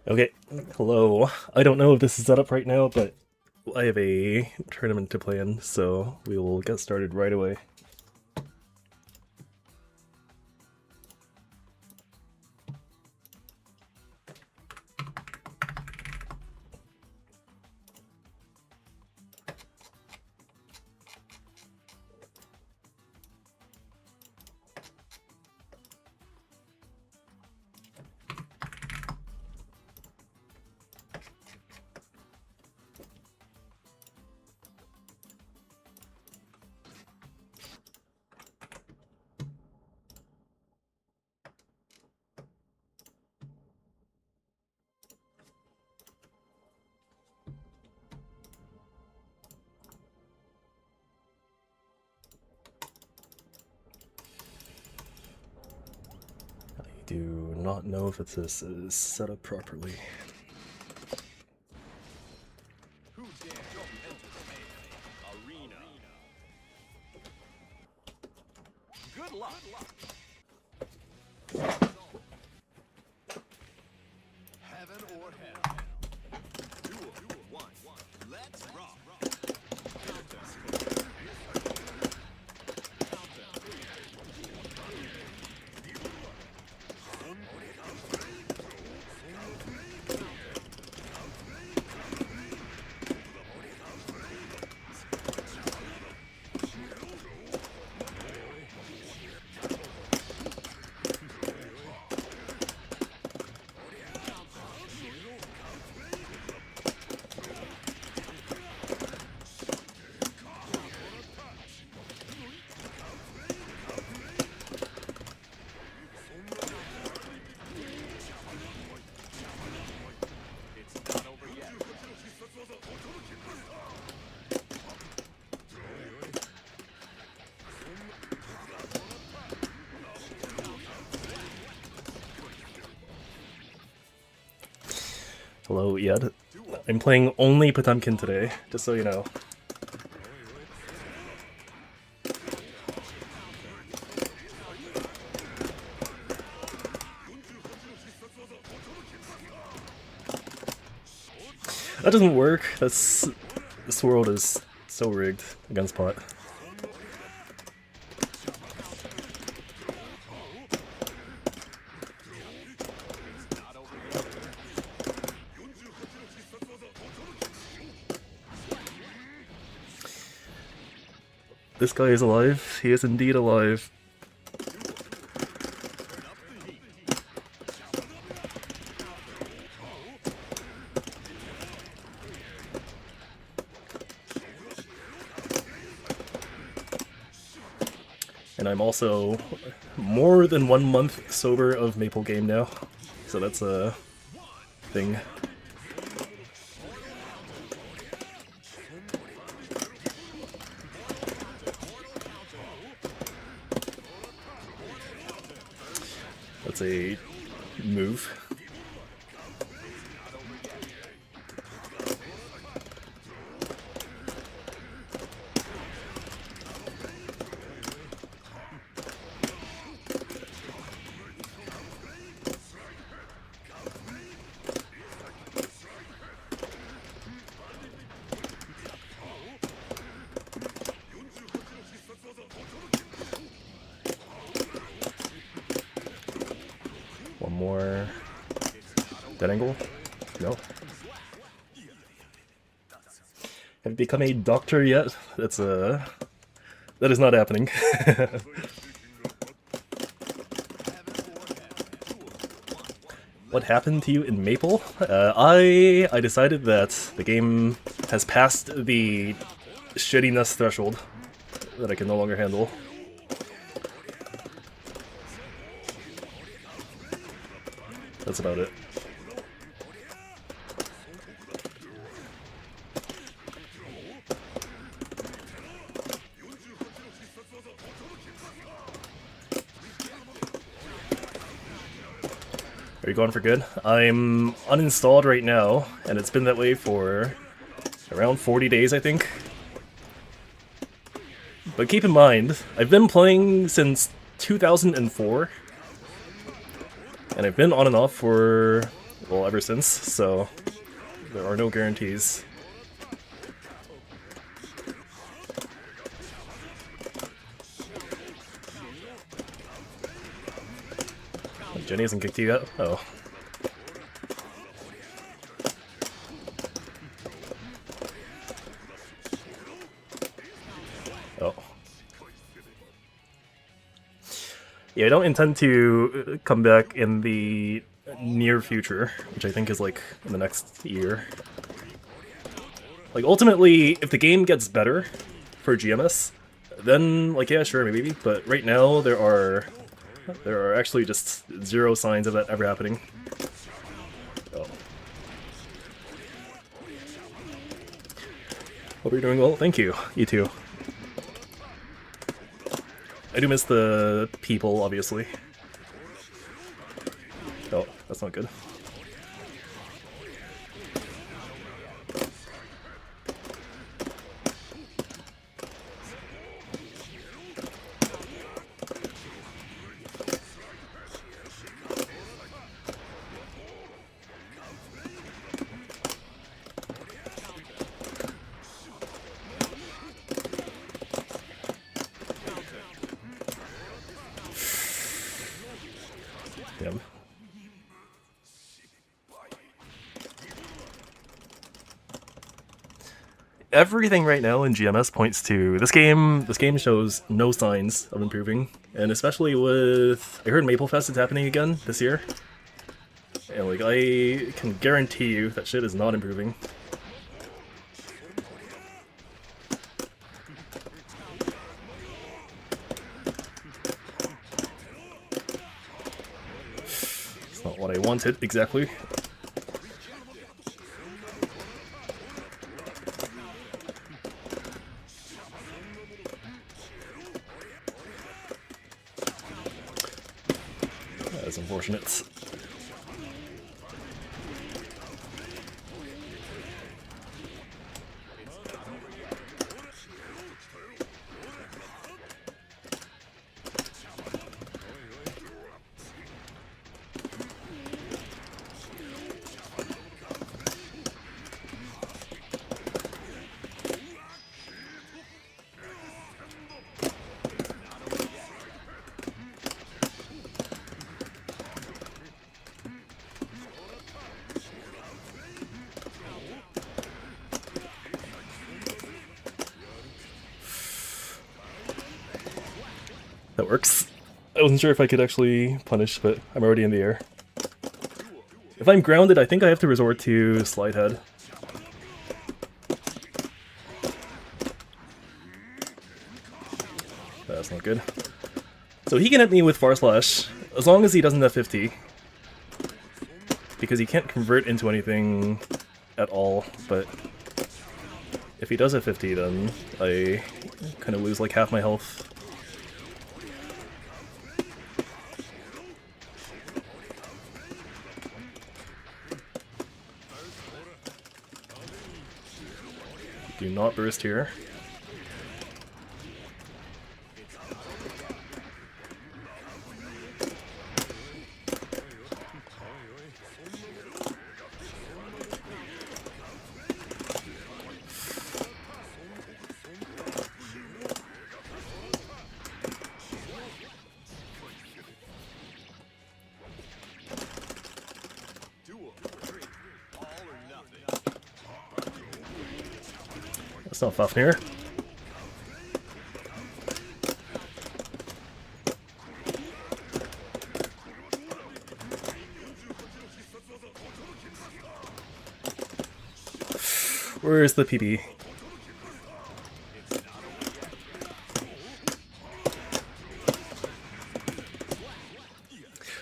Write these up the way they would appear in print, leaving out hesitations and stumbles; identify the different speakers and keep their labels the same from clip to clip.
Speaker 1: Okay, hello. I don't know if this is set up right now, but I have a tournament to play in, so we will get started right away. I do not know if this is set up properly.
Speaker 2: Who dare enter the arena? Good luck. Heaven or hell. Duel 1. Let's rock.
Speaker 1: Hello, Yed. I'm playing only Potemkin today, just so you know. That doesn't work. This world is so rigged against pot. This guy is alive. He is indeed alive. And I'm also more than 1 month sober of Maple Game now, so that's a thing. That's a move. That angle? No. Have you become a doctor yet? That is not happening. What happened to you in Maple? I decided that the game has passed the shittiness threshold that I can no longer handle. That's about it. Are you going for good? I'm uninstalled right now, and it's been that way for around 40 days, I think. But keep in mind, I've been playing since 2004, and I've been on and off for, well, ever since, so there are no guarantees. Jenny hasn't kicked you yet? Oh. Oh. Yeah, I don't intend to come back in the near future, which I think is like in the next year. Like, ultimately, if the game gets better for GMS, then, like, yeah, sure, maybe, but right now there are actually just zero signs of that ever happening. Oh. Hope you're doing well. Thank you. You too. I do miss the people, obviously. Oh, that's not good. Yep. Everything right now in GMS points to this game. This game shows no signs of improving, and especially with, I heard Maple Fest is happening again this year, and like I can guarantee you that shit is not improving. It's not what I wanted exactly. That is unfortunate. That works. I wasn't sure if I could actually punish, but I'm already in the air. If I'm grounded, I think I have to resort to slide head. That's not good. So he can hit me with Far Slash, as long as he doesn't have 50. Because he can't convert into anything at all, but if he does have 50, then I kind of lose like half my health. Do not burst here. It's not Fafnir. Where's the PB?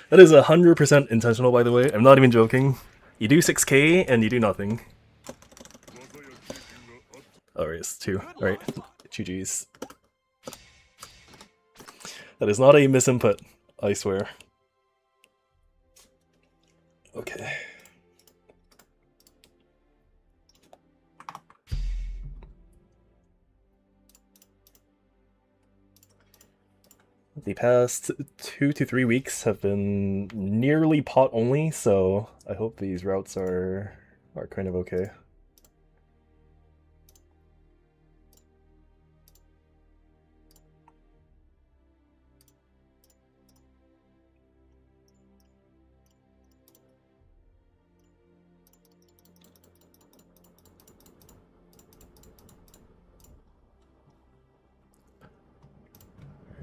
Speaker 1: That is 100% intentional, by the way. I'm not even joking. You do 6k and you do nothing. Alright, it's 2. Alright, GG's. That is not a misinput, I swear. Okay. The past 2 to 3 weeks have been nearly pot only, so I hope these routes are kind of okay.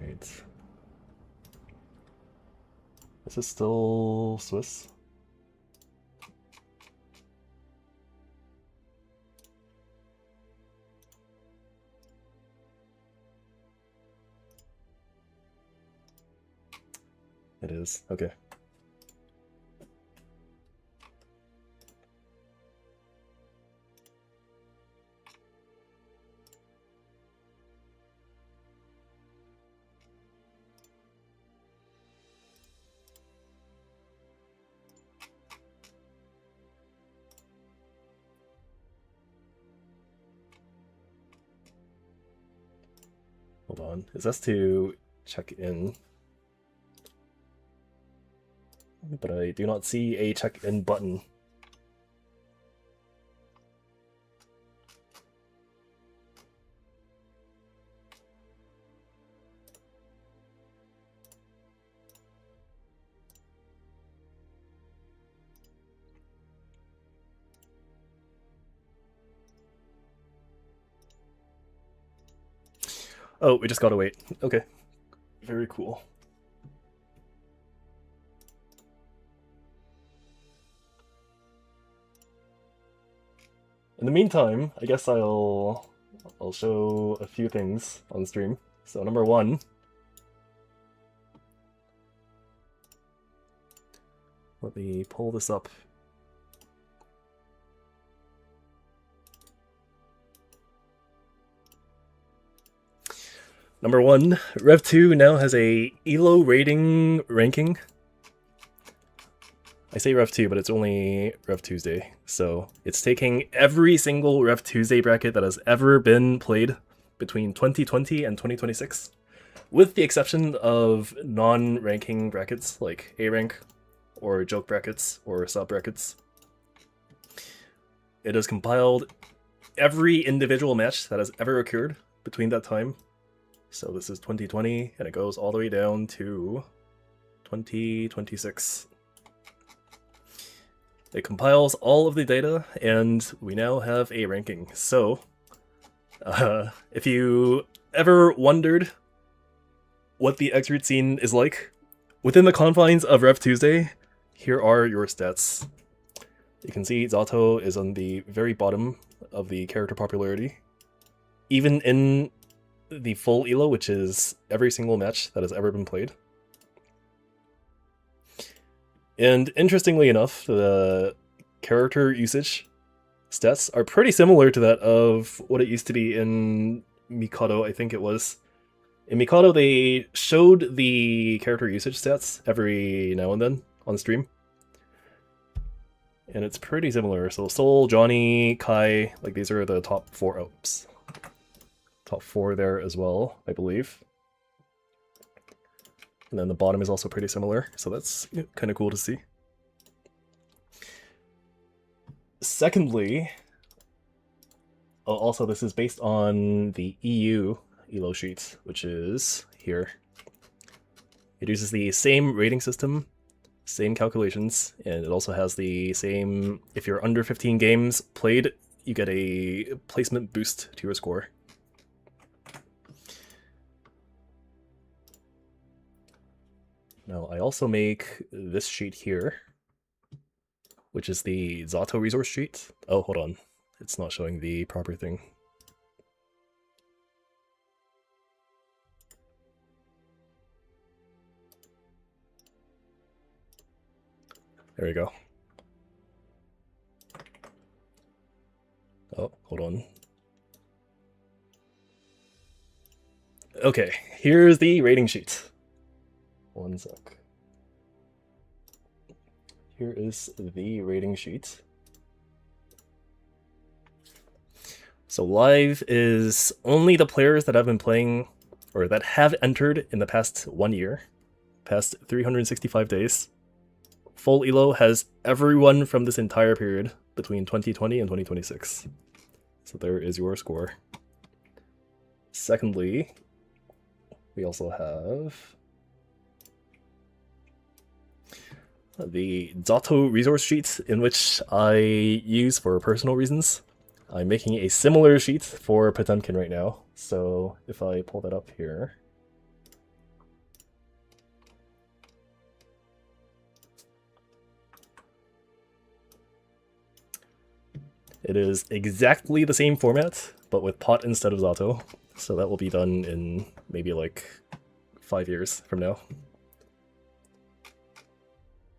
Speaker 1: Right. This is still Swiss. It is. Okay. Hold on. Is this to check in? But I do not see a check-in button. Oh, we just gotta wait. Okay. Very cool. In the meantime, I guess I'll show a few things on stream. So number one, let me pull this up. Number one, Rev2 now has a ELO rating ranking. I say Rev 2, but it's only Rev Tuesday. So it's taking every single Rev Tuesday bracket that has ever been played between 2020 and 2026, with the exception of non-ranking brackets like A rank or joke brackets or sub brackets. It has compiled every individual match that has ever occurred between that time. So this is 2020, and it goes all the way down to 2026. It compiles all of the data, and we now have a ranking. So, if you ever wondered what the X-Root scene is like within the confines of Rev Tuesday, here are your stats. You can see Zato is on the very bottom of the character popularity. Even in the full ELO, which is every single match that has ever been played. And interestingly enough, the character usage stats are pretty similar to that of what it used to be in Mikado, I think it was. In Mikado, they showed the character usage stats every now and then on stream. And it's pretty similar. So Sol, Johnny, Kai, like these are the top 4 outs. Top 4 there as well, I believe. And then the bottom is also pretty similar, so that's kind of cool to see. Secondly, also this is based on the EU ELO sheet, which is here. It uses the same rating system, same calculations, and it also has the same, if you're under 15 games played you get a placement boost to your score. Now, I also make this sheet here, which is the Zato resource sheet. Oh, hold on. It's not showing the proper thing. There we go. Oh, hold on. Okay, here's the rating sheet. One sec. Here is the rating sheet. So live is only the players that have been playing, or that have entered in the past 1 year, past 365 days. Full ELO has everyone from this entire period between 2020 and 2026. So there is your score. Secondly, we also have the Zato resource sheet, in which I use for personal reasons. I'm making a similar sheet for Potemkin right now, so if I pull that up here, it is exactly the same format, but with pot instead of Zato, so that will be done in maybe like 5 years from now.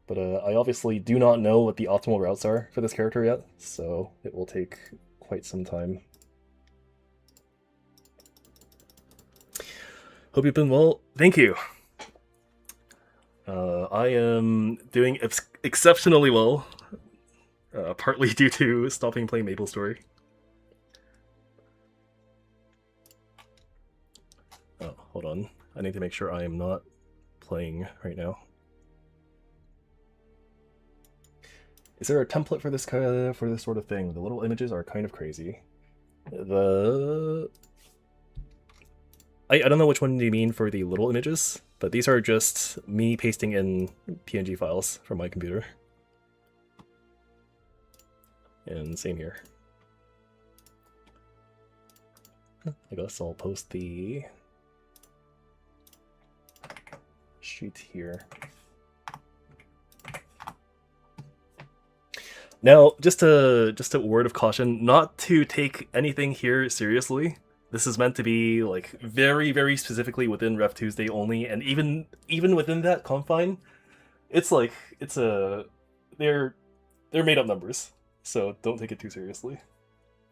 Speaker 1: But I obviously do not know what the optimal routes are for this character yet, so it will take quite some time. Hope you've been well. Thank you. I am doing exceptionally well, partly due to stopping playing MapleStory. Oh, hold on. I need to make sure I am not playing right now. Is there a template for this sort of thing? The little images are kind of crazy. I don't know which one you mean for the little images, but these are just me pasting in PNG files from my computer. And same here. I guess I'll post the sheet here. Now, just a word of caution, not to take anything here seriously. This is meant to be like very, very specifically within Rev Tuesday only, and even within that confine, it's like they're made up numbers, so don't take it too seriously.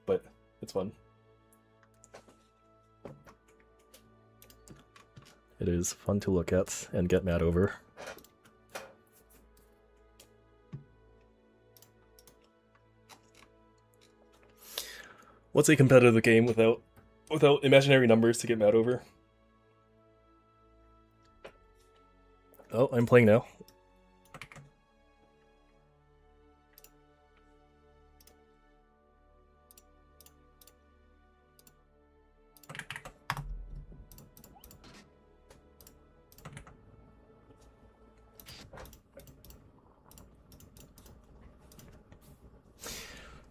Speaker 1: But it's fun. It is fun to look at and get mad over. What's a competitive game without imaginary numbers to get mad over? Oh, I'm playing now.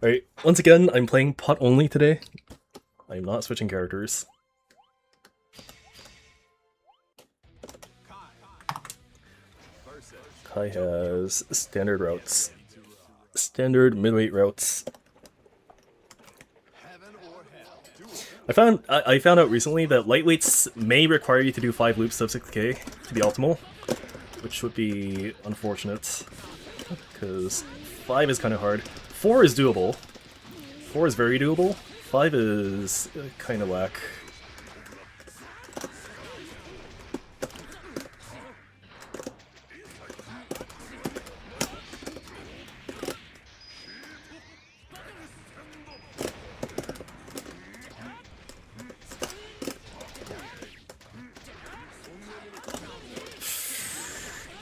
Speaker 1: Alright, once again, I'm playing pot only today. I'm not switching characters. Kai has standard routes. Standard midweight routes. I found out recently that lightweights may require you to do 5 loops of 6k to be optimal, which would be unfortunate, because 5 is kind of hard. 4 is doable. 4 is very doable. 5 is kind of whack.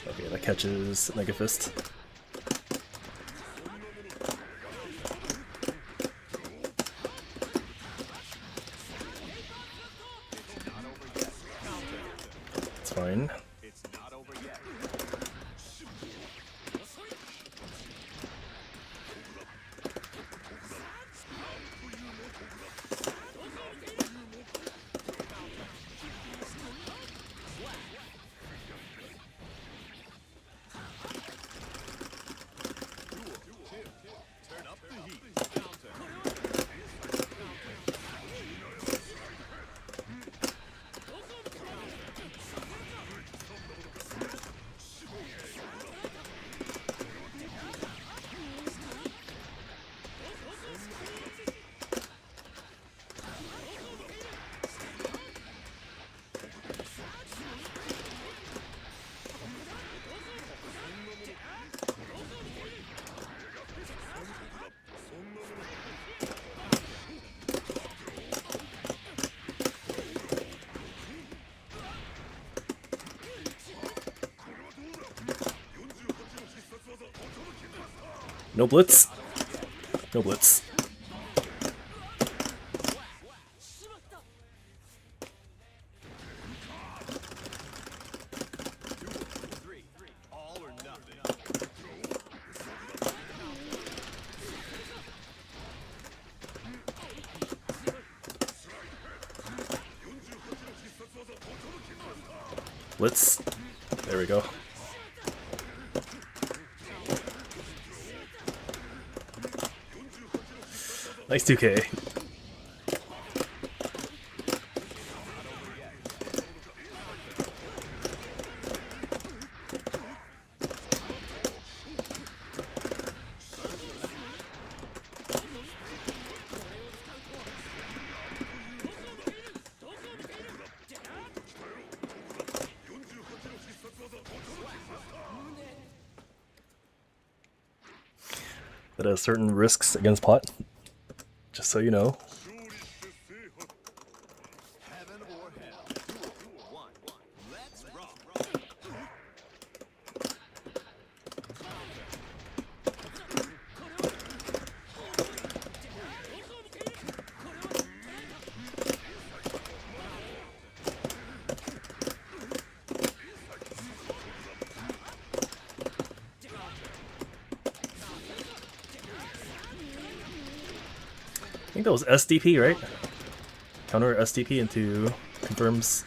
Speaker 1: Okay, that catches Mega Fist. Fine.
Speaker 2: It's not over yet.
Speaker 1: No blitz. No blitz.
Speaker 2: All or nothing.
Speaker 1: Blitz. There we go. Nice 2K. That has certain risks against pot. Just so you know.
Speaker 2: Heaven or hell. Duel 1. Let's rock.
Speaker 1: I think that was SDP, right? Counter SDP into confirms.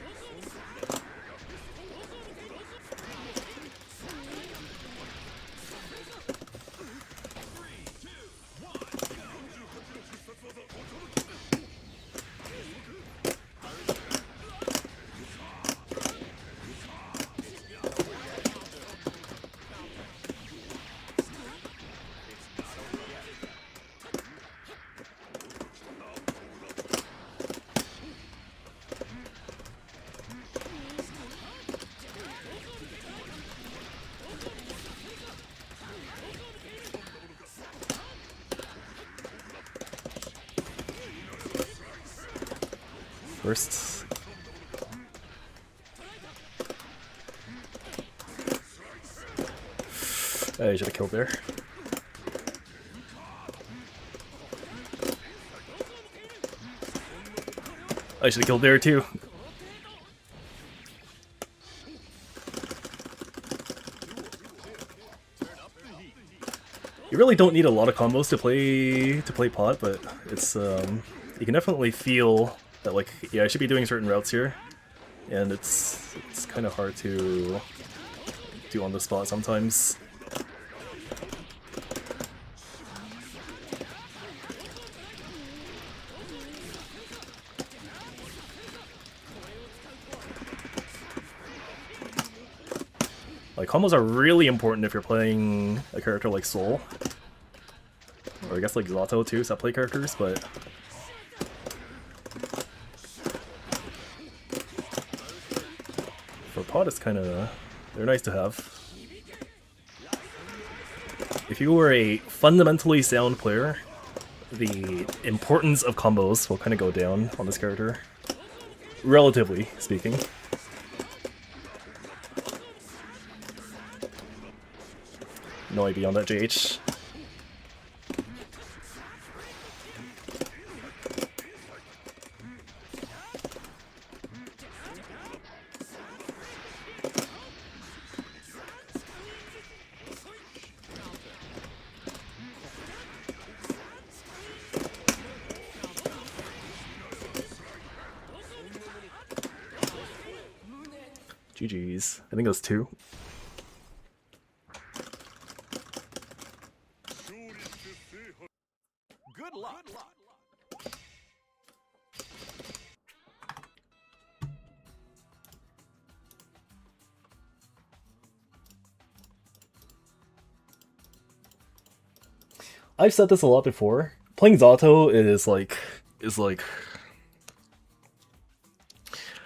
Speaker 1: First. I should have killed there. I should have killed there too. You really don't need a lot of combos to play pot, but it's you can definitely feel that, like, yeah, I should be doing certain routes here, and it's kind of hard to do on the spot sometimes. Like, combos are really important if you're playing a character like Soul, or I guess like Zato too, set play characters, but for pot it's kind of, they're nice to have. If you were a fundamentally sound player, the importance of combos will kind of go down on this character, relatively speaking. No idea on that JH. GG's. I think it was 2.
Speaker 2: Good luck.
Speaker 1: I've said this a lot before, playing Zato is like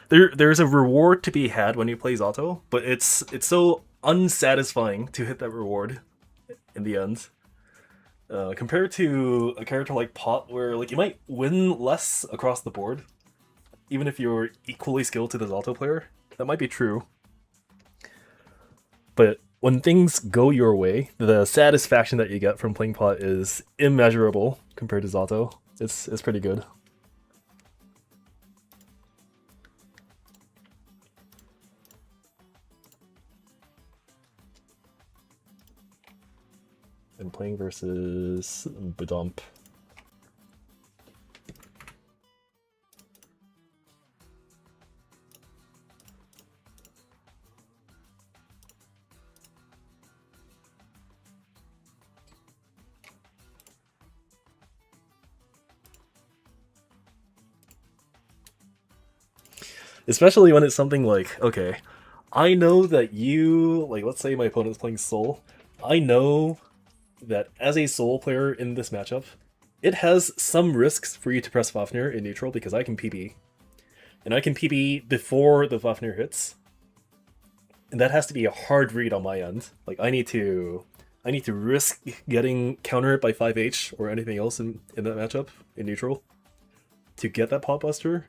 Speaker 1: there's a reward to be had when you play Zato, but it's so unsatisfying to hit that reward in the end. Compared to a character like Pot, where like you might win less across the board, even if you're equally skilled to the Zato player. That might be true. But when things go your way, the satisfaction that you get from playing Pot is immeasurable compared to Zato. It's pretty good. And playing versus Badump. Especially when it's something like, okay, I know that you, like, let's say my opponent's playing Soul. I know that as a Soul player in this matchup, it has some risks for you to press Fafnir in neutral because I can PB. And I can PB before the Fafnir hits. And that has to be a hard read on my end. Like, I need to risk getting countered by 5H or anything else in that matchup in neutral to get that Pot Buster.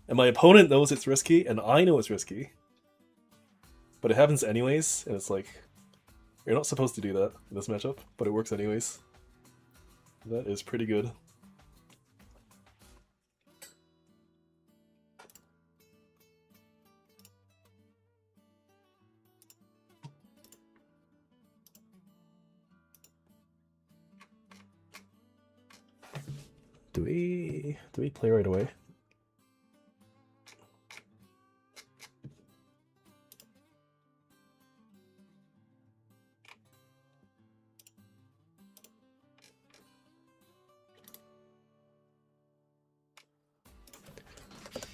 Speaker 1: And my opponent knows it's risky, and I know it's risky. But it happens anyways, and it's like, you're not supposed to do that in this matchup, but it works anyways. That is pretty good. Do we play right away?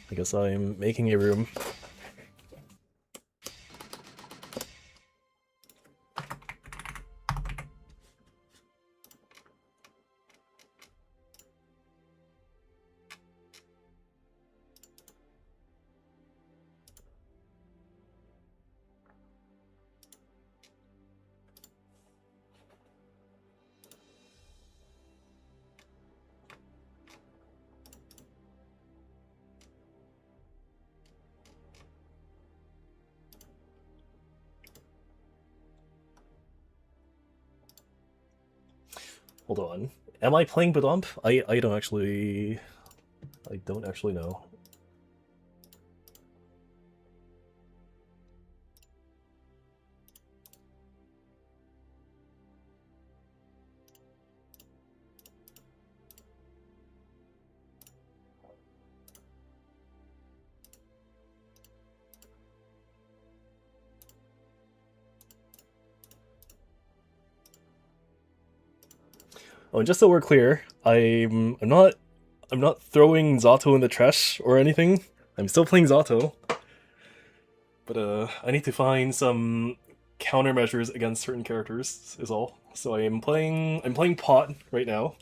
Speaker 1: I guess I'm making a room. Hold on. Am I playing Badump? I don't actually know. Oh, and just so we're clear, I'm not throwing Zato in the trash or anything. I'm still playing Zato. But I need to find some countermeasures against certain characters is all. So I'm playing Pot right now.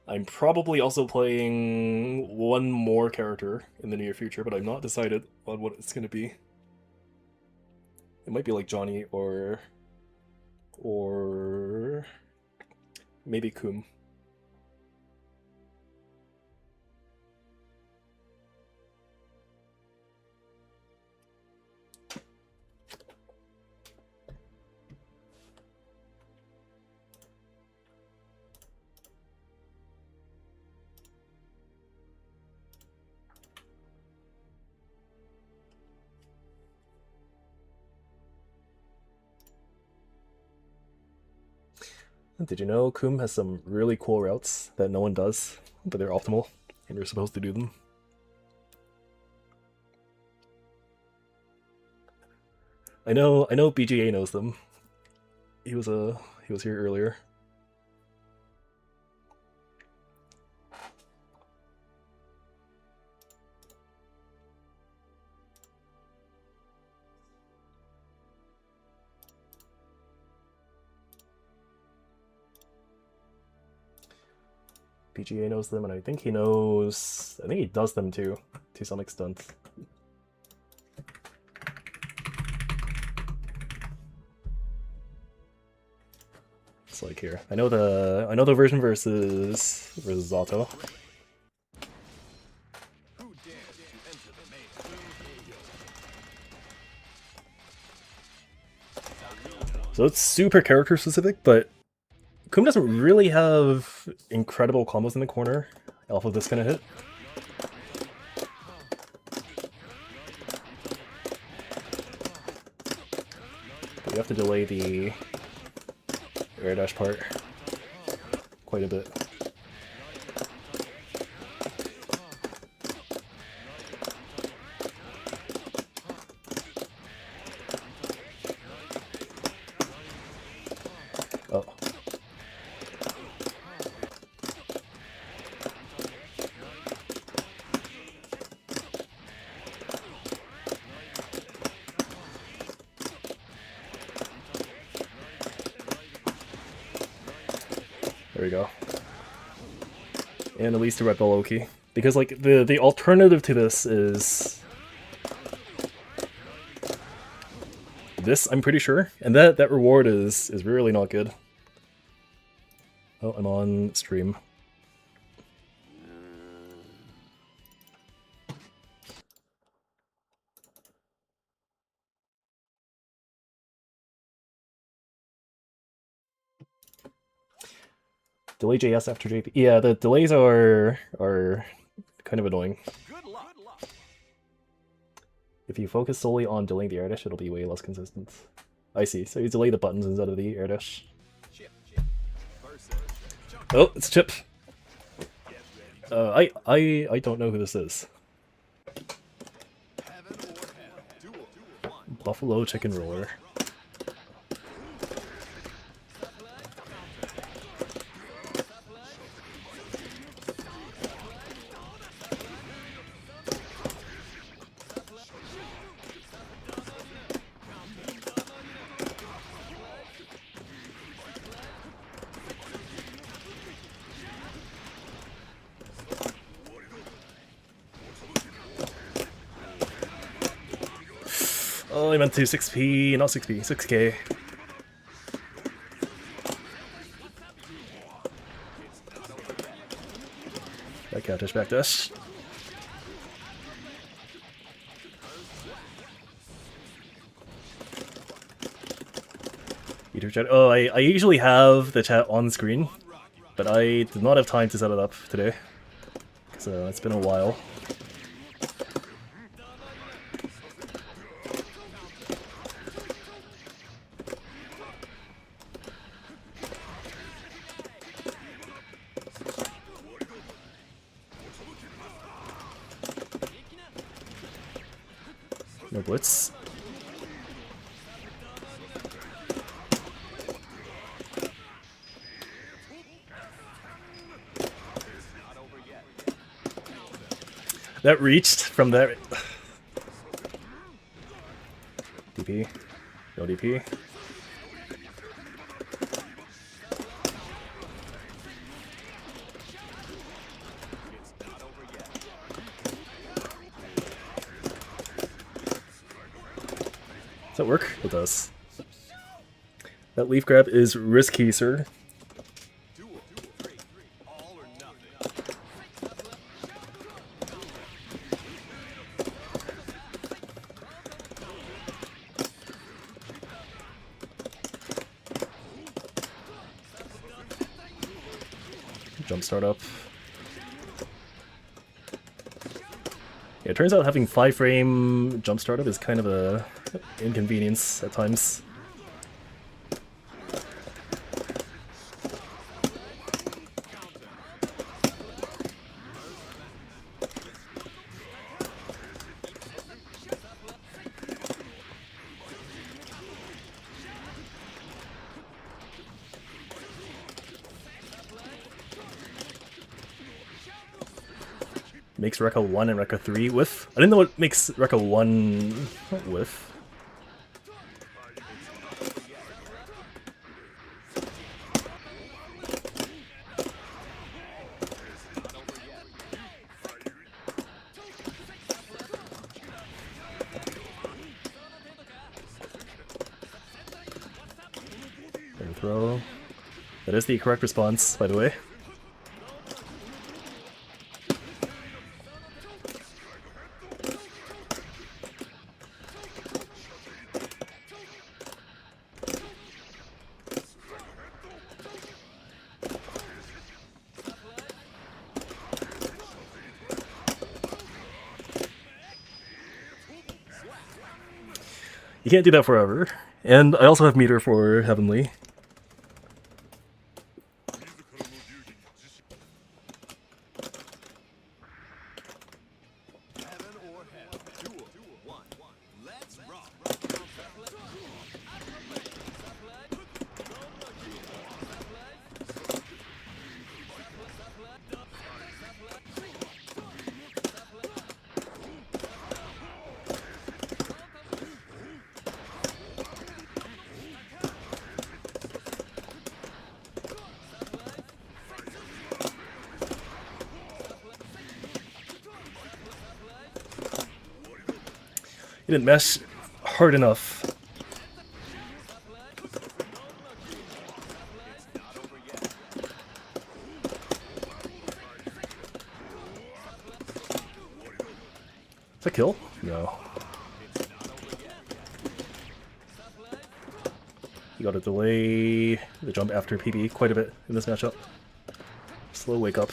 Speaker 1: I'm probably also playing one more character in the near future, but I'm not decided on what it's gonna be. It might be like Johnny or maybe Kum. Did you know Kum has some really cool routes that no one does, but they're optimal, and you're supposed to do them? I know BGA knows them. He was here earlier. PGA knows them, and I think he knows... I think he does them too, to some extent. It's like here. I know the version versus Risotto. So it's super character specific, but Kum doesn't really have incredible combos in the corner off of this kind of hit. But you have to delay the air dash part quite a bit. Oh. There we go. And at least a Red Bull Loki. Because like the alternative to this is this, I'm pretty sure. And that reward is really not good. Oh, I'm on stream. Delay JS after JP. Yeah, the delays are kind of annoying.
Speaker 2: Good luck.
Speaker 1: If you focus solely on delaying the air dash, it'll be way less consistent. I see. So you delay the buttons instead of the air dash.
Speaker 2: Chip.
Speaker 1: Oh, it's Chip. I don't know who this is.
Speaker 2: Heaven or hell. Duel. One.
Speaker 1: Buffalo Chicken Roller. Oh, I meant to 6p, not 6p, 6k. Back dash. YouTube chat. Oh, I usually have the chat on screen, but I did not have time to set it up today. So it's been a while. No blitz. That reached from that. DP. No DP. Does that work? It does. That leaf grab is risky, sir.
Speaker 2: Duel. All or nothing.
Speaker 1: Jump start up. Yeah, it turns out having 5-frame jump startup is kind of a inconvenience at times. Makes Rekka 1 and Rekka 3 whiff. I didn't know what makes Rekka 1 whiff. throw. That is the correct response, by the way. You can't do that forever. And I also have meter for Heavenly.
Speaker 2: Heaven or hell. Duel. One. Let's rock.
Speaker 1: You didn't mesh hard enough. Is that kill? No. You gotta delay the jump after PB quite a bit in this matchup. Slow wake up.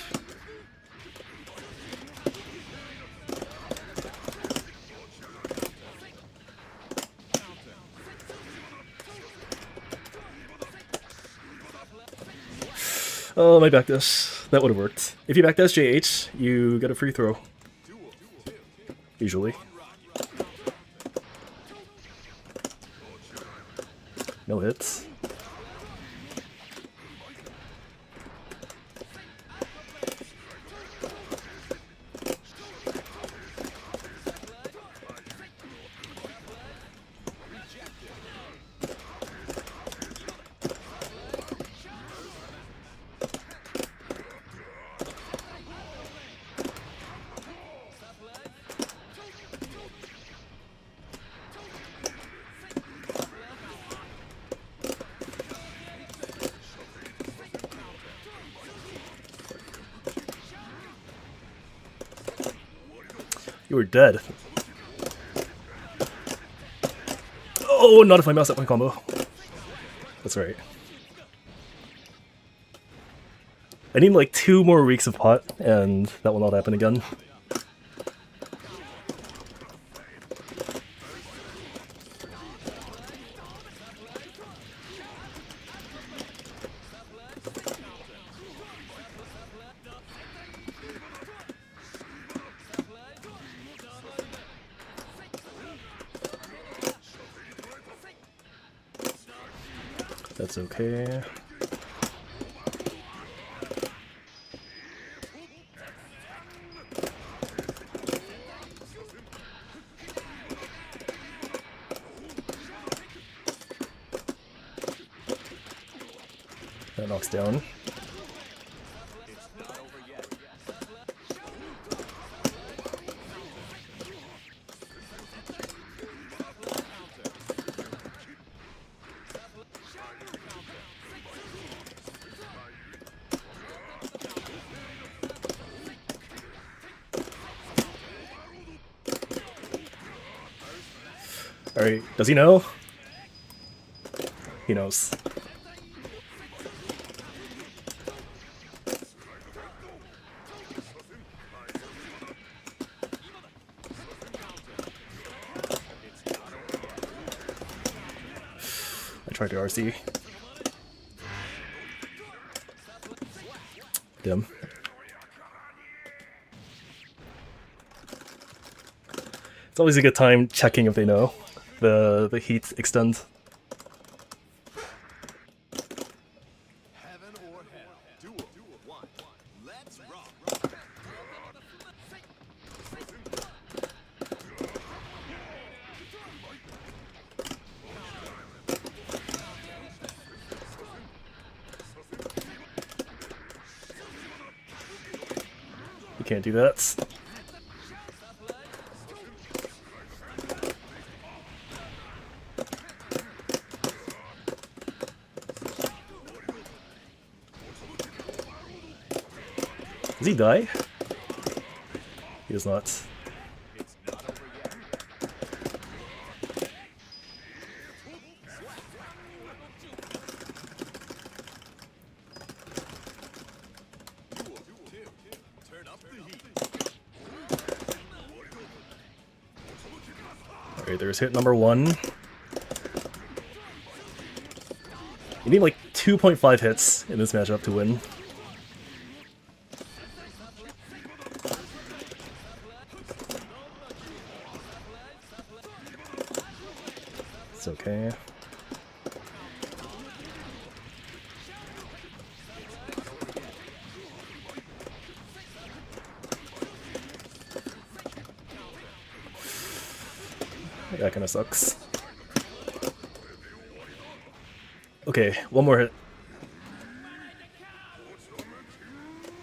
Speaker 1: Oh, my backdash. That would have worked. If you backdash JH, you get a free throw. Usually. No hits. You were dead. Oh, not if I mess up my combo. That's right. I need like 2 more weeks of pot, and that will not happen again. That's okay. That knocks down. Alright, does he know? He knows. I tried to RC. Dim. It's always a good time checking if they know the heat extend.
Speaker 2: Heaven or hell. Duel. One. Let's rock.
Speaker 1: You can't do that. Does he die? He does not.
Speaker 2: It's not over yet. Turn up the heat.
Speaker 1: Alright, there's hit number 1. You need like 2.5 hits in this matchup to win. It's okay. That kind of sucks. Okay, one more hit.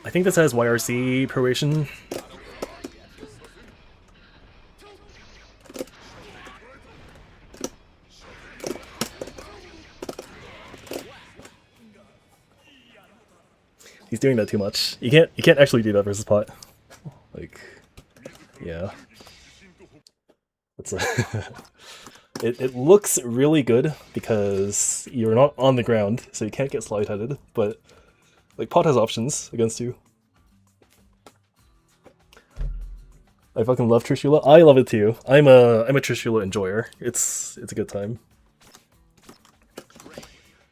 Speaker 1: I think this has YRC proration. He's doing that too much. You can't actually do that versus pot. Like, yeah. It's a it looks really good because you're not on the ground, so you can't get slide-headed, but like pot has options against you. I fucking love Trishula. I love it too. I'm a Trishula enjoyer. It's a good time.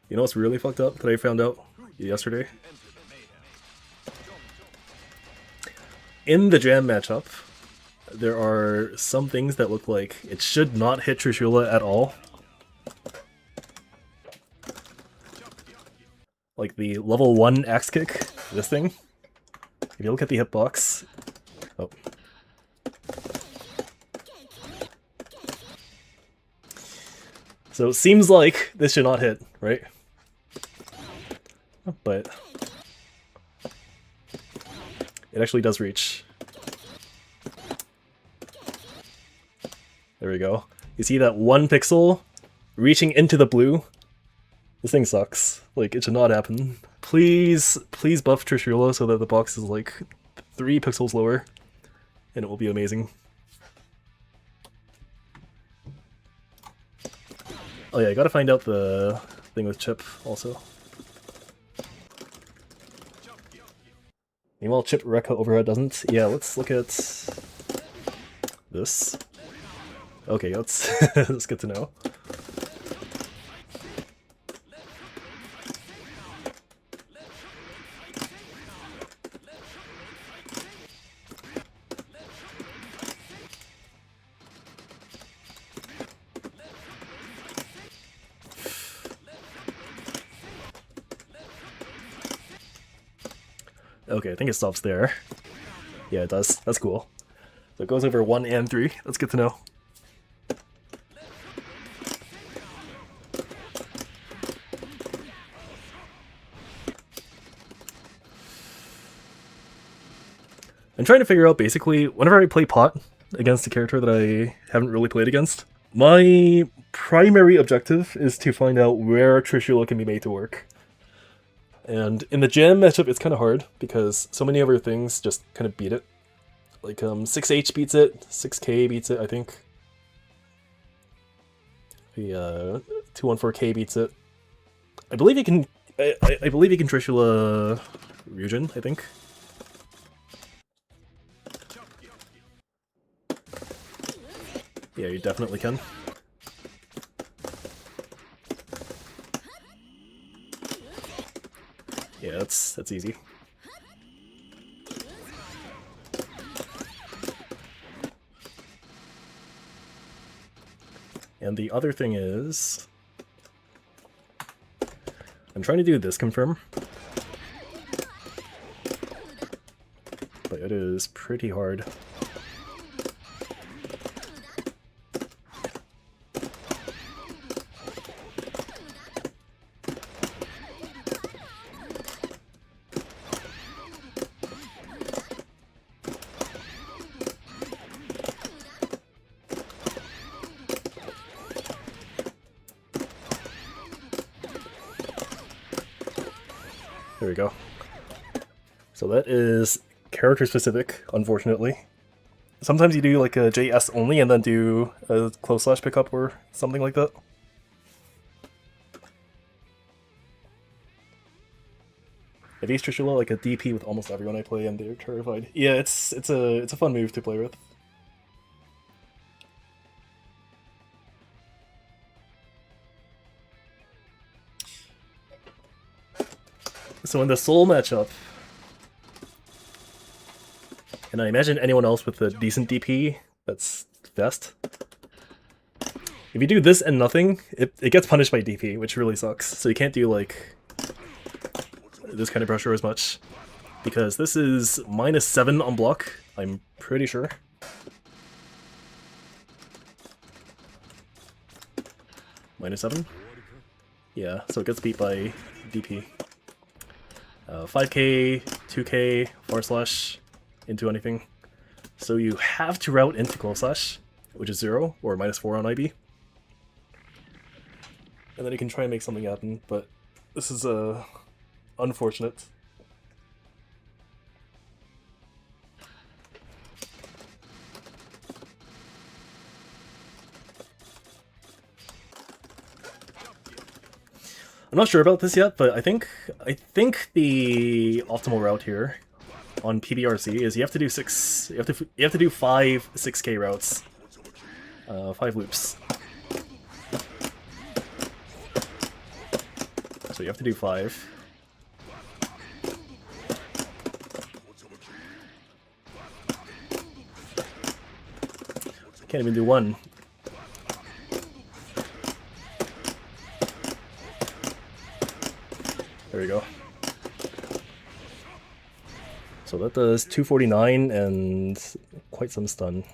Speaker 1: You know what's really fucked up that I found out yesterday? In the jam matchup, there are some things that look like it should not hit Trishula at all. Like the level 1 axe kick, this thing. If you look at the hitbox... Oh. So it seems like this should not hit, right? But... it actually does reach. There we go. You see that 1 pixel reaching into the blue? This thing sucks. Like, it should not happen. Please, please buff Trishula so that the box is like 3 pixels lower, and it will be amazing. Oh yeah, I gotta find out the thing with Chip also. Meanwhile, Chip Rekka overhead doesn't. Yeah, let's look at this. Okay, that's that's good to know. Okay, I think it stops there. Yeah, it does. That's cool. So it goes over 1 and 3. That's good to know. I'm trying to figure out, basically, whenever I play pot against a character that I haven't really played against, my primary objective is to find out where Trishula can be made to work. And in the jam matchup, it's kind of hard, because so many other things just kind of beat it. Like, 6H beats it, 6K beats it, I think. The 214K beats it. I believe you can... I believe you can Trishula Ryujin, I think. Yeah, you definitely can. Yeah, that's easy. And the other thing is... I'm trying to do this confirm. But it is pretty hard. There we go. So that is character specific, unfortunately. Sometimes you do like a JS only and then do a close slash pickup or something like that. I've used Trishula like a DP with almost everyone I play, and they're terrified. Yeah, it's a fun move to play with. So in the Soul matchup, and I imagine anyone else with a decent DP that's best. If you do this and nothing, it gets punished by DP, which really sucks. So you can't do like this kind of pressure as much, because this is -7 on block, I'm pretty sure. -7? Yeah, so it gets beat by DP. 5k, 2k, far slash, into anything. So you have to route into close slash, which is 0, or -4 on IB. And then you can try and make something happen, but this is unfortunate. I'm not sure about this yet, but I think the optimal route here on PBRC is you have to do you have to do 5 6k routes, 5 loops. So you have to do 5. Can't even do 1. There we go. So that does 249 and quite some stun.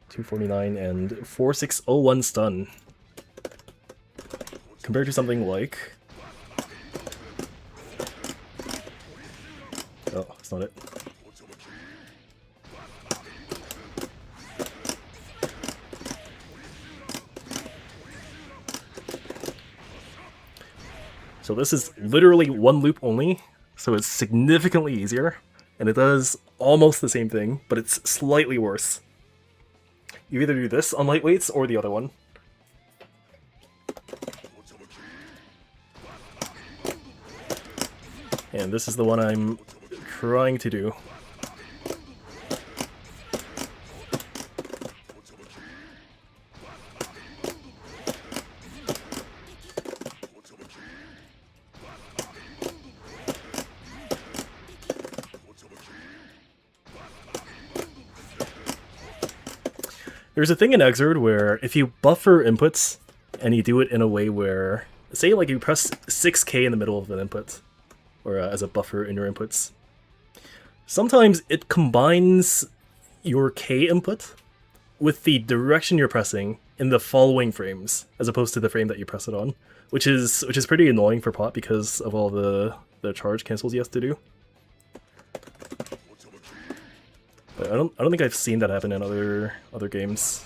Speaker 1: 249 and 4601 stun. Compared to something like... Oh, it's not it. So this is literally 1 loop only, so it's significantly easier, and it does almost the same thing, but it's slightly worse. You either do this on lightweights or the other one. And this is the one I'm trying to do. There's a thing in Exerd where if you buffer inputs and you do it in a way where, say like you press 6k in the middle of an input, or as a buffer in your inputs, sometimes it combines your k input with the direction you're pressing in the following frames, as opposed to the frame that you press it on, which is pretty annoying for Pot because of all the charge cancels he has to do. But I don't think I've seen that happen in other games.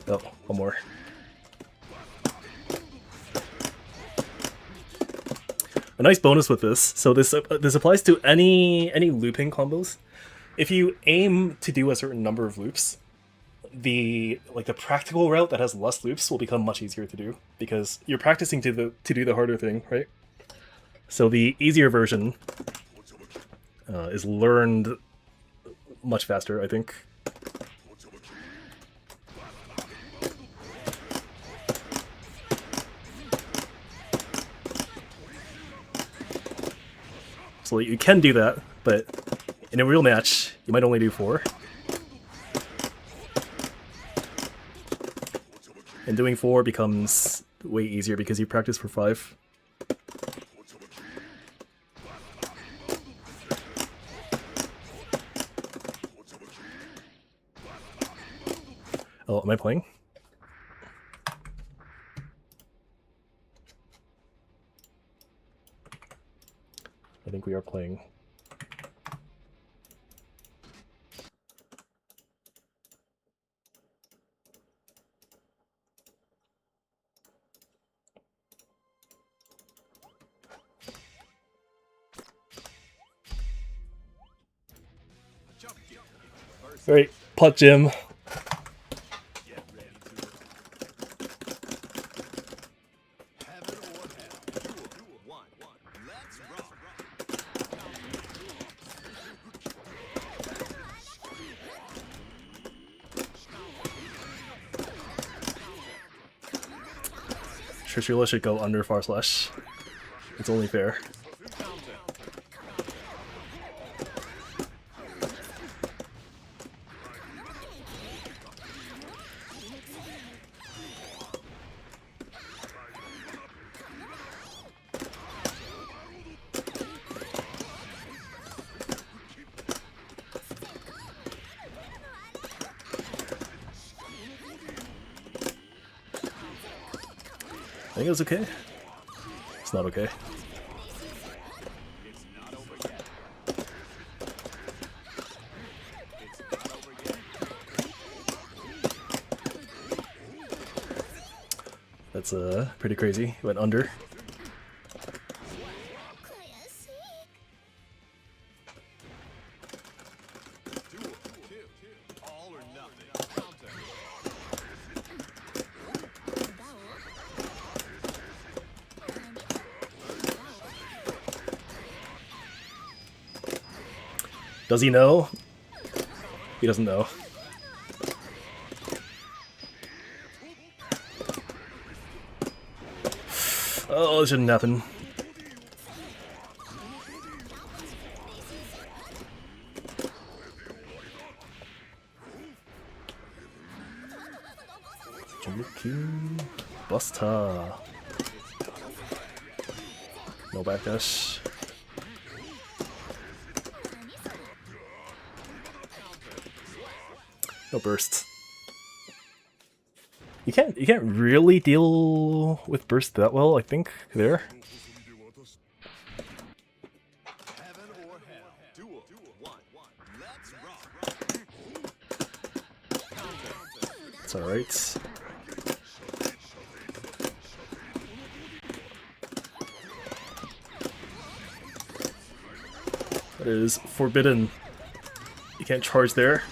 Speaker 1: Oh, one more. A nice bonus with this, so this applies to any looping combos. If you aim to do a certain number of loops, the practical route that has less loops will become much easier to do because you're practicing to do the harder thing, right? So the easier version is learned much faster, I think. So you can do that, but in a real match, you might only do 4. And doing 4 becomes way easier because you practice for 5. Oh, am I playing? think we are playing. Alright, pot gym.
Speaker 2: Get ready to heaven or hell. Duel 1. Let's rock.
Speaker 1: Trishula should go under far slash. It's only fair. I think it's okay. It's not okay.
Speaker 2: It's not over yet. It's not over yet.
Speaker 1: That's pretty crazy. Went under.
Speaker 2: Duel 2. All or nothing. Counter.
Speaker 1: Does he know? He doesn't know. Oh, it shouldn't happen. Busta. No backdash. No burst. You can't really deal with burst that well, I think, there.
Speaker 2: Heaven or hell. Duel 1. Let's rock.
Speaker 1: It's alright. That is forbidden. You can't charge there.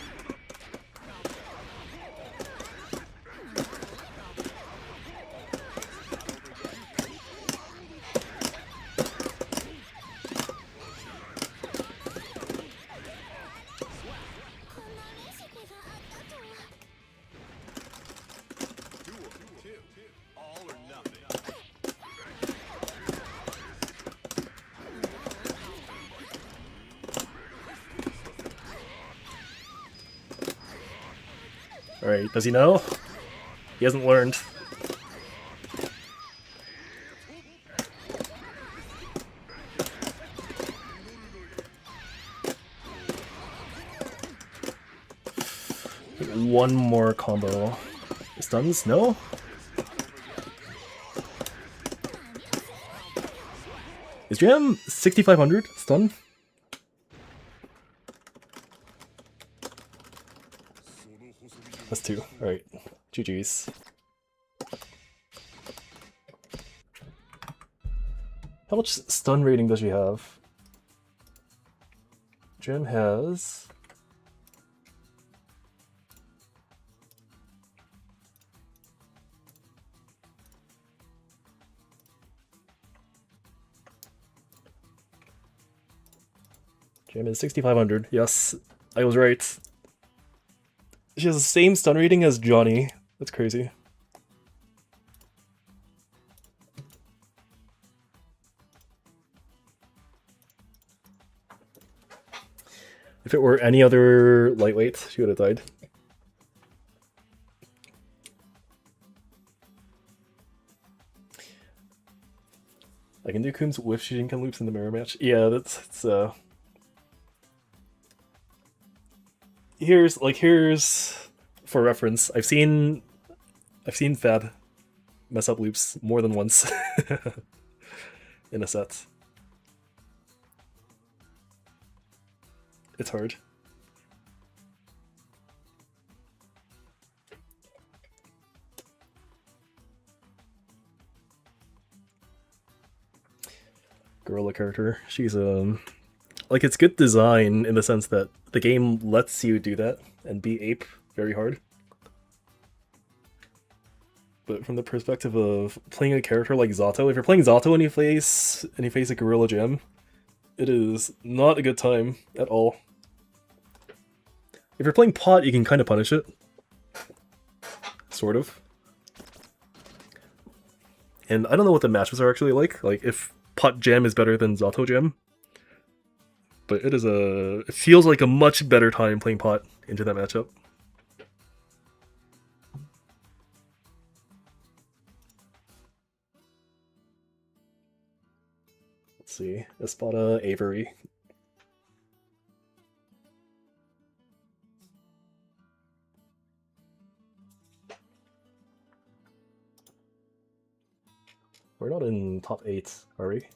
Speaker 2: Duel 2. All or nothing.
Speaker 1: Alright, does he know? He hasn't learned. One more combo. Stuns? No? Is Jam 6500 stun? That's 2. Alright. GG's. How much stun rating does she have? Jam has... Jam is 6500. Yes, I was right. She has the same stun rating as Johnny. That's crazy. If it were any other lightweight, she would have died. I can do Kum's with Shujinkan loops in the mirror match. Yeah, that's here's for reference. I've seen Fab mess up loops more than once in a set. It's hard. Gorilla character. She's like, it's good design in the sense that the game lets you do that and be ape very hard. But from the perspective of playing a character like Zato, if you're playing Zato and you face a Gorilla Gem, it is not a good time at all. If you're playing Pot, you can kind of punish it. Sort of. And I don't know what the matchups are actually like if Pot Gem is better than Zato Gem. But it feels like a much better time playing Pot into that matchup. Let's see, Espada, Avery. We're not in top 8, are we?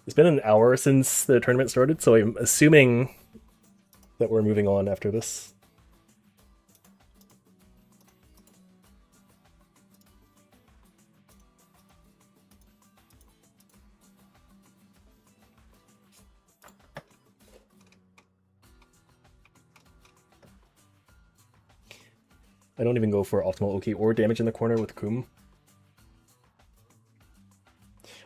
Speaker 1: It's been an hour since the tournament started, so I'm assuming that we're moving on after this. I don't even go for optimal Oki or damage in the corner with Kum.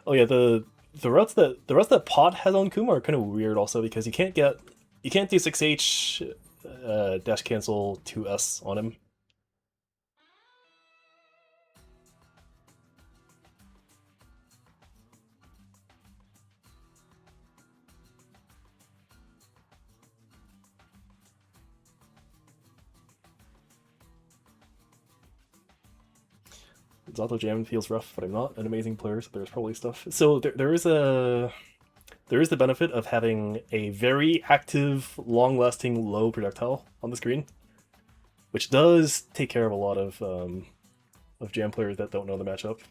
Speaker 1: Oh yeah, the routes that Pot has on Kum are kind of weird also because you can't do 6H dash cancel 2S on him. Zato Jam feels rough, but I'm not an amazing player, so there's probably stuff. So there is the benefit of having a very active, long-lasting, low projectile on the screen, which does take care of a lot of Jam players that don't know the matchup.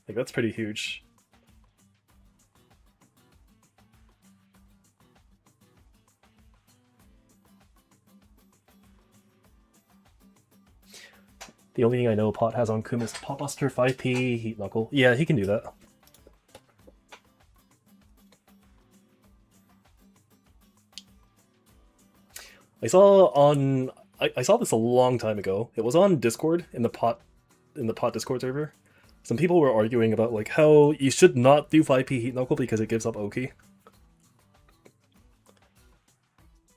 Speaker 1: Like, that's pretty huge. The only thing I know Pot has on Kum is Pot Buster, 5P, Heat Knuckle. Yeah, he can do that. I saw this a long time ago. It was on Discord in the Pot Discord server. Some people were arguing about like how you should not do 5P Heat Knuckle because it gives up Oki.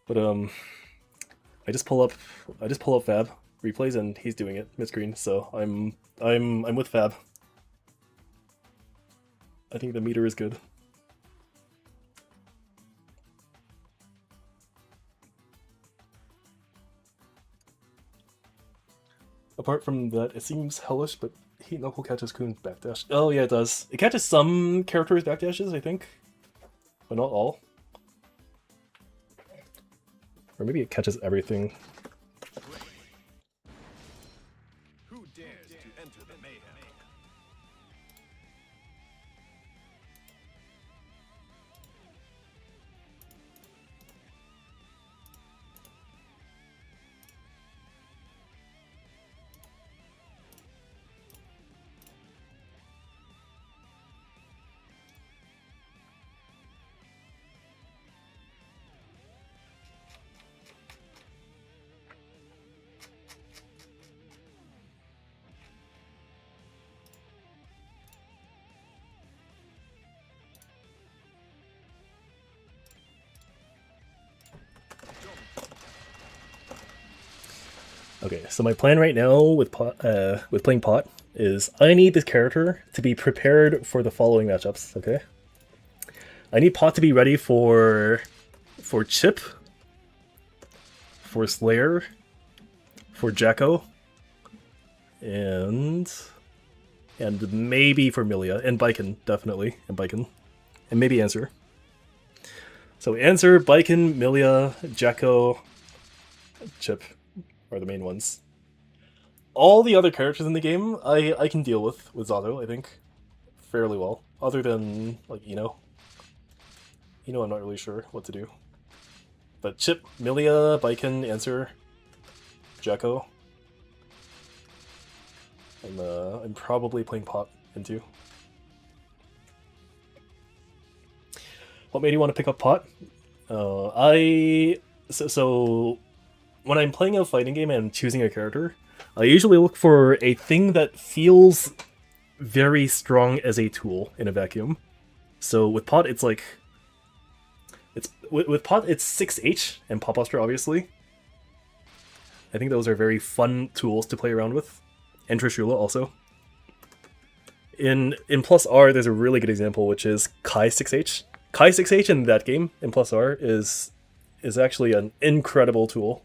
Speaker 1: But I just pull up Fab replays and he's doing it mid-screen, so I'm with Fab. I think the meter is good. Apart from that, it seems hellish, but Heat Knuckle catches Kun's backdash. Oh yeah, it does. It catches some characters' backdashes, I think, but not all. Or maybe it catches everything.
Speaker 2: Who dares to enter the mayhem?
Speaker 1: Okay, so my plan right now with playing Pot is I need this character to be prepared for the following matchups. Okay, I need Pot to be ready for Chip, for Slayer, for Jacko, and maybe for Milia, and Baiken, definitely, and Baiken, and maybe Answer. So Answer, Baiken, Milia, Jacko, Chip are the main ones. All the other characters in the game, I can deal with Zato, I think, fairly well. Other than, like, I'm not really sure what to do. But Chip, Milia, Baiken, Answer, Jekko. I'm probably playing Pot into. What made you want to pick up Pot? So when I'm playing a fighting game and I'm choosing a character, I usually look for a thing that feels very strong as a tool in a vacuum. So with Pot, it's like with Pot, it's 6H and Pop Buster, obviously. I think those are very fun tools to play around with. And Trishula also. In Plus R, there's a really good example, which is Kai 6H. Kai 6H in that game, in Plus R, is actually an incredible tool.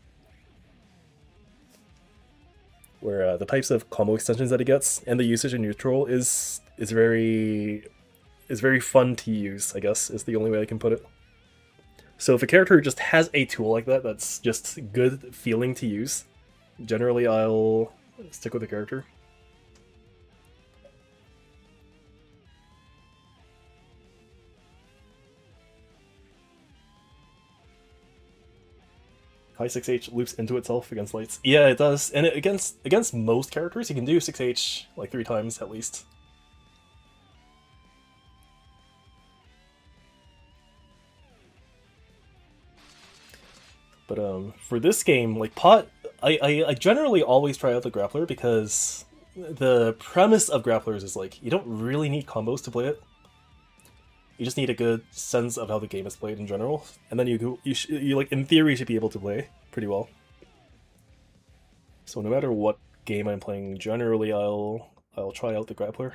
Speaker 1: Where the types of combo extensions that he gets and the usage in neutral is very fun to use, I guess, is the only way I can put it. So if a character just has a tool like that that's just good feeling to use, generally I'll stick with the character. High 6H loops into itself against lights. Yeah, it does. And against most characters, you can do 6H like 3 times at least. But for this game, like Pot, I generally always try out the Grappler because the premise of Grapplers is like you don't really need combos to play it. You just need a good sense of how the game is played in general, and then you like in theory should be able to play pretty well. So no matter what game I'm playing, generally I'll try out the Grappler.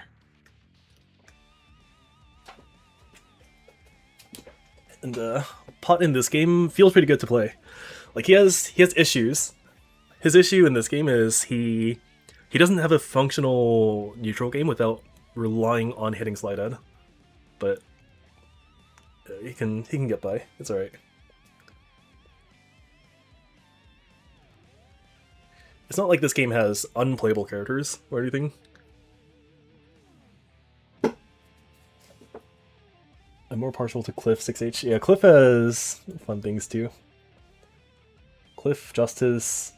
Speaker 1: And Pot in this game feels pretty good to play. Like he has issues. His issue in this game is he doesn't have a functional neutral game without relying on hitting slide ed. But he can get by. It's alright. It's not like this game has unplayable characters or anything. I'm more partial to Cliff 6H. Yeah, Cliff has fun things too. Cliff, Justice.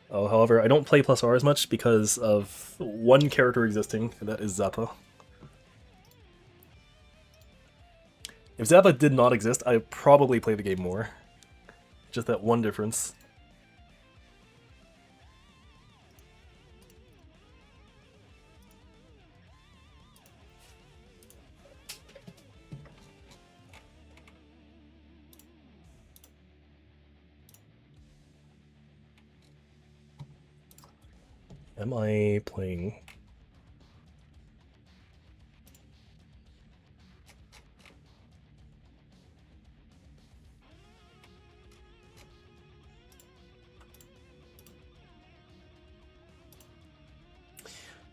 Speaker 1: Oh, however, I don't play Plus R as much because of one character existing, and that is Zappa. If Zappa did not exist, I'd probably play the game more. Just that one difference. Am I playing?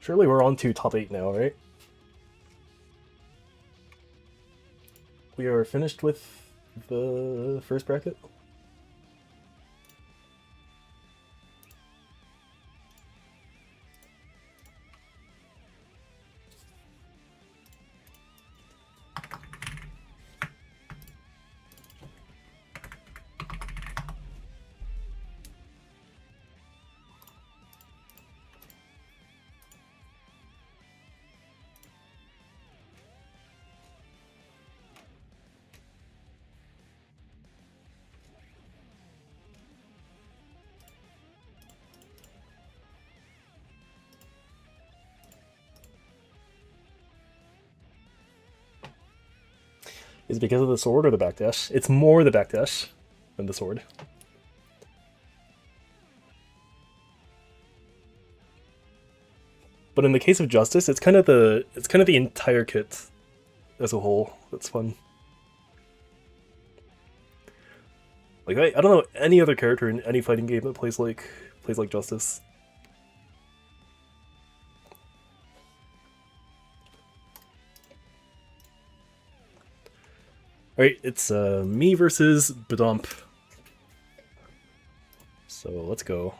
Speaker 1: Surely we're on to top 8 now, right? We are finished with the first bracket. Is it because of the sword or the backdash? It's more the backdash than the sword. But in the case of Justice, it's kind of the entire kit as a whole that's fun. Like I don't know any other character in any fighting game that plays like Justice. Alright, it's me versus Bedump. So let's go.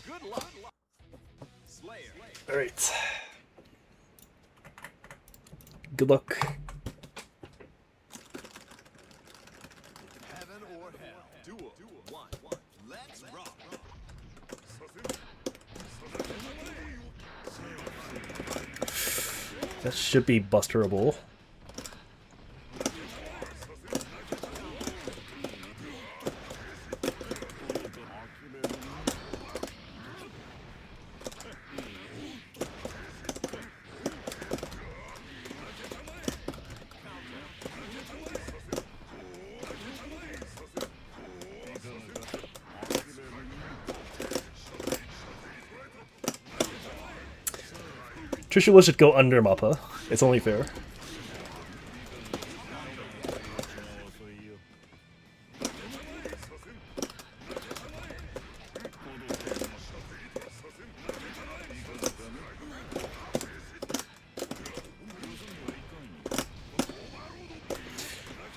Speaker 2: Good luck. Slayer.
Speaker 1: Alright. Good luck.
Speaker 2: Heaven or hell. Duel. One. Let's rock.
Speaker 1: That should be busterable. Trishula should go under Mappa. It's only fair.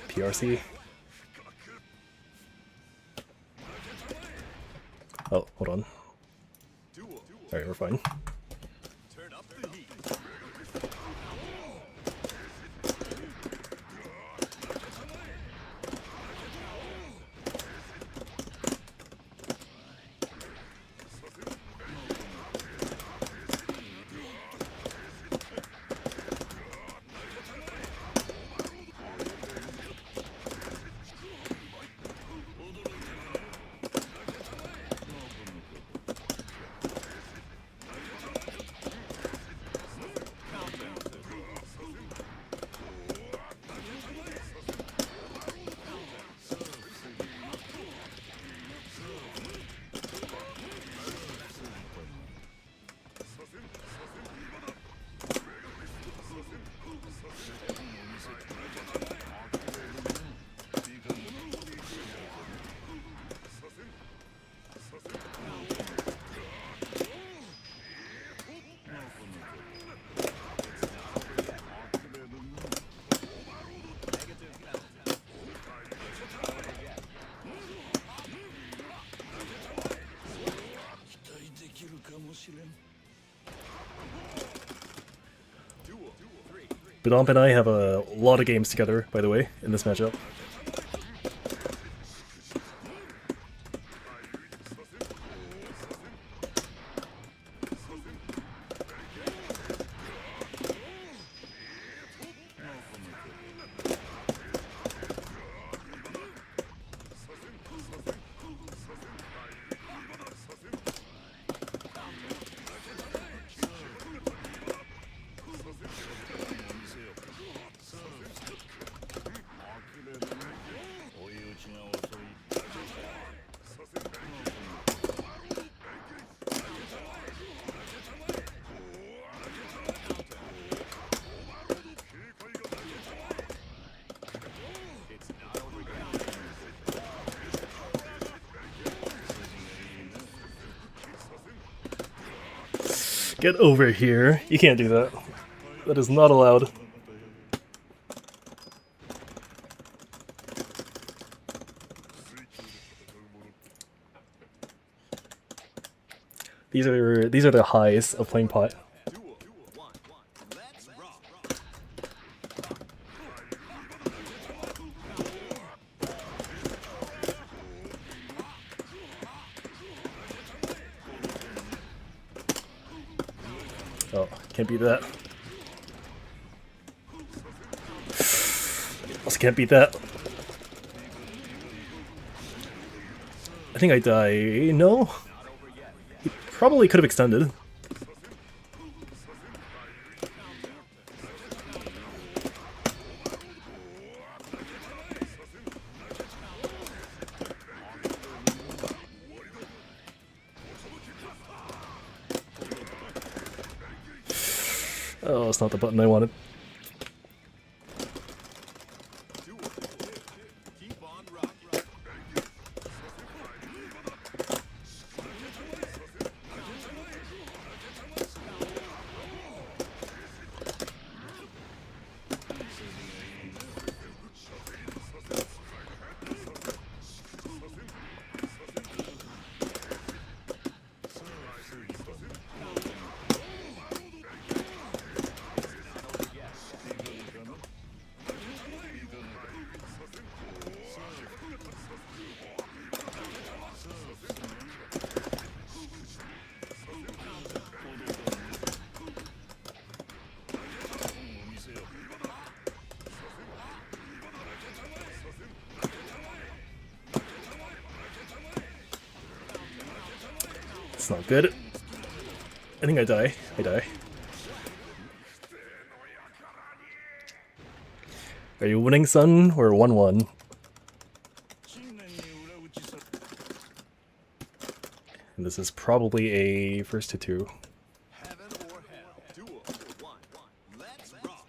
Speaker 1: PRC. Oh, hold on. Alright, we're fine.
Speaker 2: Turn up the heat.
Speaker 1: Bedump and I have a lot of games together, by the way, in this matchup. Get over here. You can't do that. That is not allowed. These are the highs of playing pot.
Speaker 2: Let's rock.
Speaker 1: Oh, can't beat that. Also can't beat that. I think I die. No? He probably could have extended. Oh, it's not the button I wanted.
Speaker 2: Keep on rocking.
Speaker 1: It's not good. I think I die. I die. Are you winning, son, or 1-1? And this is probably a first to 2.
Speaker 2: Heaven or hell. Duel 1. Let's rock.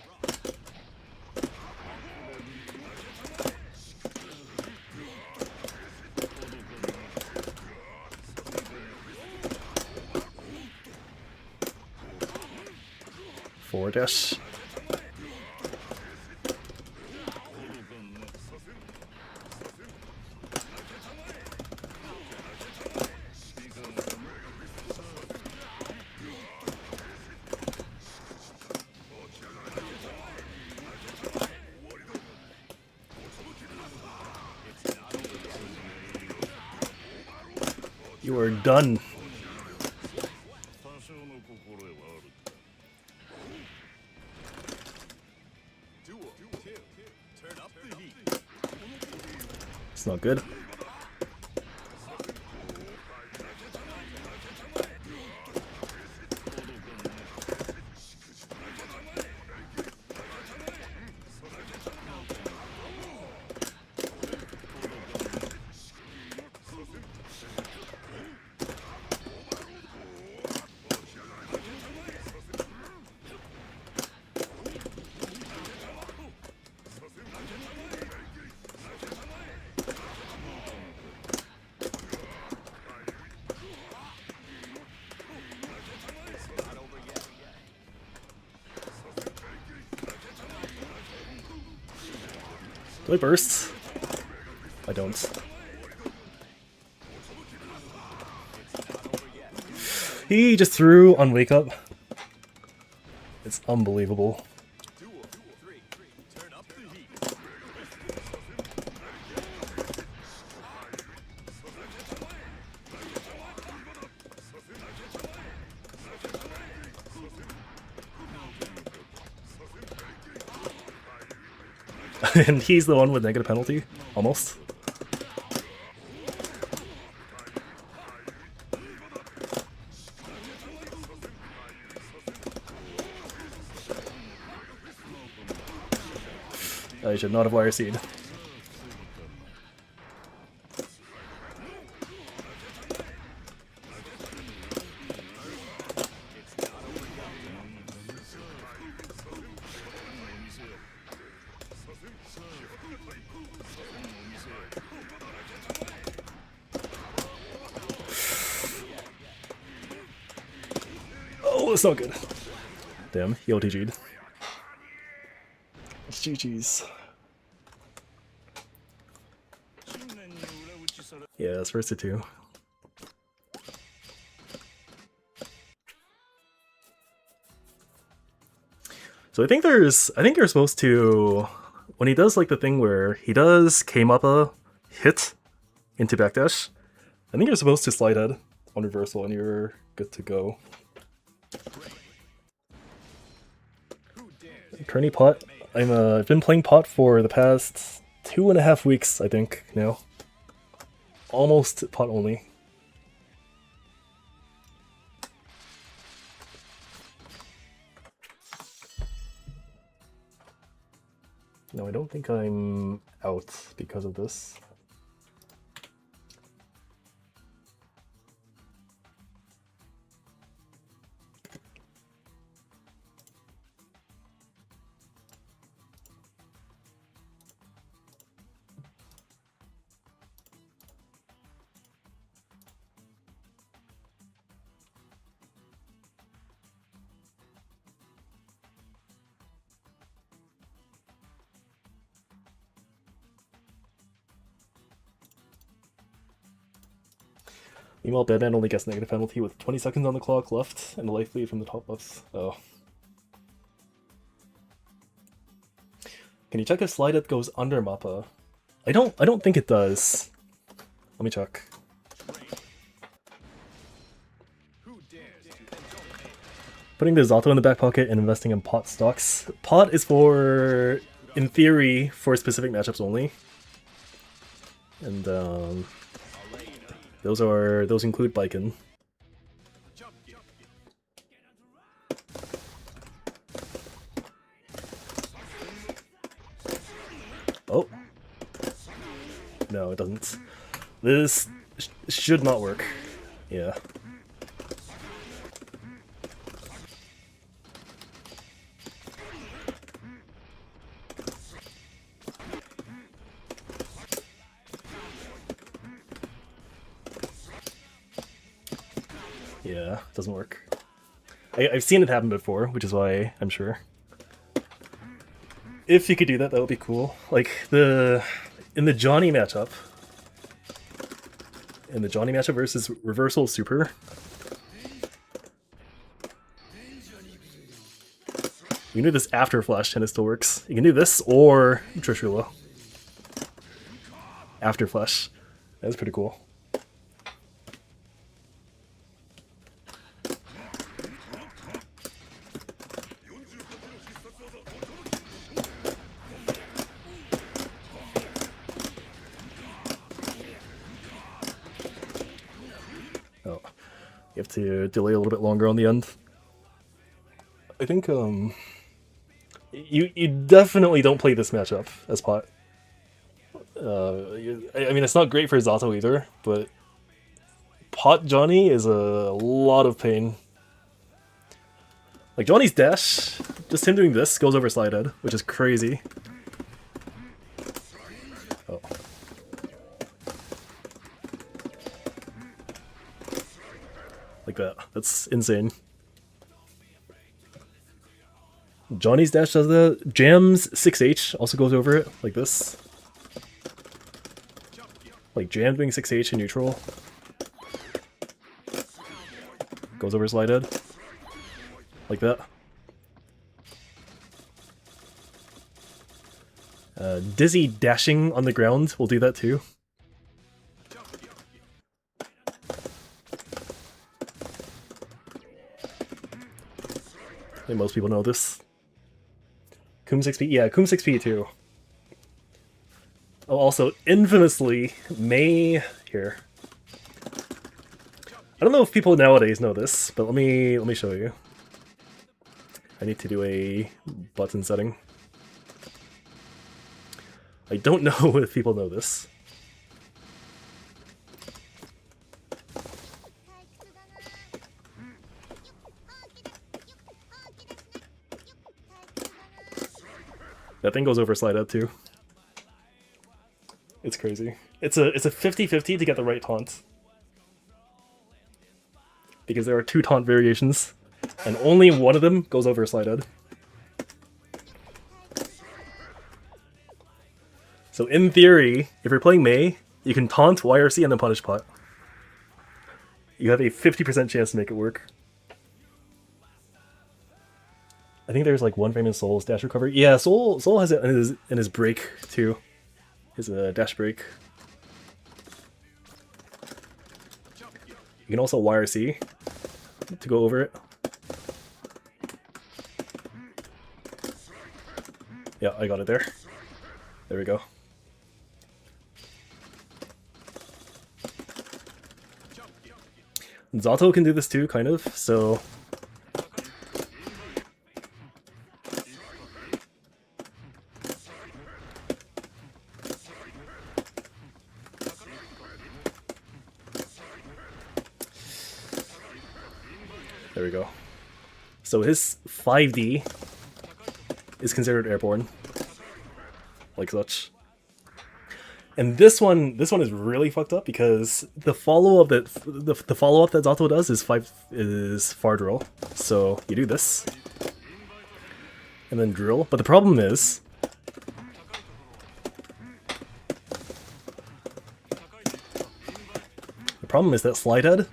Speaker 1: Forward dash. You are done.
Speaker 2: Duel 2. Turn up the heat.
Speaker 1: It's not good. Do I burst? I don't. He just threw on wake up. It's unbelievable.
Speaker 2: Duel 3. Turn up the heat.
Speaker 1: And he's the one with negative penalty, almost. I should not have wire seed. Oh, it's not good. Damn, he OTG'd. GG's. Yeah, it's first to 2. So I think you're supposed to, when he does like the thing where he does came up a hit into backdash, I think you're supposed to slide head on reversal and you're good to go. Kearney pot. I've been playing pot for the past 2.5 weeks, I think, now. Almost pot only. No, I don't think I'm out because of this. Meanwhile, Deadman only gets negative penalty with 20 seconds on the clock left and a life lead from the top left. Oh. Can you check if slide it goes under Mappa? I don't think it does. Let me check. Putting the Zato in the back pocket and investing in pot stocks. Pot is for, in theory, for specific matchups only. And those include Baiken. No, it doesn't. This should not work. Yeah. Yeah, doesn't work. I've seen it happen before, which is why I'm sure. If you could do that, that would be cool. Like in the Johnny matchup versus Reversal Super, you can do this after Flash and it still works. You can do this or Trishula after Flash. That's pretty cool. Oh, you have to delay a little bit longer on the end. I think you definitely don't play this matchup as Pot. I mean, it's not great for Zato either, but Pot Johnny is a lot of pain. Like Johnny's dash, just him doing this goes over slide head, which is crazy. Oh. Like that. That's insane. Johnny's dash does that. Jam's 6H also goes over it, like this. Like Jam doing 6H in neutral. Goes over slide head. Like that. Dizzy dashing on the ground will do that too. I think most people know this. Coom 6P, yeah, Coom 6P too. Oh, also, infamously, May here. I don't know if people nowadays know this, but let me show you. I need to do a button setting. I don't know if people know this. That thing goes over slide out too. It's crazy. It's a 50-50 to get the right taunt. Because there are 2 taunt variations, and only one of them goes over slide head. So in theory, if you're playing Mei, you can taunt YRC and then punish Pot. You have a 50% chance to make it work. I think there's like one frame in Soul's dash recovery. Yeah, Soul has it in his break too. His dash break. You can also YRC to go over it. Yeah, I got it there. There we go. Zato can do this too, kind of, so... There we go. So his 5D is considered airborne, like such. And this one is really fucked up because the follow-up that the follow-up that Zato does is far drill. So you do this, and then drill. But the problem is that slide head.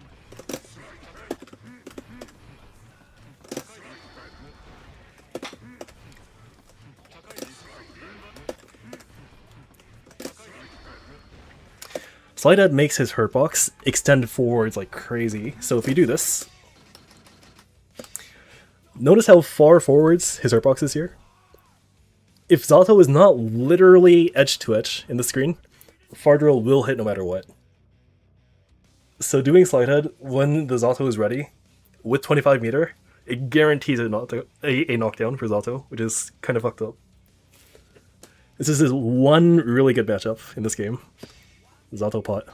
Speaker 1: Slide head makes his hurt box extend forwards like crazy. So if you do this, notice how far forwards his hurt box is here. If Zato is not literally edge to edge in the screen, far drill will hit no matter what. So doing slide head when the Zato is ready with 25 meter, it guarantees a knockdown for Zato, which is kind of fucked up. This is his one really good matchup in this game. Zato pot.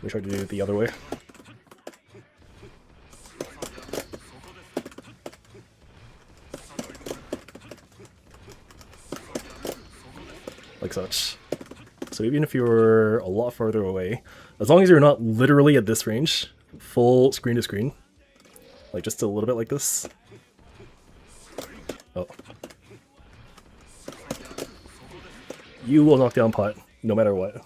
Speaker 1: We try to do it the other way. Like such. So even if you're a lot farther away, as long as you're not literally at this range, full screen to screen, like just a little bit like this. Oh. You will knock down pot, no matter what.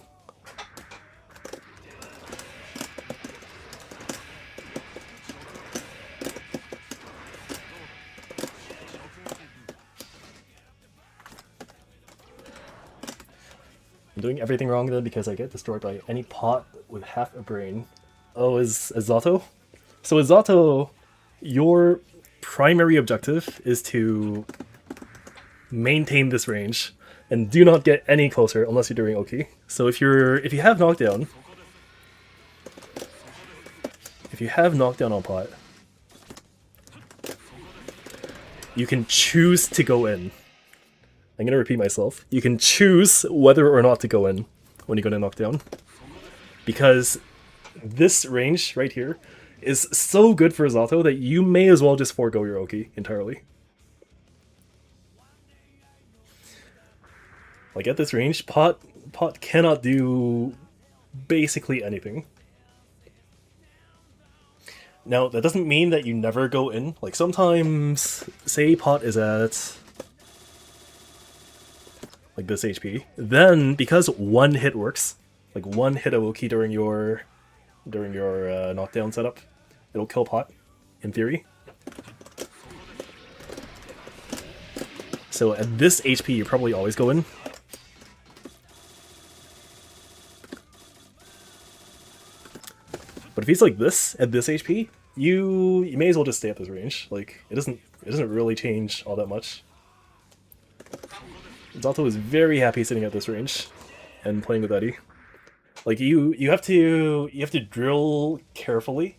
Speaker 1: I'm doing everything wrong then because I get destroyed by any pot with half a brain. Oh, is Zato? So with Zato, your primary objective is to maintain this range and do not get any closer unless you're doing Oki. So if you have knockdown, on pot, you can choose to go in. I'm gonna repeat myself. You can choose whether or not to go in when you go to knockdown. Because this range right here is so good for Zato that you may as well just forego your Oki entirely. Like at this range, pot cannot do basically anything. Now, that doesn't mean that you never go in. Like sometimes, say pot is at like this HP, then because one hit works, like one hit of Oki during your knockdown setup, it'll kill pot, in theory. So at this HP, you probably always go in. But if he's like this at this HP, you may as well just stay at this range. Like it doesn't really change all that much. Zato is very happy sitting at this range and playing with Eddie. Like you have to drill carefully,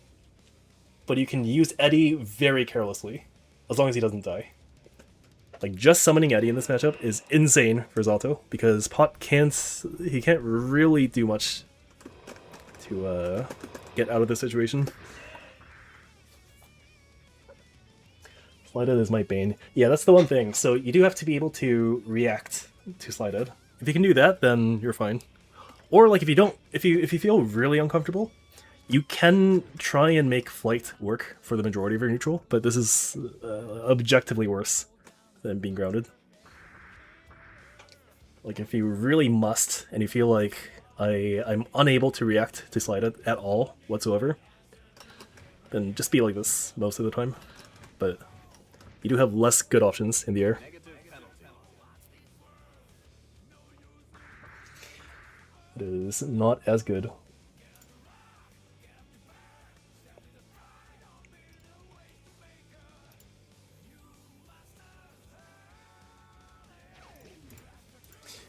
Speaker 1: but you can use Eddie very carelessly, as long as he doesn't die. Like just summoning Eddie in this matchup is insane for Zato because pot can't really do much to get out of this situation. Slide-Ed is my bane. Yeah, that's the one thing. So you do have to be able to react to Slide-Ed. If you can do that, then you're fine. Or like if you feel really uncomfortable, you can try and make flight work for the majority of your neutral, but this is objectively worse than being grounded. Like if you really must, and you feel like I'm unable to react to Slide-Ed at all whatsoever, then just be like this most of the time. But you do have less good options in the air. It is not as good.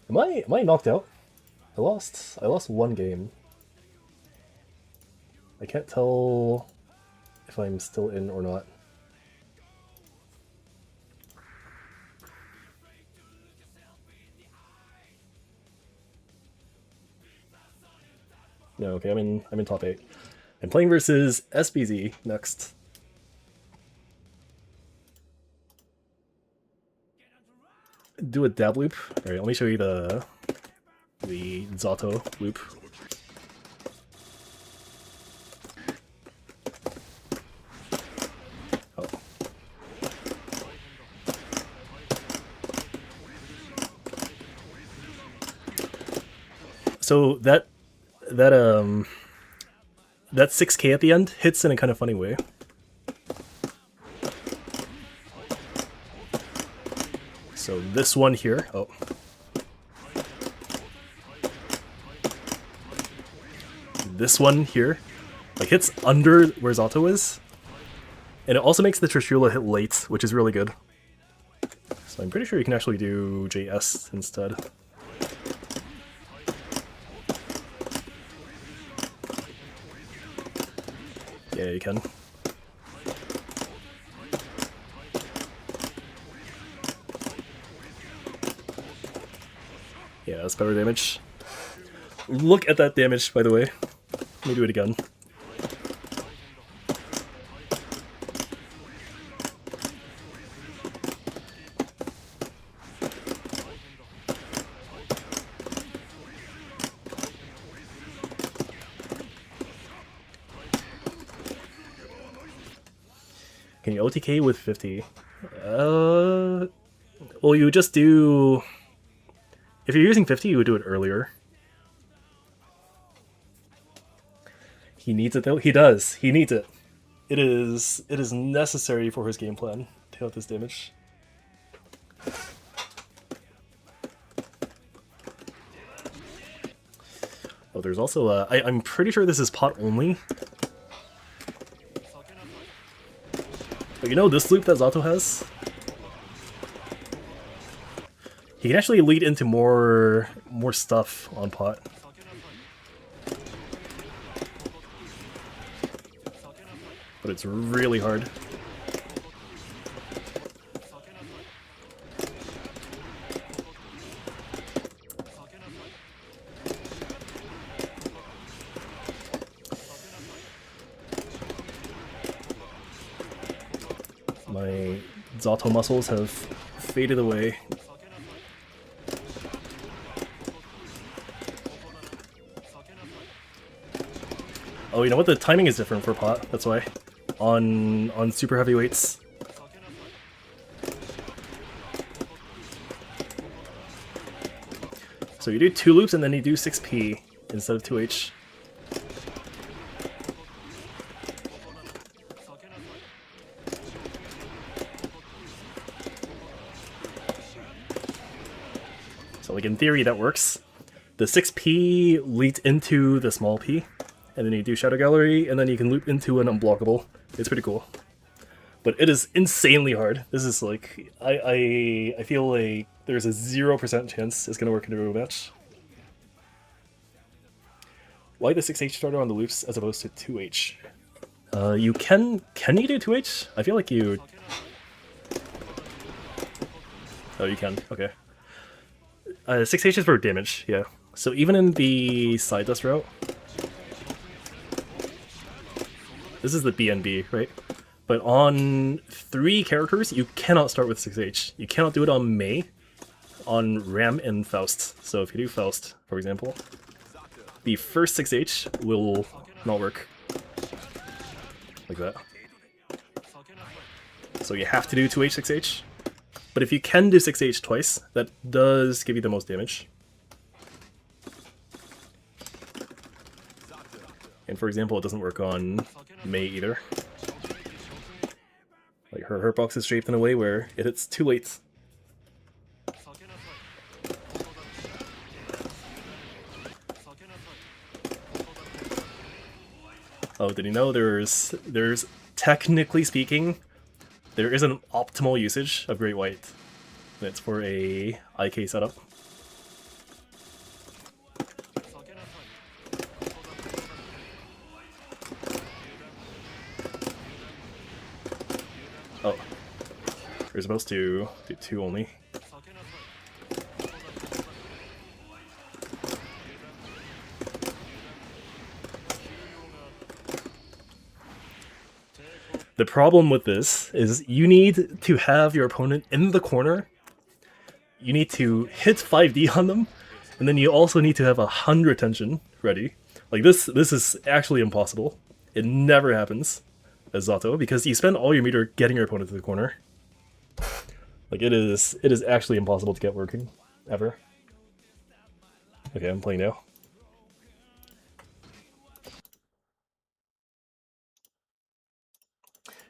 Speaker 1: Am I knocked out? I lost one game. I can't tell if I'm still in or not. No, okay, I'm in top 8. I'm playing versus SBZ next. Do a dab loop. Alright, let me show you the Zato loop. Oh. So that 6k at the end hits in a kind of funny way. So this one here, oh. This one here, like hits under where Zato is. And it also makes the Trishula hit late, which is really good. So I'm pretty sure you can actually do JS instead. Yeah, you can. That's better damage. Look at that damage, by the way. Let me do it again. Can you OTK with 50? Well, you would just do... If you're using 50, you would do it earlier. He needs it though? He does. He needs it. It is necessary for his game plan to have this damage. Oh, there's also I'm pretty sure this is pot only. But you know this loop that Zato has? He can actually lead into more stuff on pot. But it's really hard. My Zato muscles have faded away. Oh, you know what? The timing is different for pot, that's why. On super heavyweights. So you do 2 loops and then you do 6p instead of 2h. So like in theory that works. The 6p leads into the small p, and then you do Shadow Gallery, and then you can loop into an unblockable. It's pretty cool. But it is insanely hard. This is like, I feel like there's a 0% chance it's gonna work in a real match. Why the 6h starter on the loops as opposed to 2h? You can you do 2h? I feel like you... Oh, you can, okay. 6h is for damage, yeah. So even in the side dust route, this is the BNB, right? But on 3 characters, you cannot start with 6h. You cannot do it on Mei, on Ram, and Faust. So if you do Faust, for example, the first 6h will not work. Like that. So you have to do 2h, 6h. But if you can do 6h twice, that does give you the most damage. And for example, it doesn't work on Mei either. Like her hurtbox is shaped in a way where it hits too late. Oh, did you know there's technically speaking, there is an optimal usage of Great White. And it's for a IK setup. Oh. You're supposed to do 2 only. The problem with this is you need to have your opponent in the corner. You need to hit 5D on them, and then you also need to have 100 tension ready. Like this is actually impossible. It never happens as Zato because you spend all your meter getting your opponent to the corner. Like it is actually impossible to get working ever. Okay, I'm playing now.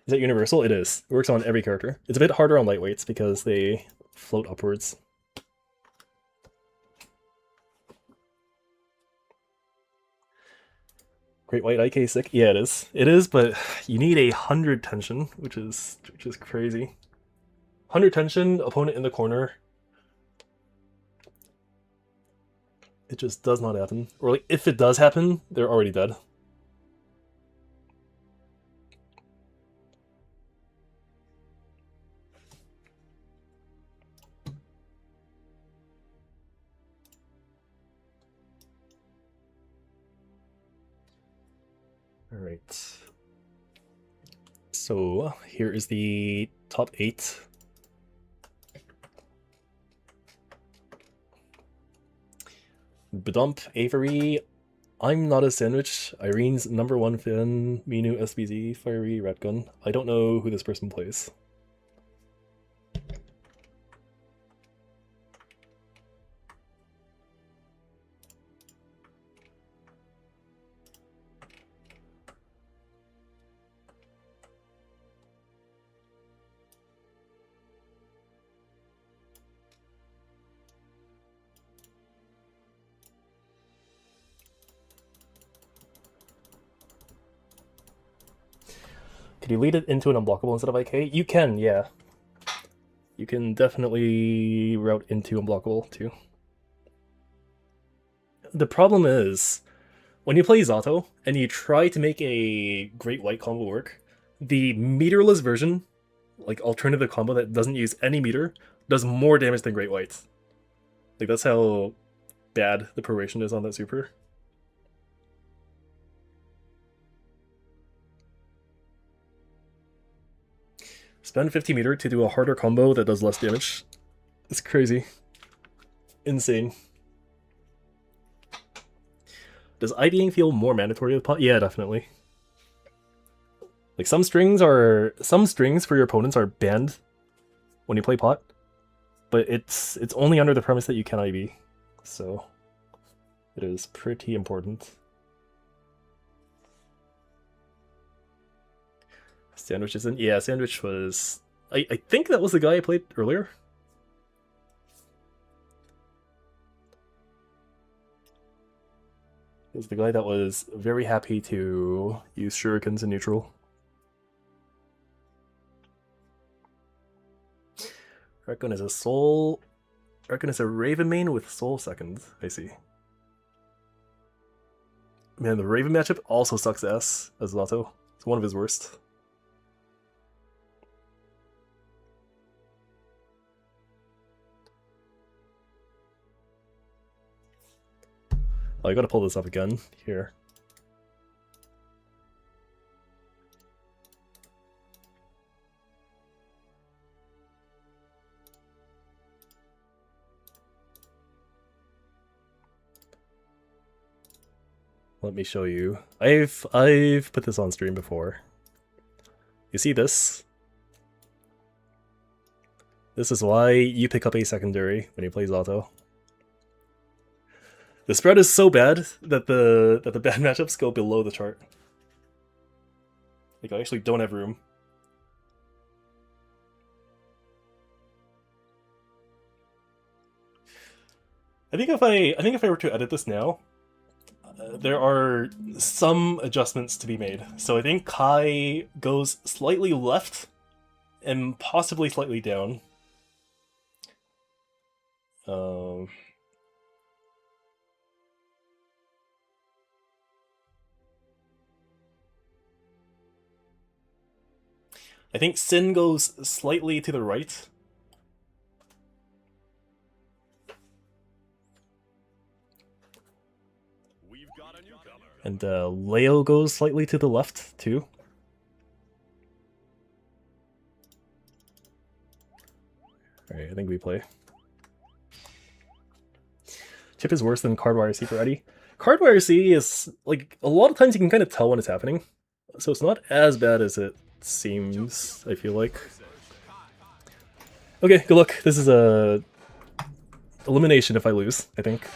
Speaker 1: Is that universal? It is. It works on every character. It's a bit harder on lightweights because they float upwards. Great White IK sick? Yeah, it is. It is, but you need 100 tension, which is crazy. 100 tension, opponent in the corner. It just does not happen. Or like, if it does happen, they're already dead. Alright. So here is the top 8. Badump, Avery, I'm not a sandwich, Irene's #1 fan, Minu, SBZ, Fiery, Ratgun. I don't know who this person plays. Could you lead it into an unblockable instead of IK? You can, yeah. You can definitely route into unblockable too. The problem is, when you play Zato and you try to make a Great White combo work, the meterless version, like alternative combo that doesn't use any meter, does more damage than Great White. Like that's how bad the proration is on that super. Spend 50 meter to do a harder combo that does less damage. It's crazy. Insane. Does IDing feel more mandatory with pot? Yeah, definitely. Like some strings for your opponents are banned when you play pot, but it's only under the premise that you can IB. So it is pretty important. Sandwich isn't? Yeah, Sandwich was... I think that was the guy I played earlier. It was the guy that was very happy to use shurikens in neutral. Reckon is a soul... Reckon is a Raven main with soul second. I see. Man, the Raven matchup also sucks ass as Zato. It's one of his worst. Oh, I gotta pull this up again here. Let me show you. I've put this on stream before. You see this? This is why you pick up a secondary when you play Zato. The spread is so bad that the bad matchups go below the chart. Like I actually don't have room. I think if I were to edit this now, there are some adjustments to be made. So I think Kai goes slightly left and possibly slightly down. I think Sin goes slightly to the right.
Speaker 2: We've got a newcomer.
Speaker 1: And Leo goes slightly to the left, too. Alright, I think we play. Chip is worse than Cardwire C for Eddie. Cardwire C is, like, a lot of times you can kind of tell when it's happening. So it's not as bad as it seems, I feel like. Okay, good luck. This is a elimination if I lose, I think.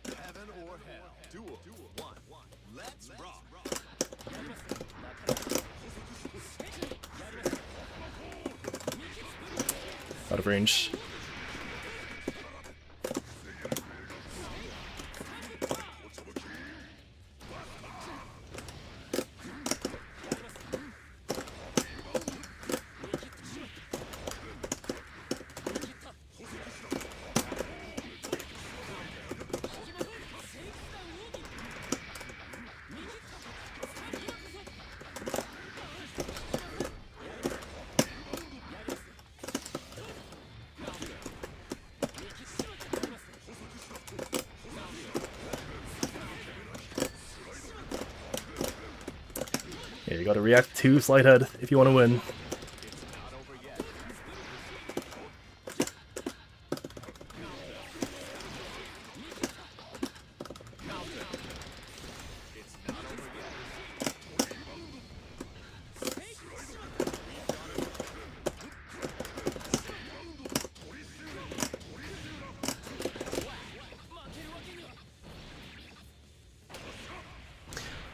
Speaker 2: Heaven or hell. Duel. One. Let's rock.
Speaker 1: Out of range. Yeah, you gotta react to slide head if you want to win.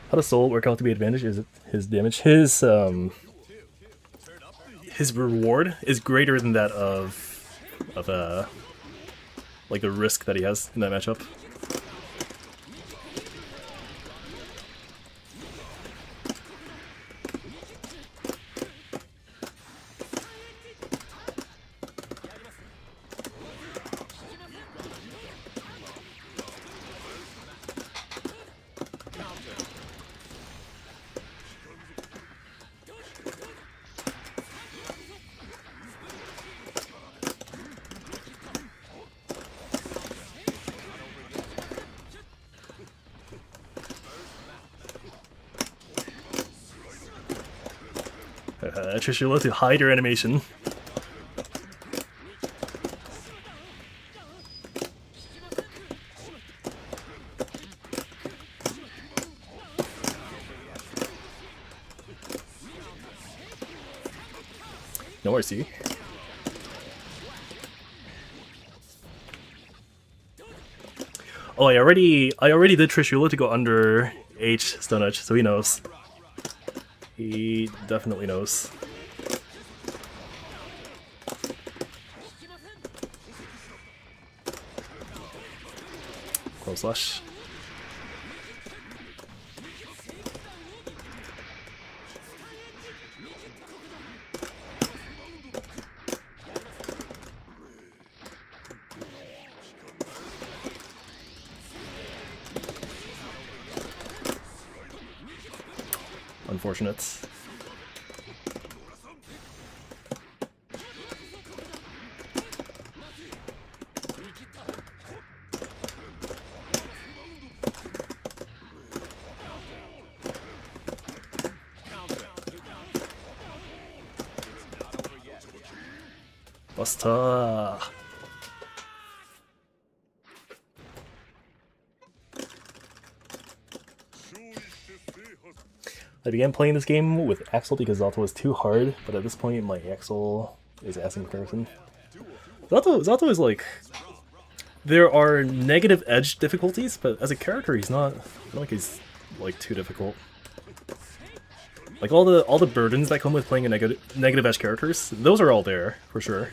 Speaker 1: How does Soul work out to be advantage? Is it his damage? His reward is greater than that of like the risk that he has in that matchup. Trishula to hide your animation. No RC. Oh, I already did Trishula to go under H stun edge, so he knows. He definitely knows. Close slash. Unfortunate. Buster. I began playing this game with Axel because Zato was too hard, but at this point my Axel is ass in comparison. Zato is like... There are negative edge difficulties, but as a character he's not like he's like too difficult. Like all the burdens that come with playing a negative edge characters, those are all there, for sure.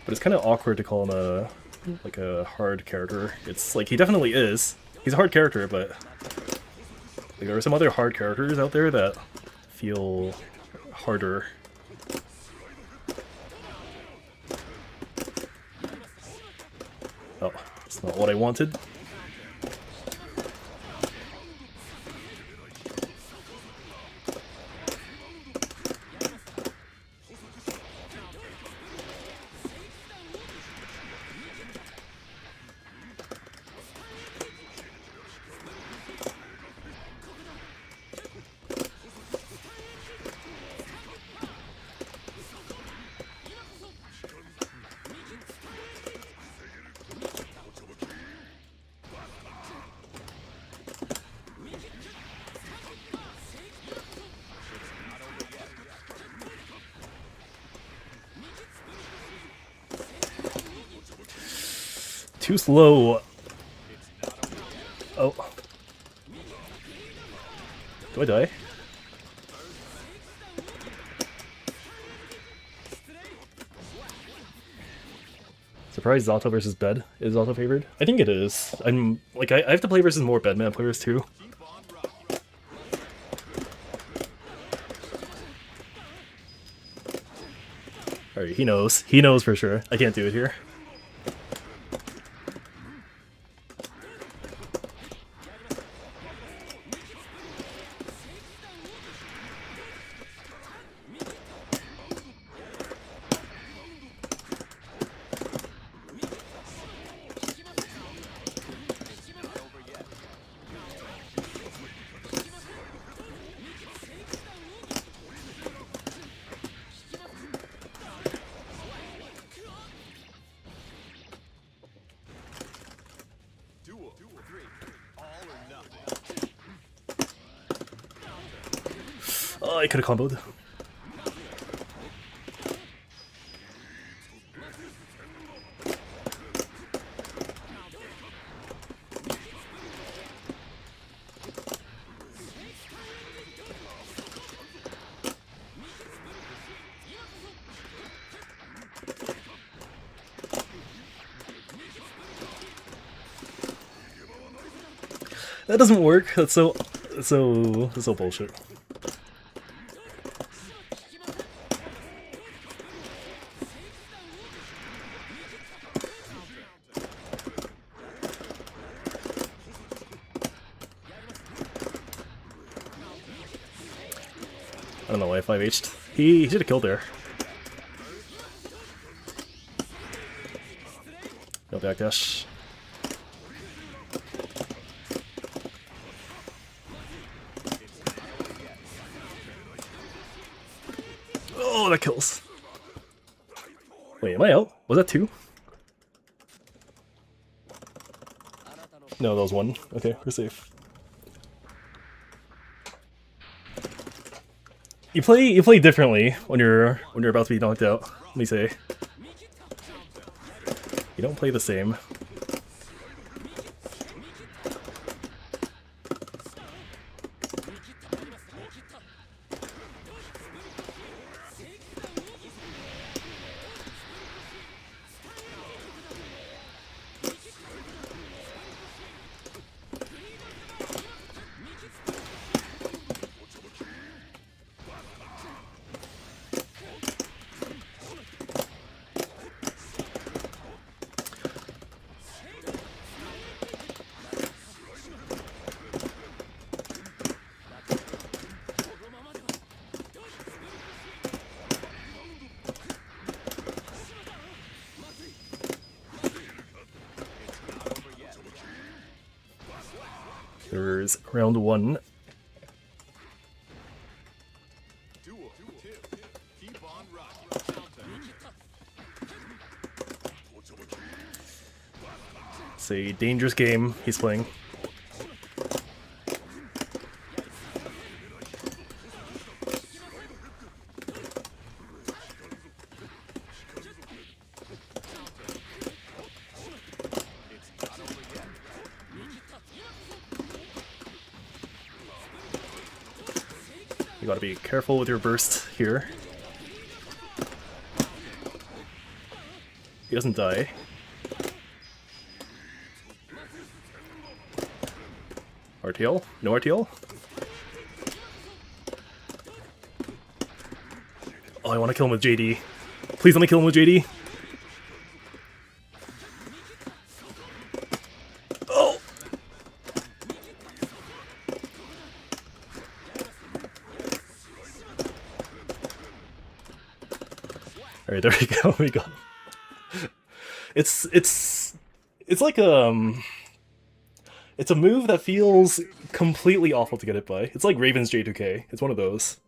Speaker 1: But it's kind of awkward to call him a hard character. It's like, he definitely is. He's a hard character, but like, there are some other hard characters out there that feel harder. Oh, that's not what I wanted. Too slow. Oh. Do I die? Surprised Zato versus Bed is Zato favored? I think it is. I'm like I have to play versus more Bedman players too. Alright, he knows. He knows for sure. I can't do it here. Oh, I could have comboed. That doesn't work. That's so bullshit. I don't know why I 5H'd. He should have killed there. No backdash. Oh, that kills. Wait, am I out? Was that 2? No, that was 1. Okay, we're safe. You play differently when you're about to be knocked out. Let me say. You don't play the same. There's round 1.
Speaker 2: Keep on rocking.
Speaker 1: It's a dangerous game he's playing. You gotta be careful with your burst here. He doesn't die. RTL? No RTL? Oh, I want to kill him with JD. Please let me kill him with JD. Oh! Alright, there we go, we got him. It's like it's a move that feels completely awful to get hit by. It's like Raven's J2K. It's one of those.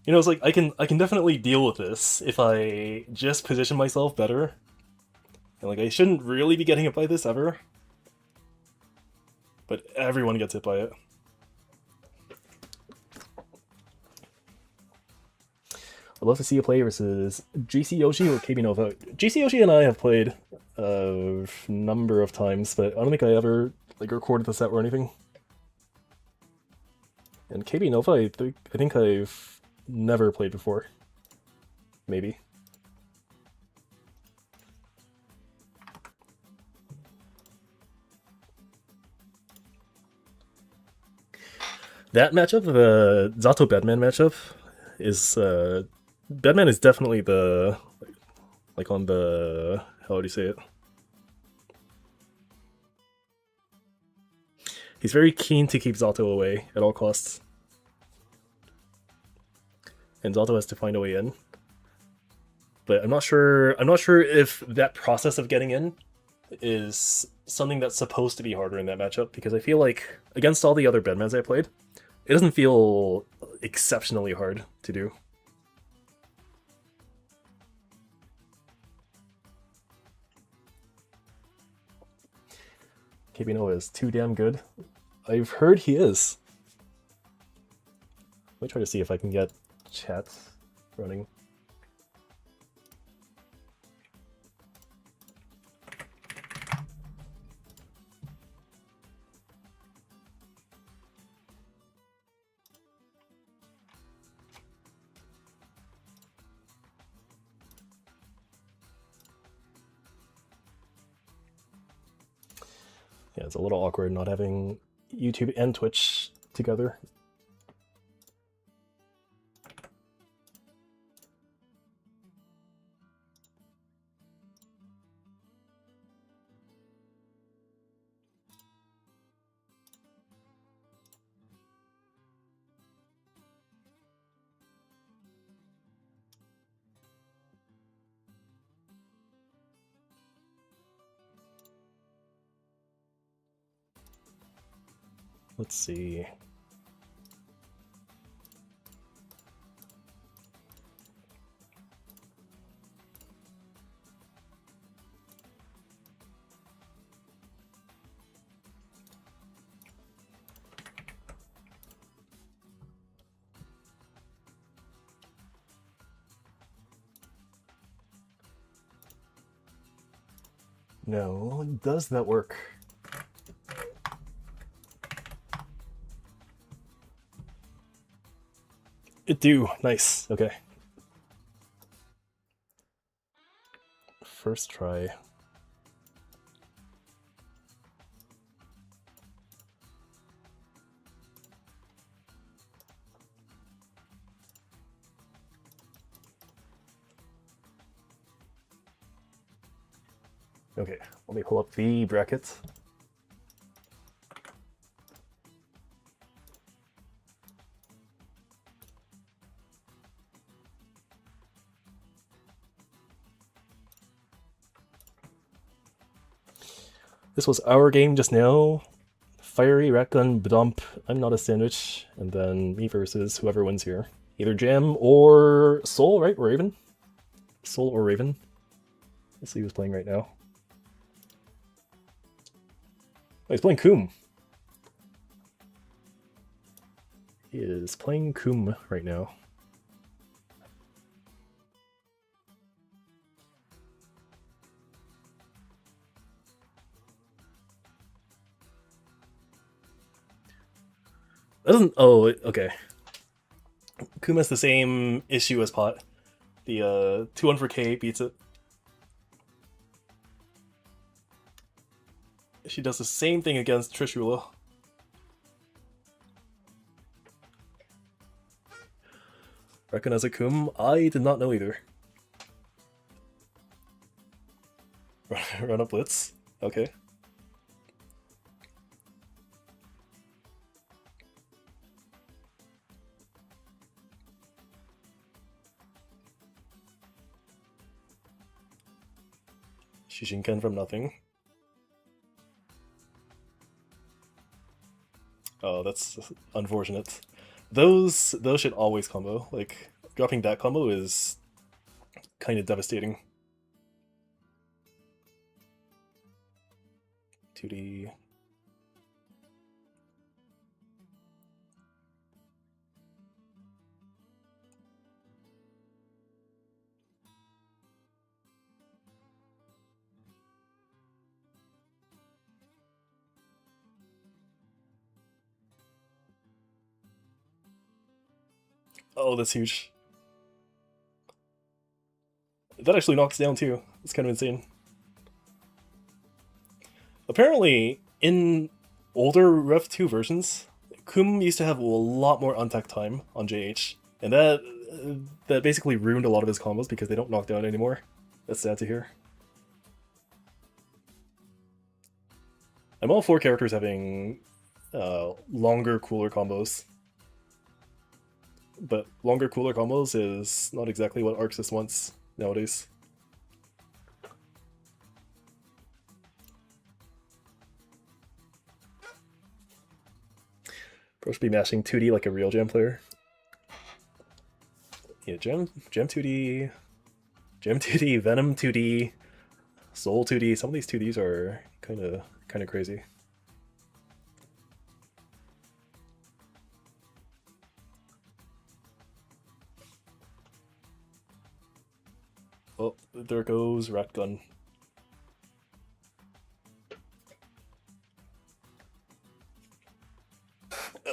Speaker 1: You know, it's like I can definitely deal with this if I just position myself better. And like I shouldn't really be getting hit by this ever. But everyone gets hit by it. I'd love to see you play versus GC Yoshi or KB Nova. GC Yoshi and I have played a number of times, but I don't think I ever like recorded the set or anything. And KB Nova, I think I've never played before. Maybe. That matchup, the Zato Batman matchup, is Batman is definitely the like on the how would you say it? He's very keen to keep Zato away at all costs. And Zato has to find a way in. But I'm not sure if that process of getting in is something that's supposed to be harder in that matchup, because I feel like against all the other Batmans I played, it doesn't feel exceptionally hard to do. Kibino is too damn good. I've heard he is. Let me try to see if I can get chat running. Yeah, it's a little awkward not having YouTube and Twitch together. Let's see. No, does that work? It do. Nice. Okay. First try. Okay, let me pull up the bracket. This was our game just now. Fiery, Ratgun, Badump, I'm not a sandwich, and then me versus whoever wins here. Either Jam or Soul, right? Or Raven? Soul or Raven. Let's see who's playing right now. Oh, he's playing Koom. He is playing Koom right now. That doesn't... Oh, okay. Koom has the same issue as Pot. The 2-1 for K beats it. She does the same thing against Trishula. Recognize a Koom? I did not know either. Run up Blitz? Okay. Shishinken from nothing. Oh, that's unfortunate. Those should always combo. Like, dropping that combo is kind of devastating. 2D. Oh, that's huge. That actually knocks down too. It's kind of insane. Apparently, in older Rev2 versions, Kum used to have a lot more untack time on JH, and that basically ruined a lot of his combos because they don't knock down anymore. That's sad to hear. I'm all for characters having longer, cooler combos. But longer, cooler combos is not exactly what Arxis wants nowadays. Pro should be mashing 2D like a real Jam player. Yeah, Jam 2D, Jam 2D, Venom 2D, Soul 2D. Some of these 2Ds are kind of crazy. Oh, there goes Rat Gun.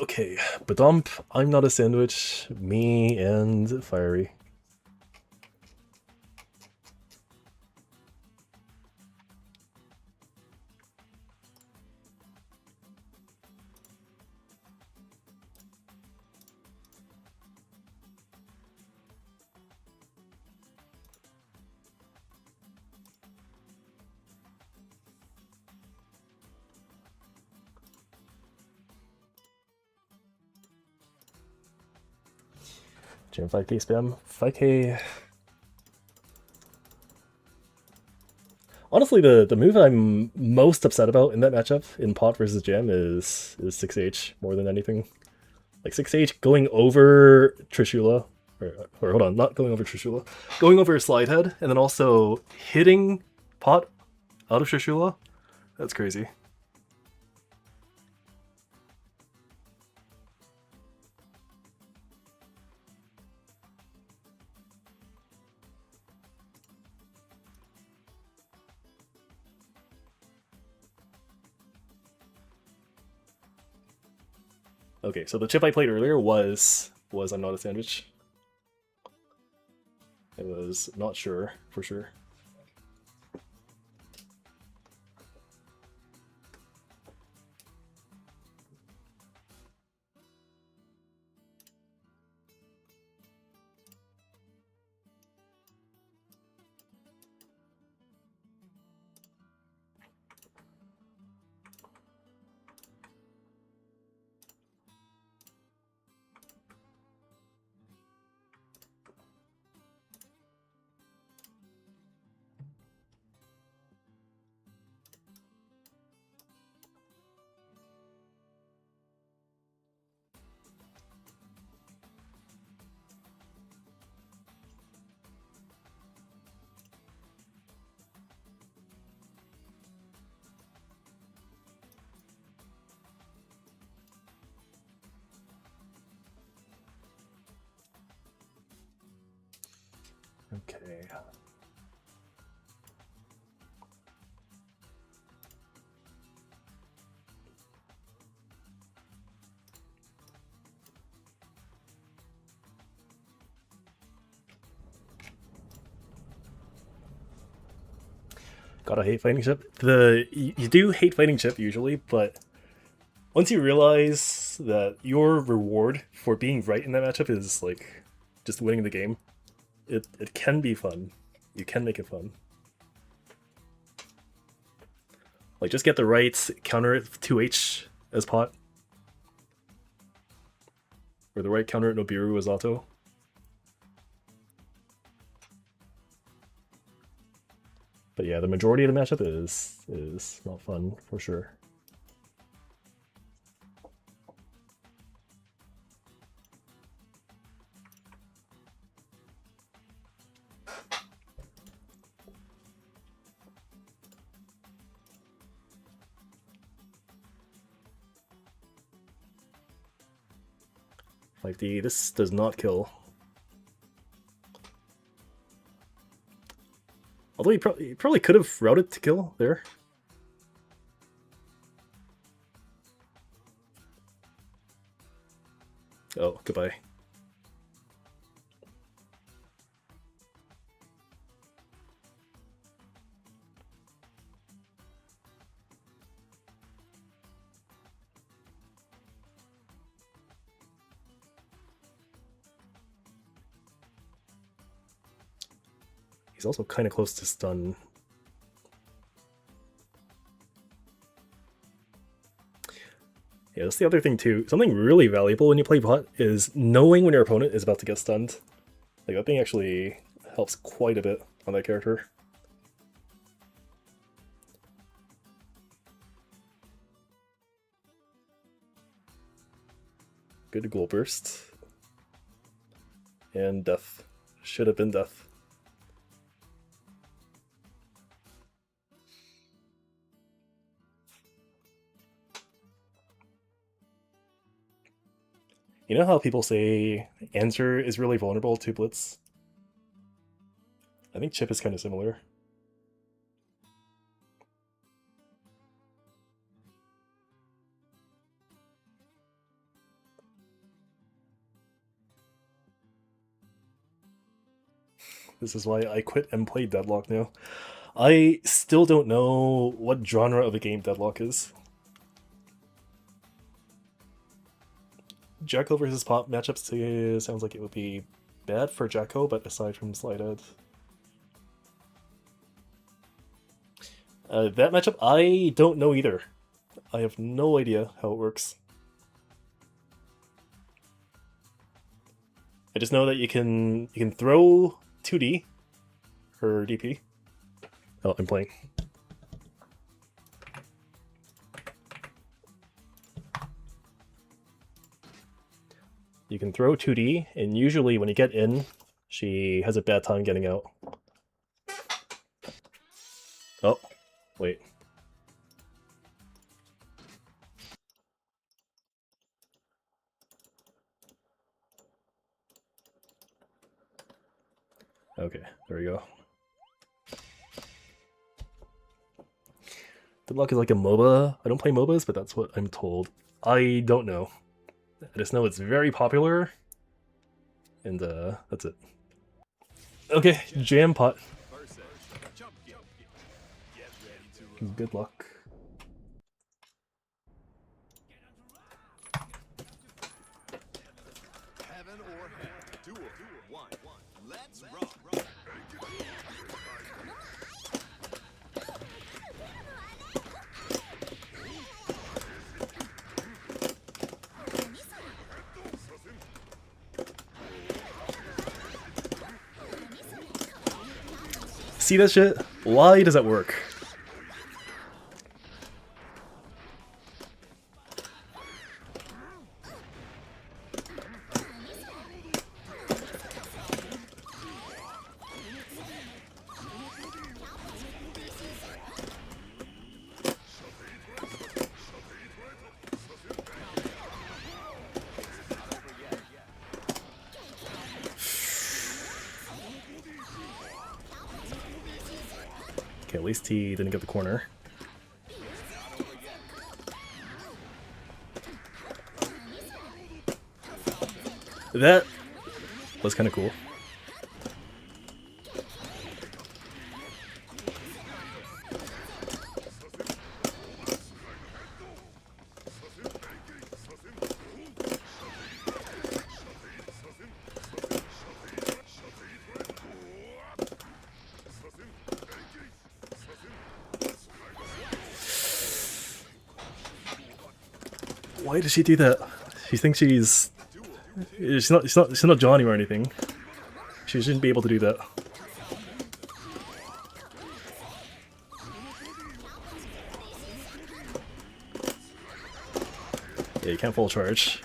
Speaker 1: Okay, Badump, I'm not a sandwich, me and Fiery. Jam 5k spam, 5k. Honestly, the move I'm most upset about in that matchup in pot versus Jam is 6H more than anything. Like 6H going over Trishula, or hold on, not going over Trishula, going over Slide Head, and then also hitting pot out of Trishula. That's crazy. Okay, so the chip I played earlier was I'm not a sandwich. I was not sure for sure. Okay. Gotta hate fighting chip. You do hate fighting chip usually, but once you realize that your reward for being right in that matchup is like just winning the game, it can be fun. You can make it fun. Like just get the right counter at 2H as pot. Or the right counter at Nobiru as auto. But yeah, the majority of the matchup is not fun for sure. Like this does not kill. Although he probably could have routed to kill there. Oh, goodbye. He's also kind of close to stun. Yeah, that's the other thing too. Something really valuable when you play bot is knowing when your opponent is about to get stunned. Like that thing actually helps quite a bit on that character. Good goal burst. And death. Should have been death. You know how people say Answer is really vulnerable to Blitz? I think Chip is kind of similar. This is why I quit and play Deadlock now. I still don't know what genre of a game Deadlock is. Jacko versus Pop matchups sounds like it would be bad for Jacko, but aside from Slide Ed. That matchup, I don't know either. I have no idea how it works. I just know that you can throw 2D for DP. Oh, I'm playing. You can throw 2D, and usually when you get in, she has a bad time getting out. Oh, wait. Okay, there we go. Deadlock is like a MOBA. I don't play MOBAs, but that's what I'm told. I don't know. I just know it's very popular, and that's it. Okay, Jam Pot.
Speaker 2: Versus jump game. Get ready to
Speaker 1: Good luck.
Speaker 2: heaven or hell. Duel 1. Let's rock.
Speaker 1: See that shit? Why does that work? Okay, at least he didn't get the corner. That was kind of cool. Why does she do that? She thinks she's not Johnny or anything. She shouldn't be able to do that. Yeah, you can't full charge.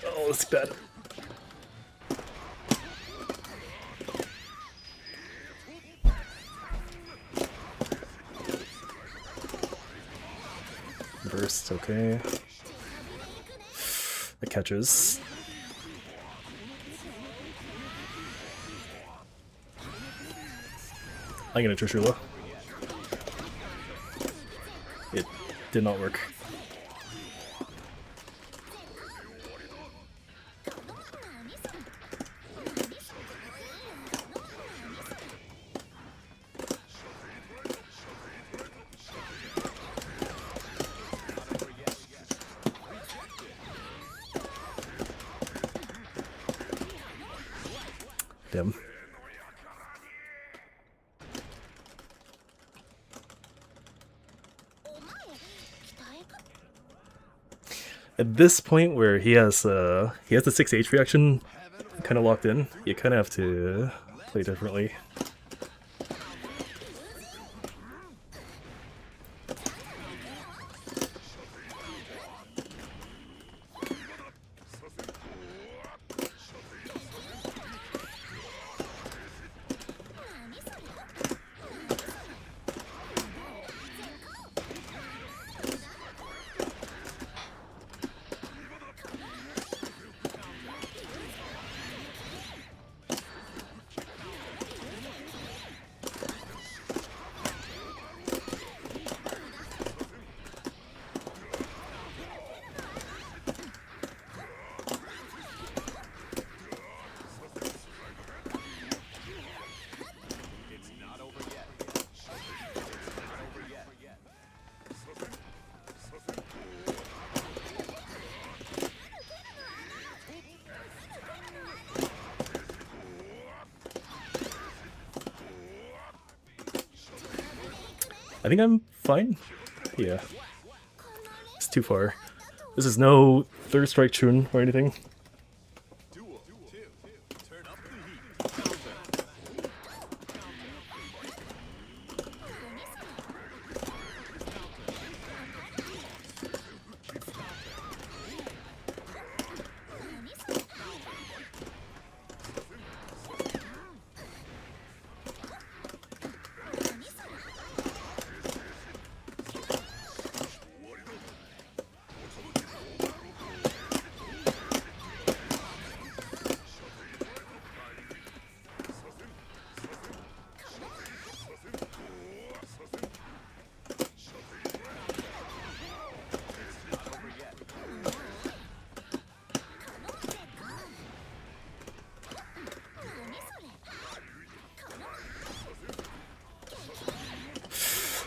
Speaker 1: Oh, that's bad. Burst, okay. It catches. I'm gonna Trishula. It did not work. Damn. At this point where he has the 6H reaction kind of locked in, you kind of have to play differently. I think I'm fine. Yeah. It's too far. This is no third strike tune or anything.
Speaker 2: Duel 2. Turn up the heat.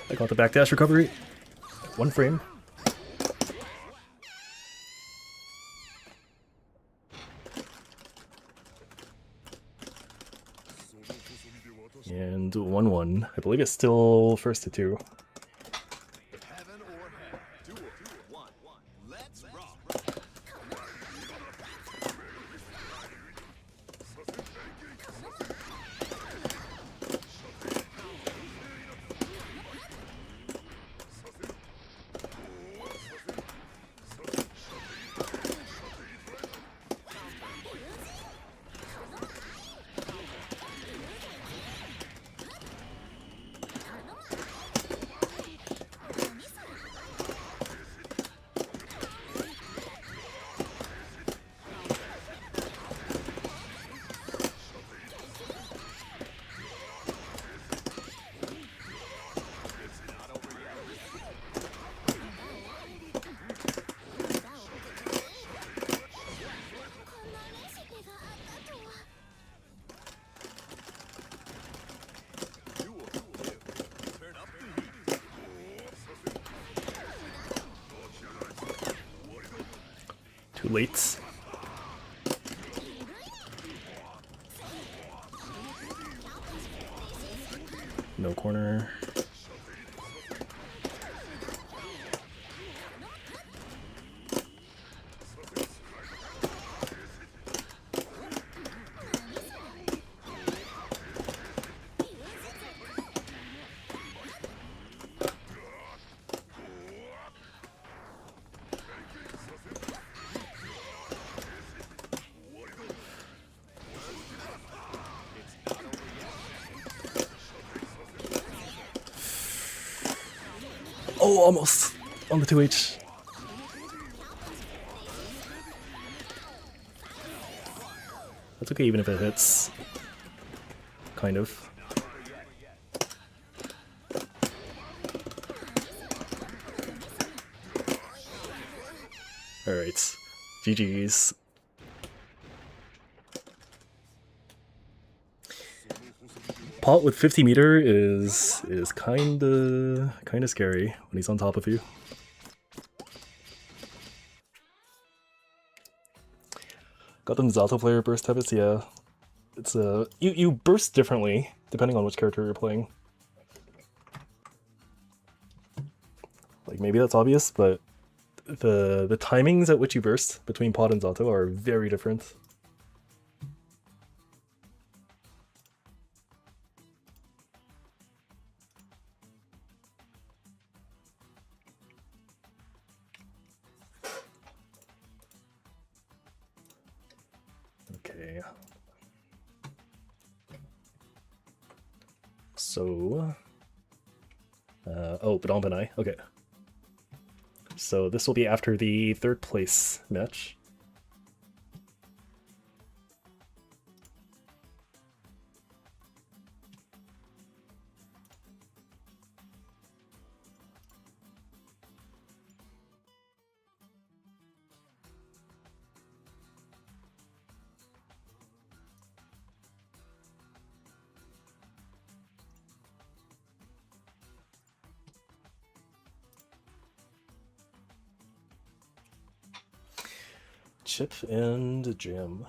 Speaker 1: I got the backdash recovery. 1 frame. And 1-1. I believe it's still first to 2.
Speaker 2: Heaven or hell. Duel 1. Let's rock.
Speaker 1: Too late. No corner. Oh, almost on the 2H. That's okay, even if it hits. Kind of. Alright. GG's. Pot with 50 meter is kinda scary when he's on top of you. Got them Zato player burst habits, yeah. It's you burst differently depending on which character you're playing. Like maybe that's obvious, but the timings at which you burst between Pot and Zato are very different. Okay. So oh, Badom Benai. Okay. So this will be after the 3rd place match. Chip and Jim.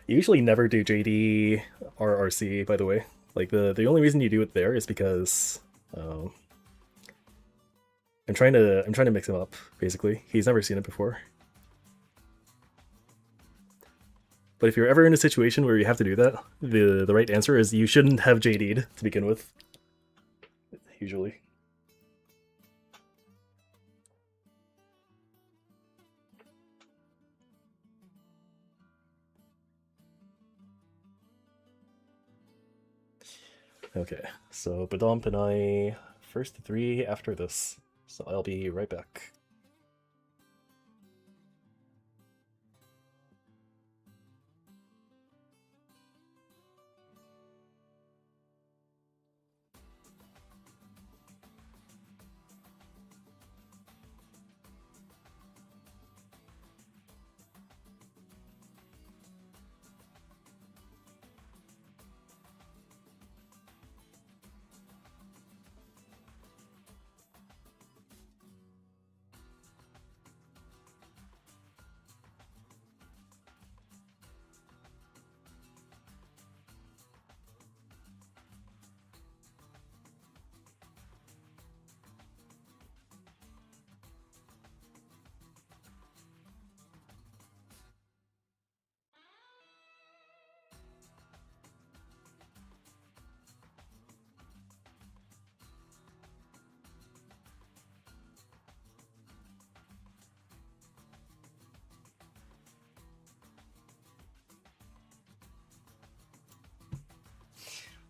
Speaker 1: You usually never do JD or RC, by the way. Like the only reason you do it there is because I'm trying to mix him up. Basically, he's never seen it before. But if you're ever in a situation where you have to do that, the right answer is you shouldn't have JD'd to begin with. Usually. Okay, so Badamp and I first to 3 after this. So I'll be right back.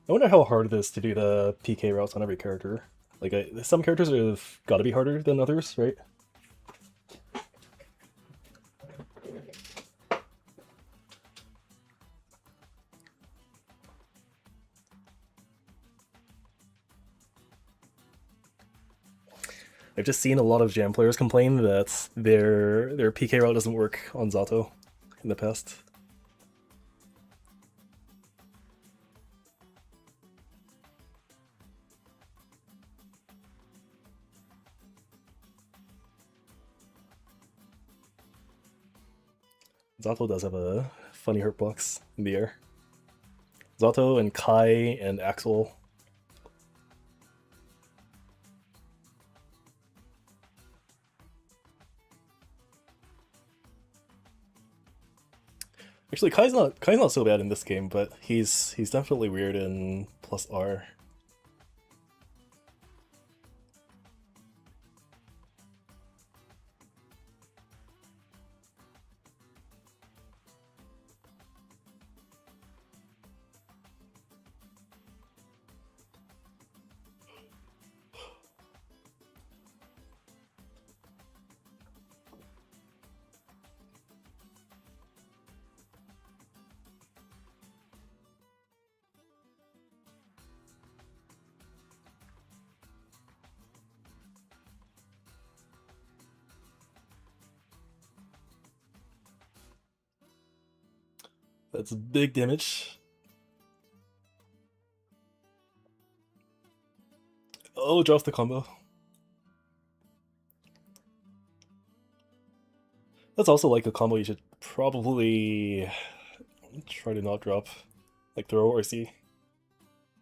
Speaker 1: I wonder how hard it is to do the PK routes on every character. Like, some characters have got to be harder than others, right? I've just seen a lot of Jam players complain that their PK route doesn't work on Zato in the past. Zato does have a funny hurtbox in the air. Zato and Kai and Axel. Actually, Kai's not so bad in this game, but he's definitely weird in plus R. That's big damage. Oh, drops the combo. That's also like a combo you should probably try to not drop. Like throw or C.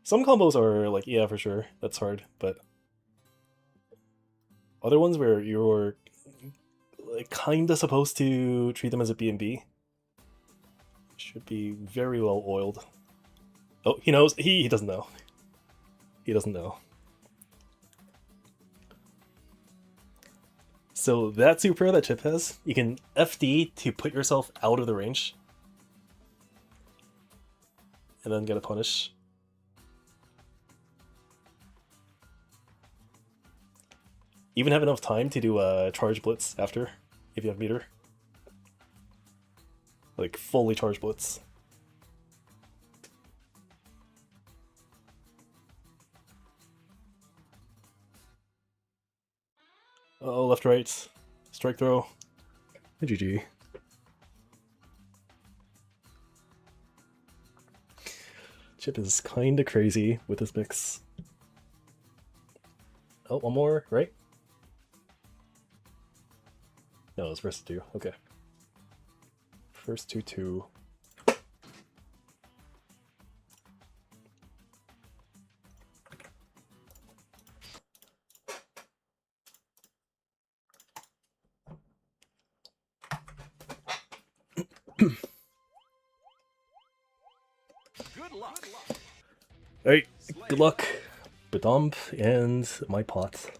Speaker 1: Some combos are like, yeah, for sure, that's hard, but other ones where you're like kinda supposed to treat them as a B&B should be very well oiled. Oh, he knows. He doesn't know. He doesn't know. So that super that Chip has, you can FD to put yourself out of the range. And then get a punish. Even have enough time to do a charge blitz after, if you have meter. Like, fully charge blitz. Oh, left, right. Strike throw. GG. Chip is kinda crazy with this mix. Oh, one more, right? No, it's first 2. Okay. First 2-2.
Speaker 2: Good luck.
Speaker 1: Alright, good luck, Badump, and my pot.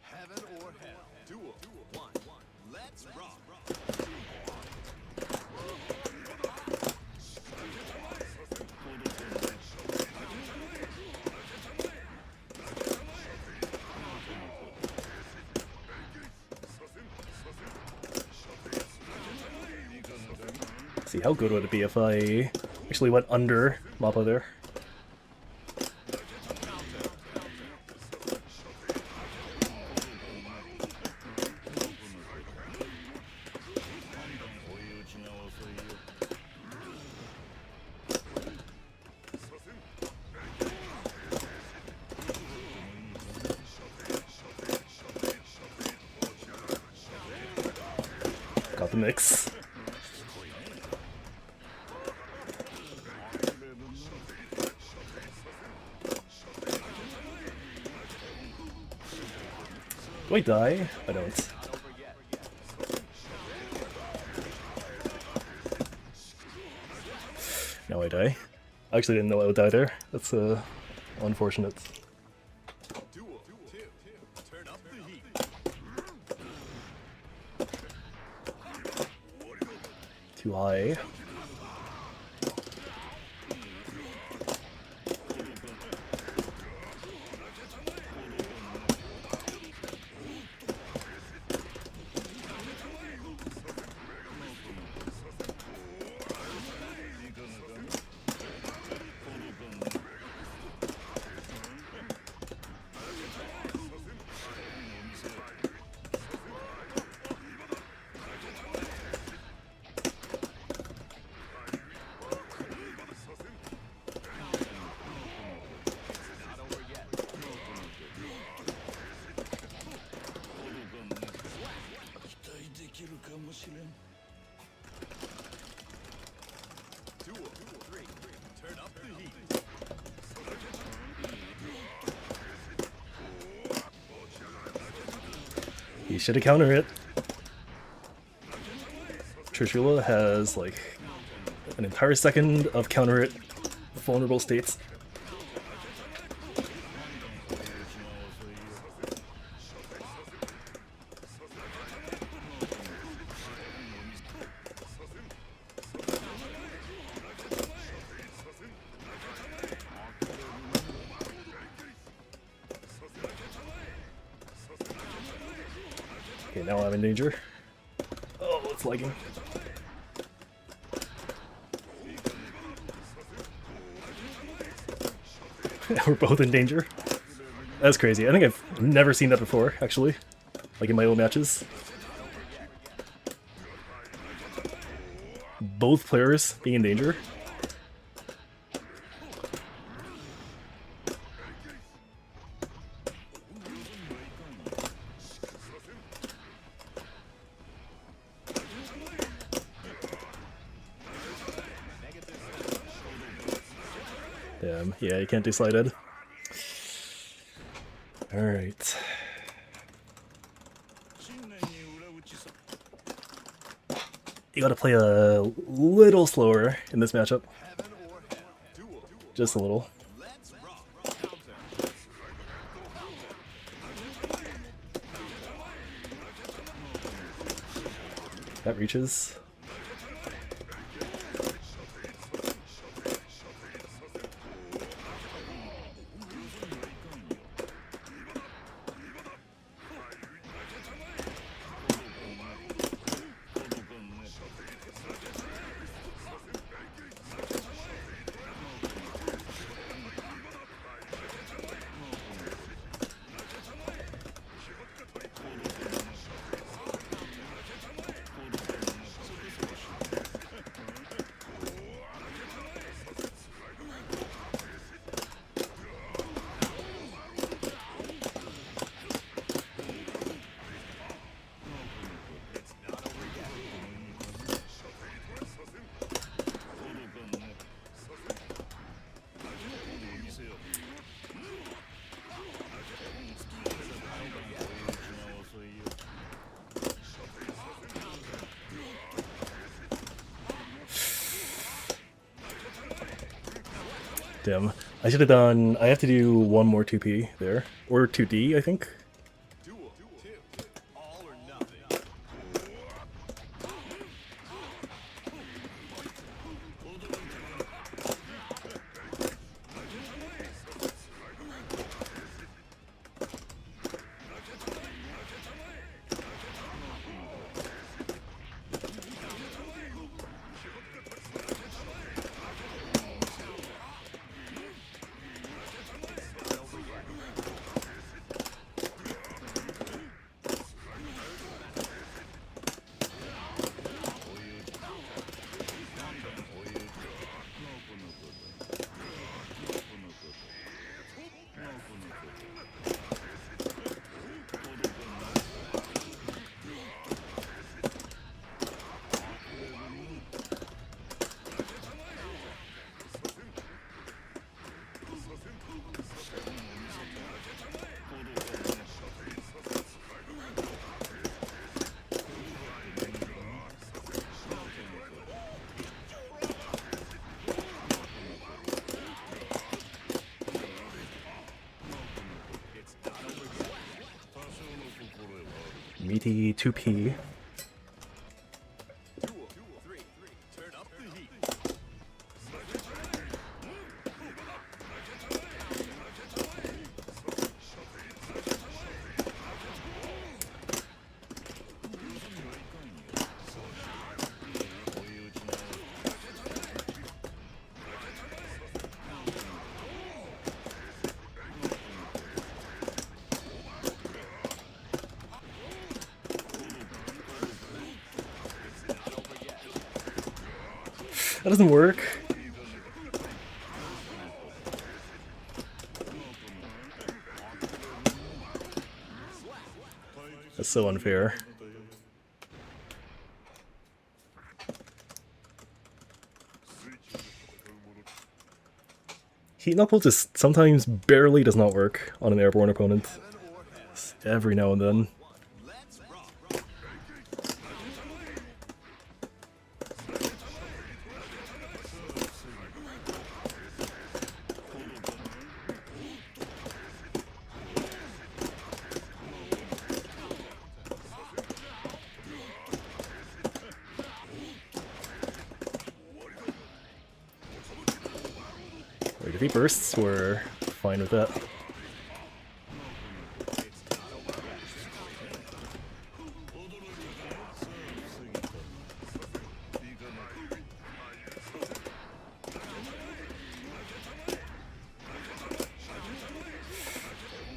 Speaker 2: Heaven or hell. Duel. One. Let's rock.
Speaker 1: See, how good would it be if I actually went under Mappa there? Got the mix. Do I die? I don't. No, I die. I actually didn't know I would die there. That's unfortunate.
Speaker 2: Duel. Two. Turn up the heat.
Speaker 1: Too high.
Speaker 2: Duel. Three. Turn up the heat.
Speaker 1: He should have countered it. Trishula has like an entire second of counter it vulnerable states. Okay, now I'm in danger. Oh, it's lagging. We're both in danger. That's crazy. I think I've never seen that before, actually. Like in my own matches. Both players being in danger. Damn, yeah, you can't do slide ed. Alright. You gotta play a little slower in this matchup.
Speaker 2: Heaven or hell. Duel.
Speaker 1: Just a little.
Speaker 2: Let's rock.
Speaker 1: That reaches. Damn. I should have done... I have to do one more 2P there. Or 2D, I think?
Speaker 2: Duel 2. All or nothing.
Speaker 1: Meaty 2P.
Speaker 2: Duel 3. Turn up the heat.
Speaker 1: That doesn't work. That's so unfair. Heat Knuckle just sometimes barely does not work on an airborne opponent. Every now and then.
Speaker 2: Let's rock.
Speaker 1: Like, if he bursts, we're fine with that.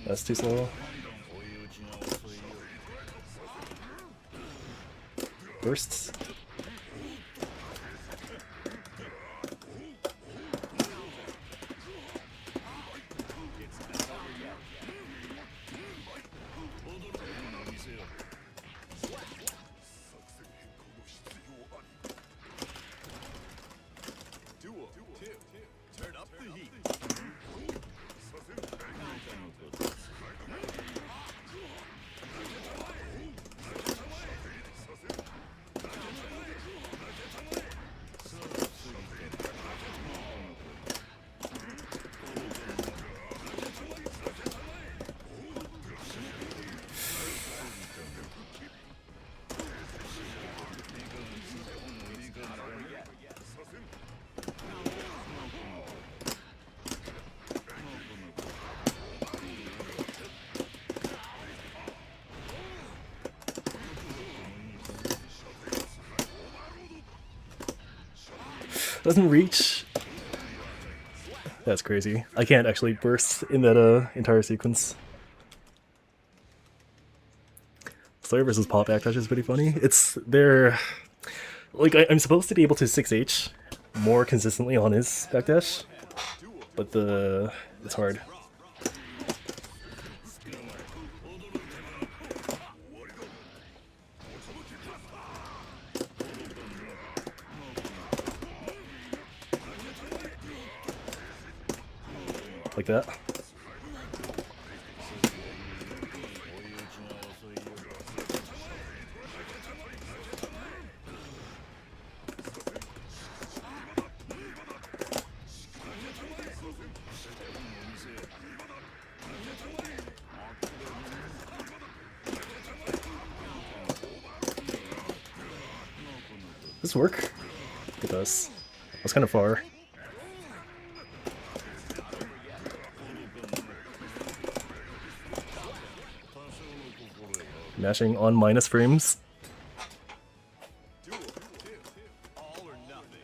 Speaker 1: That's too slow. Bursts.
Speaker 2: Duel 2. Turn up the heat.
Speaker 1: Doesn't reach. That's crazy. I can't actually burst in that entire sequence. Slayer versus Pop backdash is pretty funny. It's they're like I'm supposed to be able to 6H more consistently on his backdash, but it's hard. Like that. this work? It does. That's kind of far. Mashing on minus frames.
Speaker 2: All or nothing.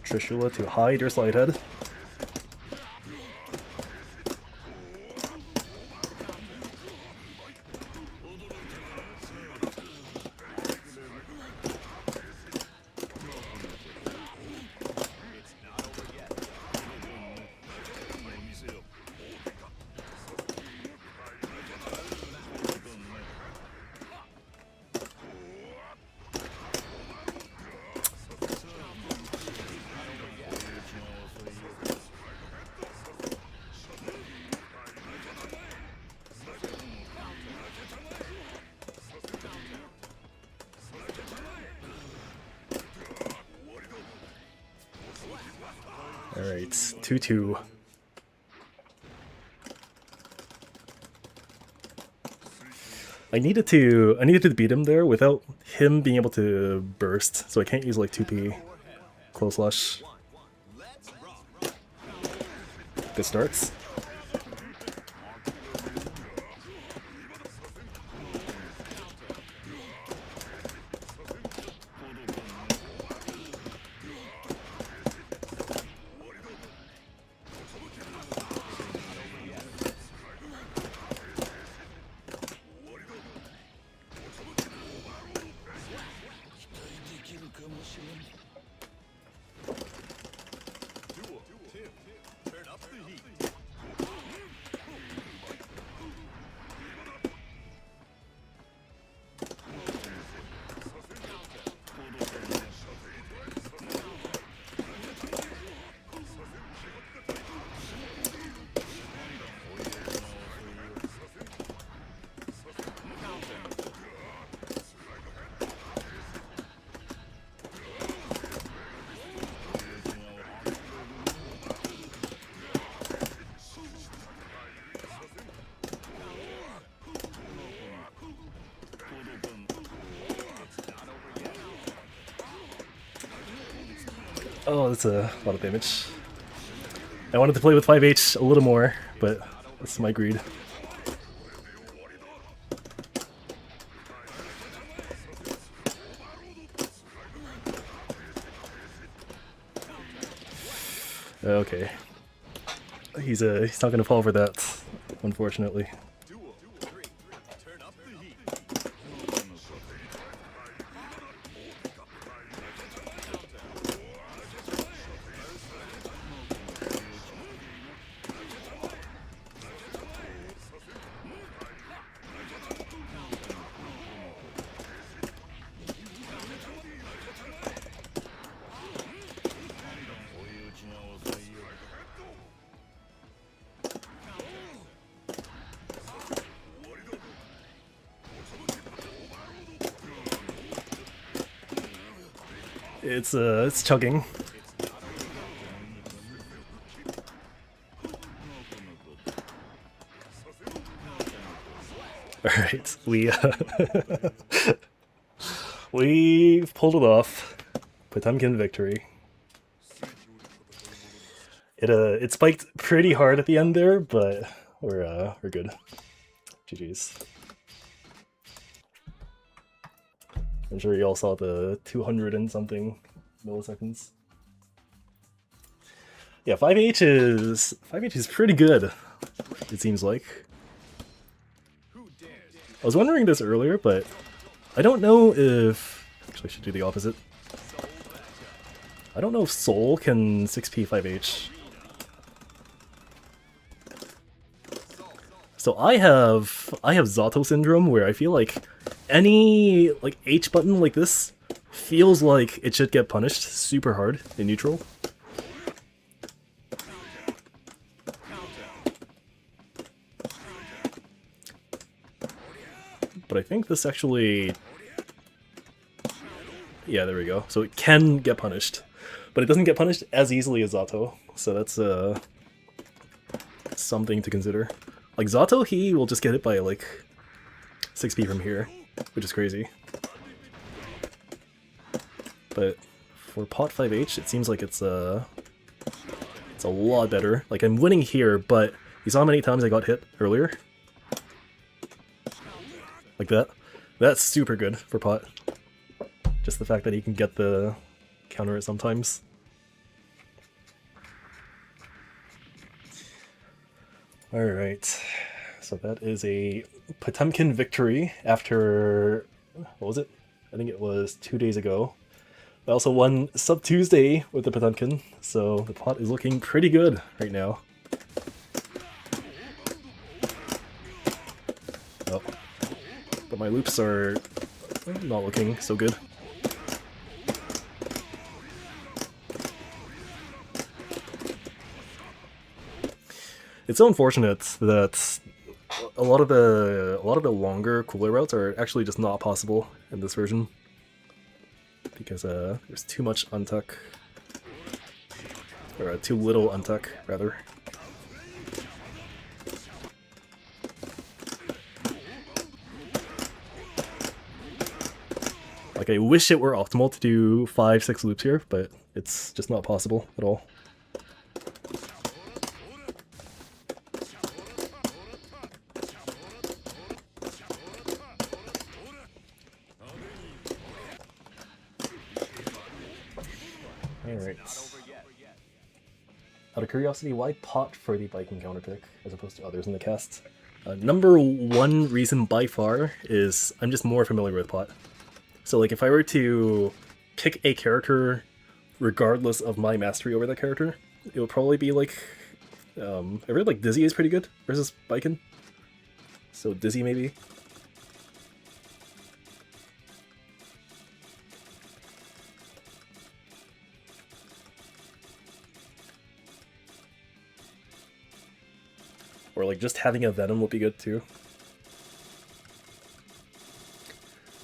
Speaker 1: Trishula to hide your slide head. Alright, 2-2. I needed to beat him there without him being able to burst, so I can't use like 2p close slash. Good starts.
Speaker 2: Turn up the heat.
Speaker 1: Oh, that's a lot of damage. I wanted to play with 5H a little more, but that's my greed. Okay. He's not gonna fall for that, unfortunately.
Speaker 2: Turn up the heat.
Speaker 1: It's chugging. Alright, we've pulled it off. Potemkin victory. It spiked pretty hard at the end there, but we're good. GG's. I'm sure you all saw the 200 and something milliseconds. Yeah, 5H is pretty good, it seems like. I was wondering this earlier, but I don't know if... Actually, I should do the opposite. I don't know if Soul can 6p 5H. So I have Zato syndrome, where I feel like any H button like this feels like it should get punished super hard in neutral. but I think this actually... Yeah, there we go. So it can get punished, but it doesn't get punished as easily as Zato, so that's something to consider. Like Zato, he will just get hit by like 6p from here, which is crazy. But for pot 5H, it seems like it's a lot better. Like I'm winning here, but you saw how many times I got hit earlier? Like that. That's super good for pot. Just the fact that he can get the counter it sometimes. Alright, so that is a Potemkin victory after, what was it? I think it was 2 days ago. I also won Sub Tuesday with the Potemkin, so the pot is looking pretty good right now. Oh, but my loops are not looking so good. It's so unfortunate that a lot of the longer cooler routes are actually just not possible in this version because there's too much untuck, or too little untuck rather. Like I wish it were optimal to do 5-6 loops here, but it's just not possible at all. Alright. Out of curiosity, why pot for the Viking counter pick as opposed to others in the cast? Number one reason by far is I'm just more familiar with pot. So like if I were to pick a character regardless of my mastery over that character, it would probably be like... I really like Dizzy is pretty good versus Viking. So Dizzy maybe. Or like just having a Venom would be good too.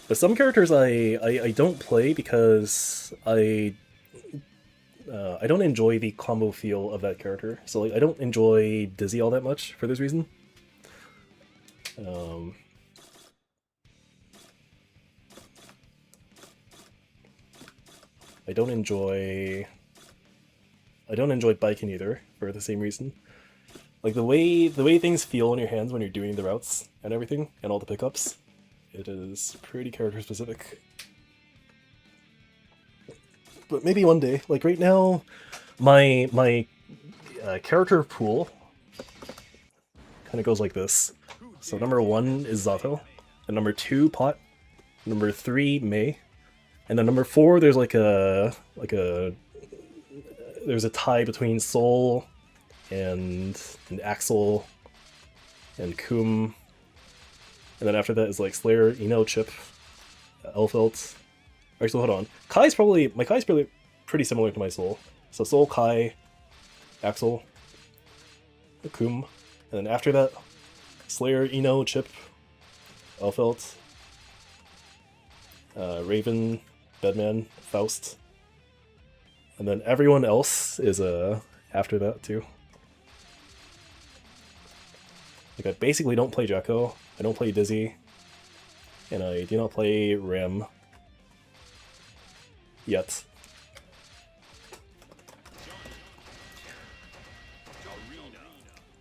Speaker 1: But some characters I don't play because I don't enjoy the combo feel of that character. So like I don't enjoy Dizzy all that much for this reason. I don't enjoy Baiken either for the same reason. Like the way things feel in your hands when you're doing the routes and everything, and all the pickups, it is pretty character specific. But maybe one day. Like right now, my character pool kind of goes like this. So number 1 is Zato, and number 2 Pot, number 3 Mei, and then number 4 there's there's a tie between Soul and Axel and Kum, and then after that is like Slayer, Eno, Chip, Elfelt. Actually, hold on. My Kai's probably pretty similar to my Soul. So Soul, Kai, Axel, Kum, and then after that, Slayer, Eno, Chip, Elfelt, Raven, Bedman, Faust, and then everyone else is after that too. Like I basically don't play Jacko, I don't play Dizzy, and I do not play Rem yet.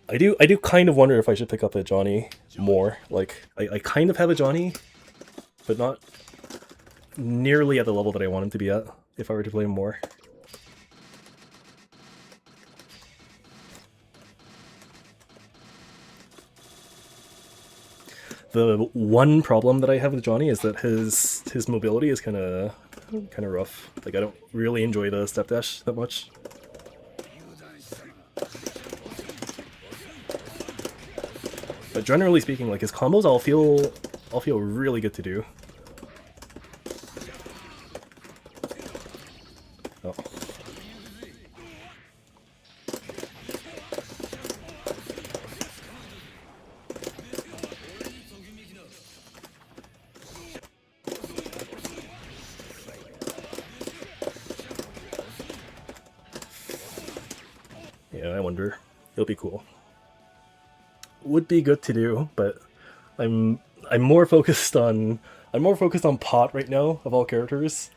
Speaker 1: I do kind of wonder if I should pick up a Johnny more. Like I kind of have a Johnny, but not nearly at the level that I want him to be at if I were to play him more. The one problem that I have with Johnny is that his mobility is kind of rough. Like I don't really enjoy the step dash that much. But generally speaking, like his combos, I'll feel really good to do. Oh. Yeah, I wonder. It'll be cool. Would be good to do, but I'm more focused on Pot right now of all characters.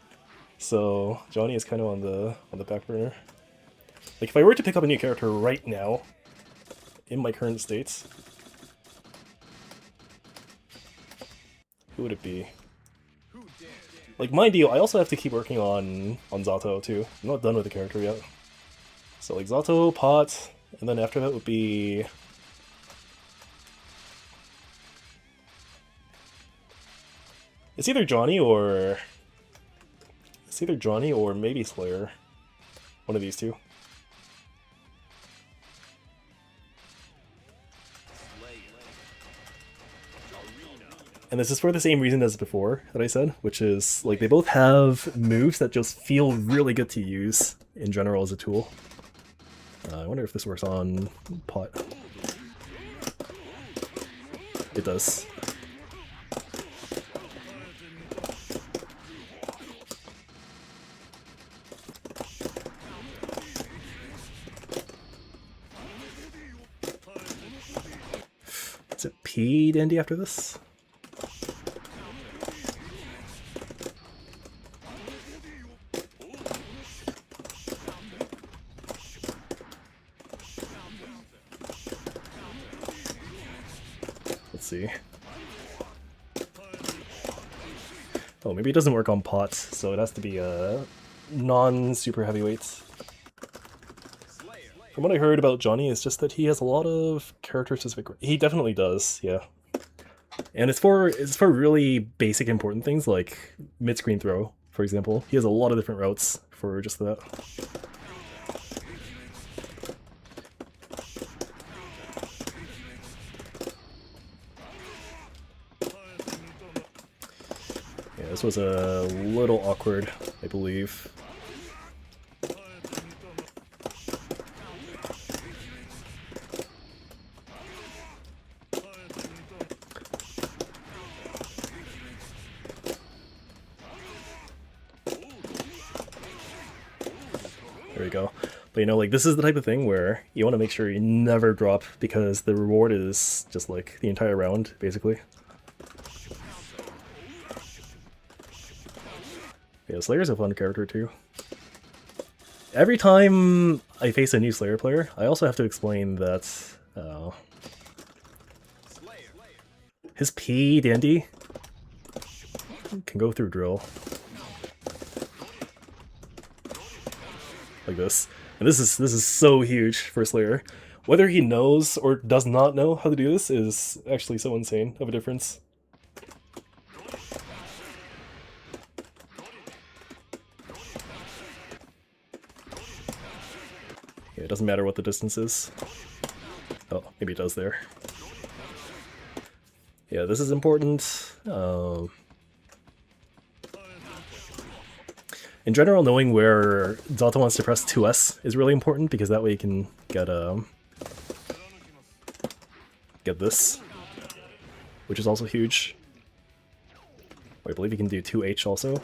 Speaker 1: So Johnny is kind of on the back burner. Like if I were to pick up a new character right now, in my current states, who would it be? Like mind you, I also have to keep working on Zato too. I'm not done with the character yet. So like Zato, Pot, and then after that would be it's either Johnny or maybe Slayer. One of these two. And this is for the same reason as before that I said, which is like they both have moves that just feel really good to use in general as a tool. I wonder if this works on Pot. It does. Is it P Dandy after this? Let's see. Oh, maybe it doesn't work on Pot, so it has to be a non-super heavyweight. From what I heard about Johnny, it's just that he has a lot of character-specific... He definitely does, yeah. And it's for really basic important things, like mid-screen throw, for example. He has a lot of different routes for just that. Yeah, this was a little awkward, I believe. There we go. But you know, like, this is the type of thing where you want to make sure you never drop, because the reward is just, like, the entire round, basically. Yeah, Slayer's a fun character, too. Every time I face a new Slayer player, I also have to explain that, his P Dandy can go through drill. Like this. And this is so huge for Slayer. Whether he knows or does not know how to do this is actually so insane of a difference. Yeah, it doesn't matter what the distance is. Oh, maybe it does there. Yeah, this is important. In general, knowing where Zato wants to press 2S is really important, because that way you can get this, which is also huge. I believe you can do 2H also.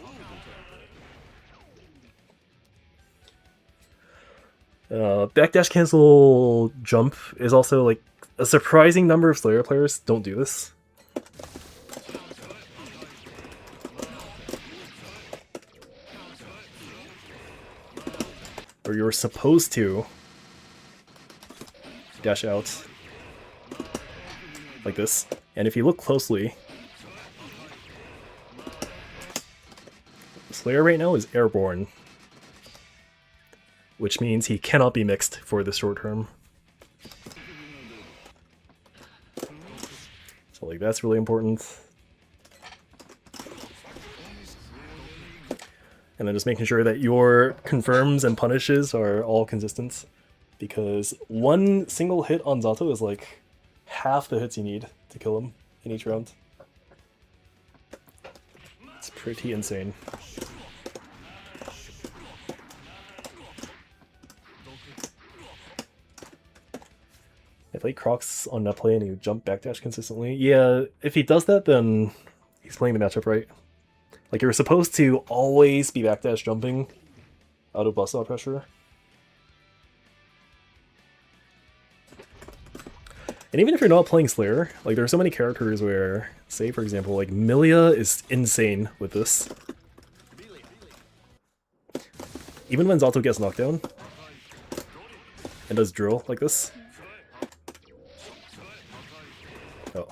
Speaker 1: Backdash cancel jump is also, like, a surprising number of Slayer players don't do this. Or you're supposed to dash out like this. And if you look closely, Slayer right now is airborne, which means he cannot be mixed for the short term. So like that's really important. And then just making sure that your confirms and punishes are all consistent, because one single hit on Zato is like half the hits you need to kill him in each round. It's pretty insane. I play Crocs on net play and you jump backdash consistently. Yeah, if he does that, then he's playing the matchup right. Like, you're supposed to always be backdash jumping out of bust out pressure. And even if you're not playing Slayer, like there are so many characters where, say for example, like Milia is insane with this. Even when Zato gets knocked down and does drill like this. Oh.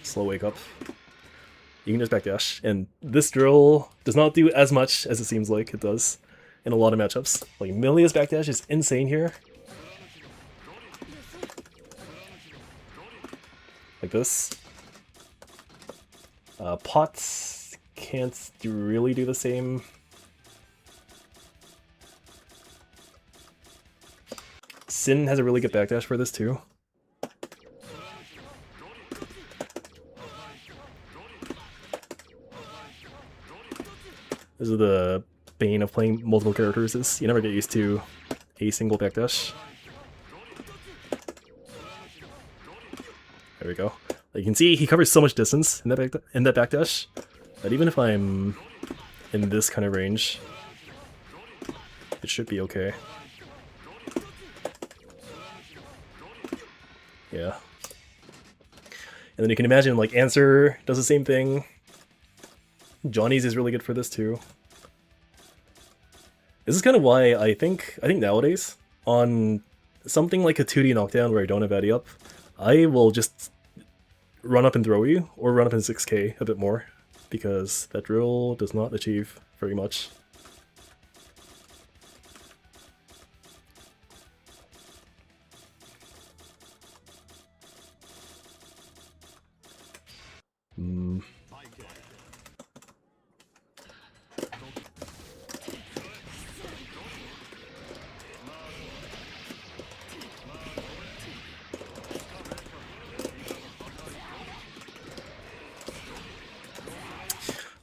Speaker 1: Slow wake up. You can just backdash, and this drill does not do as much as it seems like it does in a lot of matchups. Like, Milia's backdash is insane here. Like this. Pots can't really do the same. Sin has a really good backdash for this too. This is the bane of playing multiple characters, is you never get used to a single backdash. There we go. Like you can see, he covers so much distance in that backdash that even if I'm in this kind of range, it should be okay. Yeah. And then you can imagine, like, Answer does the same thing. Johnny's is really good for this too. This is kind of why I think nowadays, on something like a 2D knockdown where I don't have Addy up, I will just run up and throw you, or run up in 6k a bit more, because that drill does not achieve very much.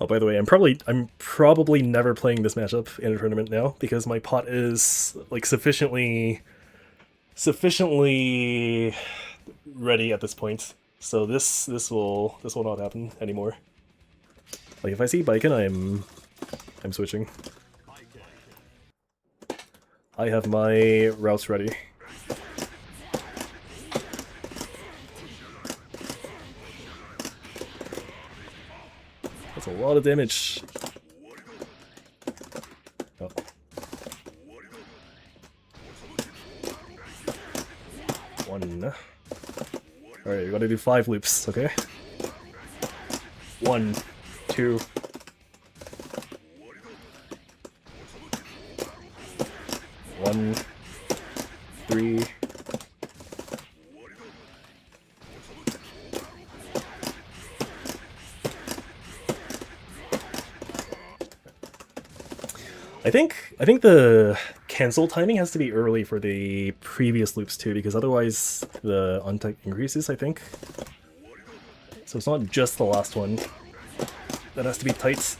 Speaker 1: Oh, by the way, I'm probably never playing this matchup in a tournament now because my pot is like sufficiently ready at this point. So this will not happen anymore. Like if I see Baiken, I'm switching. I have my routes ready. That's a lot of damage. Oh. One. Alright, we gotta do 5 loops, okay? 1, 2. One, 3. I think the cancel timing has to be early for the previous loops too, because otherwise the untech increases, I think. So it's not just the last one that has to be tight.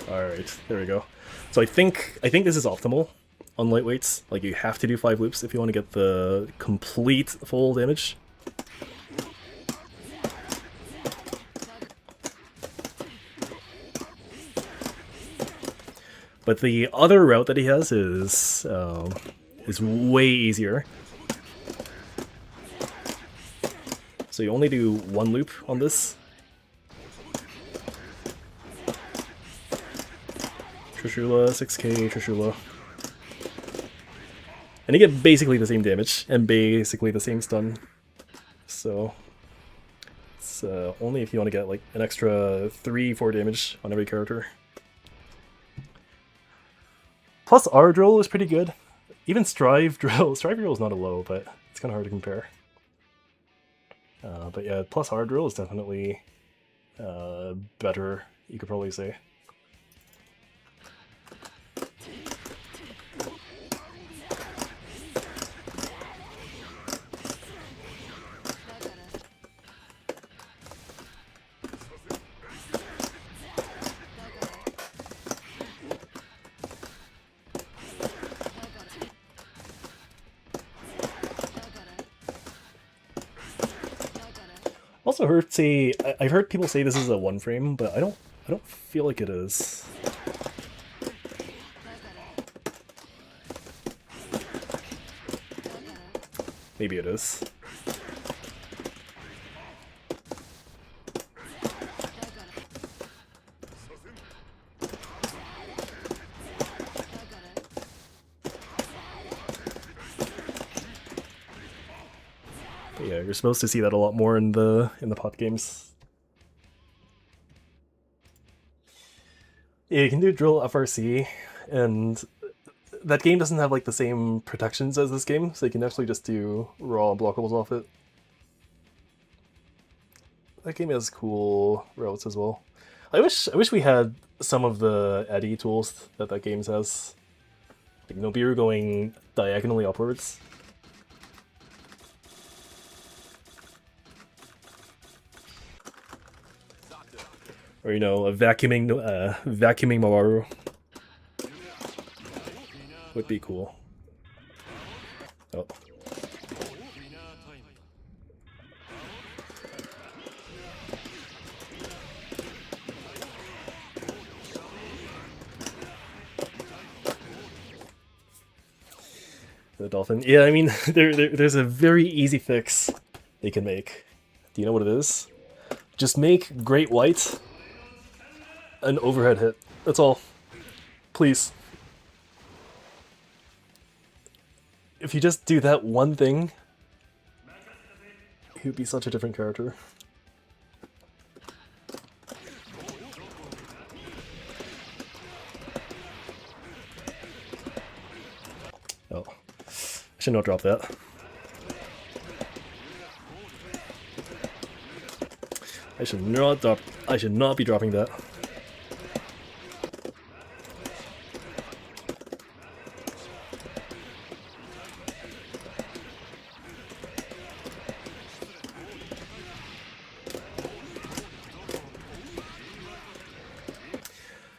Speaker 1: Alright, there we go. So I think this is optimal on lightweights. Like, you have to do 5 loops if you want to get the complete full damage. But the other route that he has is way easier. So you only do 1 loop on this. Trishula, 6k, Trishula. And you get basically the same damage, and basically the same stun. So, it's only if you want to get like an extra 3-4 damage on every character. Plus R drill is pretty good. Even Strive drill is not a low, but it's kind of hard to compare. But yeah, plus R drill is definitely better, you could probably say. also I've heard people say this is a one frame, but I don't feel like it is. Maybe it is. But yeah, you're supposed to see that a lot more in the pot games. Yeah, you can do drill FRC, and that game doesn't have like the same protections as this game, so you can actually just do raw blockables off it. That game has cool routes as well. I wish we had some of the eddy tools that game has. Like Nobiru going diagonally upwards. Or, you know, a vacuuming Mawaru would be cool. Oh. The dolphin. Yeah, I mean, there's a very easy fix they can make. Do you know what it is? Just make Great White an overhead hit. That's all. Please. If you just do that one thing, he would be such a different character. Oh. I should not drop that. I should not be dropping that.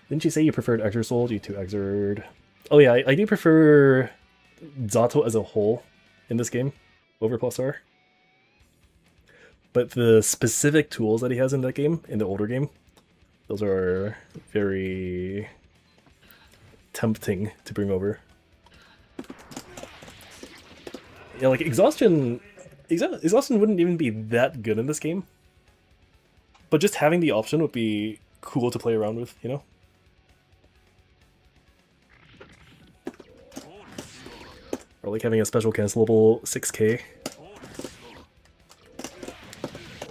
Speaker 1: Didn't you say you preferred Exersoul due to Exerd? Oh yeah, I do prefer Zato as a whole in this game over Pulsar. But the specific tools that he has in that game, in the older game, those are very tempting to bring over. Yeah, like Exhaustion wouldn't even be that good in this game. But just having the option would be cool to play around with, you know? Or like having a special cancelable 6k.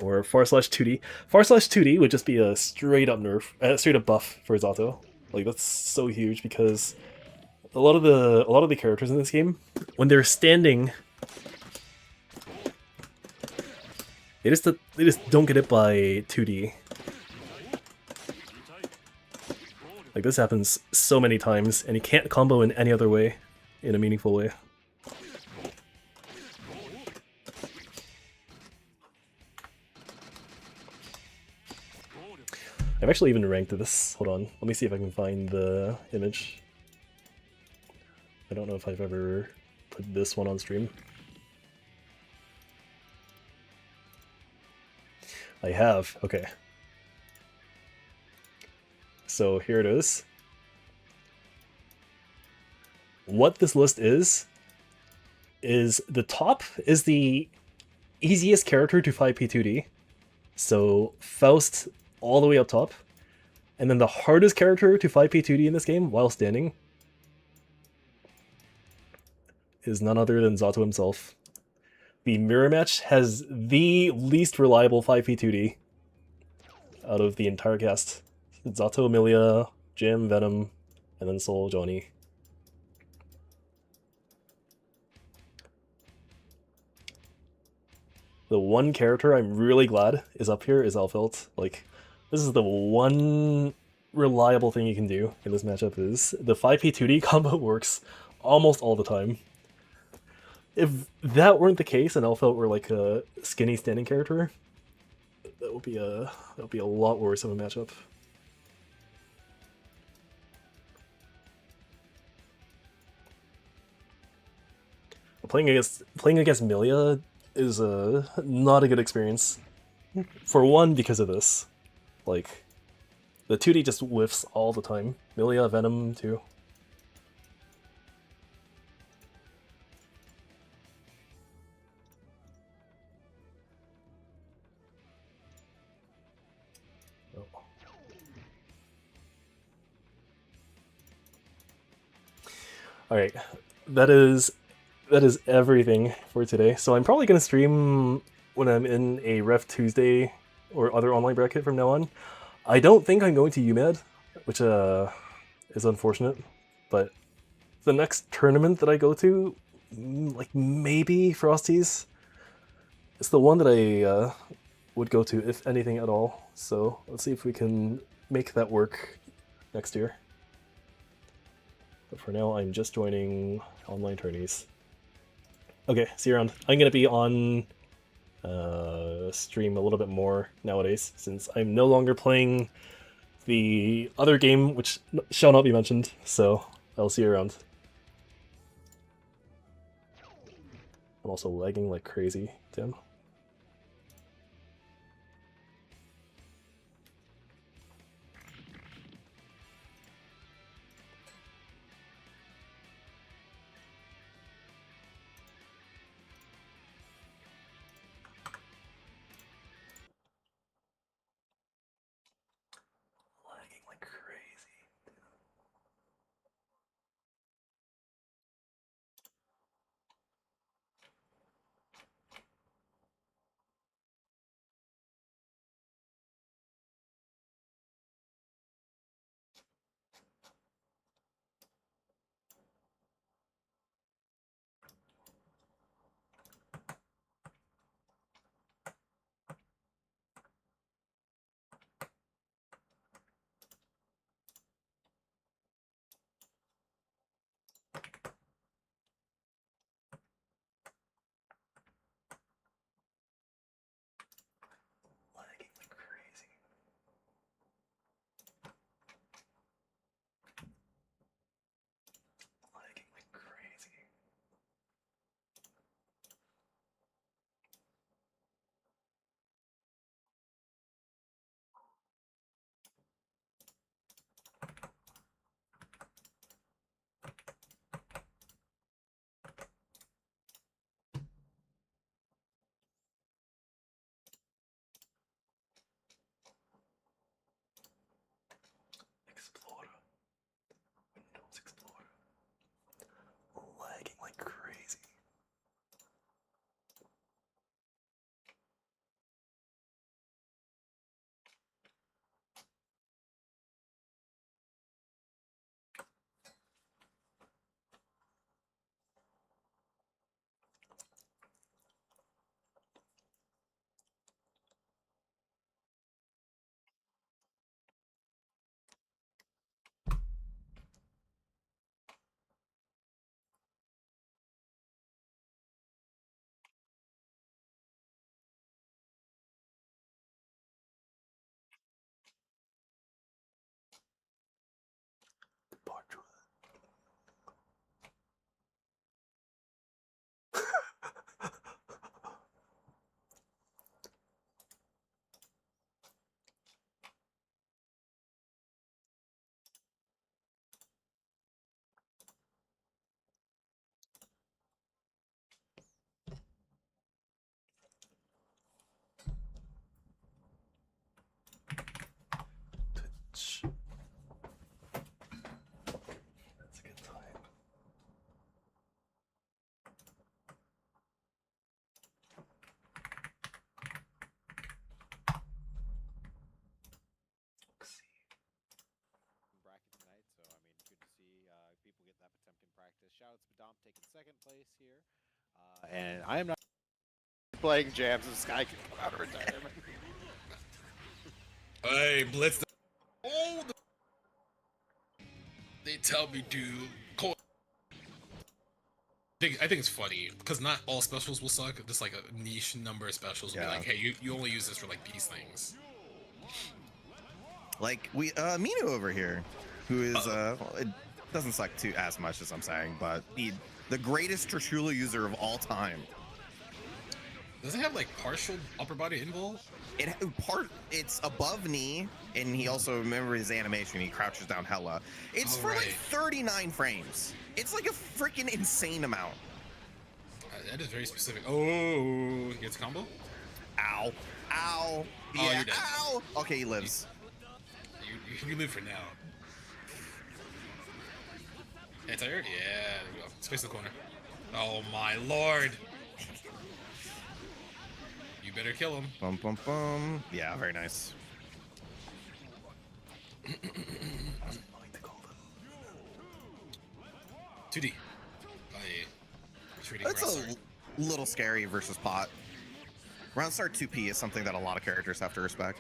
Speaker 1: Or Far/2D. Far/2D would just be a straight up nerf, straight up buff for Zato. Like that's so huge because a lot of the characters in this game, when they're standing, they just don't get hit by 2D. Like this happens so many times, and you can't combo in any other way, in a meaningful way. I've actually even ranked this. Hold on, let me see if I can find the image. I don't know if I've ever put this one on stream. I have, okay. So here it is. What this list is the top is the easiest character to 5p2d. So Faust all the way up top. And then the hardest character to 5p2d in this game while standing is none other than Zato himself. The mirror match has the least reliable 5p2d out of the entire cast. Zato, Amelia, Jim, Venom, and then Soul, Johnny. The one character I'm really glad is up here is Alfelt. Like, this is the one reliable thing you can do in this matchup is the 5p2d combo works almost all the time. If that weren't the case and Alfelt were like a skinny standing character, that would be a lot worse of a matchup. Playing against Milia is not a good experience For one, because of this. Like, the 2D just whiffs all the time. Milia, Venom, too. Oh. Alright, that is everything for today. So I'm probably going to stream when I'm in a Rev Tuesday or other online bracket from now on. I don't think I'm going to UMAD, which is unfortunate, but the next tournament that I go to, like maybe Frosties, it's the one that I would go to if anything at all. So let's see if we can make that work next year. But for now, I'm just joining online tourneys. Okay, see you around. I'm gonna be on stream a little bit more nowadays since I'm no longer playing the other game, which shall not be mentioned. So I'll see you around. I'm also lagging like crazy, Tim. Lagging like crazy. Lagging like crazy. Lagging like crazy. Explorer. Windows Explorer. Lagging like crazy. Portrait. Touch. That's a good time.
Speaker 3: Bracket tonight, so I mean, good to see people get that Potemkin practice. Shouts Badom taking second place here, and I am not playing jams of Sky can come out of retirement.
Speaker 4: Hey, Blitz. Oh, they tell me to. I think it's funny because not all specials will suck. Just like a niche number of specials will be like, hey, you only use this for like these things.
Speaker 5: Like Minu over here, who is it doesn't suck too as much as I'm saying, but the greatest Trishula user of all time.
Speaker 4: Does it have like partial upper body invul?
Speaker 5: It's above knee, and he also, remember his animation, he crouches down hella. It's
Speaker 4: Oh,
Speaker 5: for like
Speaker 4: right.
Speaker 5: 39 frames. It's like a freaking insane amount.
Speaker 4: That is very specific. Oh, he gets a combo?
Speaker 5: Ow. Ow.
Speaker 4: Oh,
Speaker 5: Yeah,
Speaker 4: you're dead.
Speaker 5: ow. Okay, he lives.
Speaker 4: You live for now. Anti-air? Yeah, there we go. Space in the corner. Oh my lord! You better kill him.
Speaker 5: Bum, bum, bum. Yeah, very nice.
Speaker 4: 2D. By treating
Speaker 5: That's
Speaker 4: Round
Speaker 5: a little scary versus pot. Round start 2P is something that a lot of characters have to respect.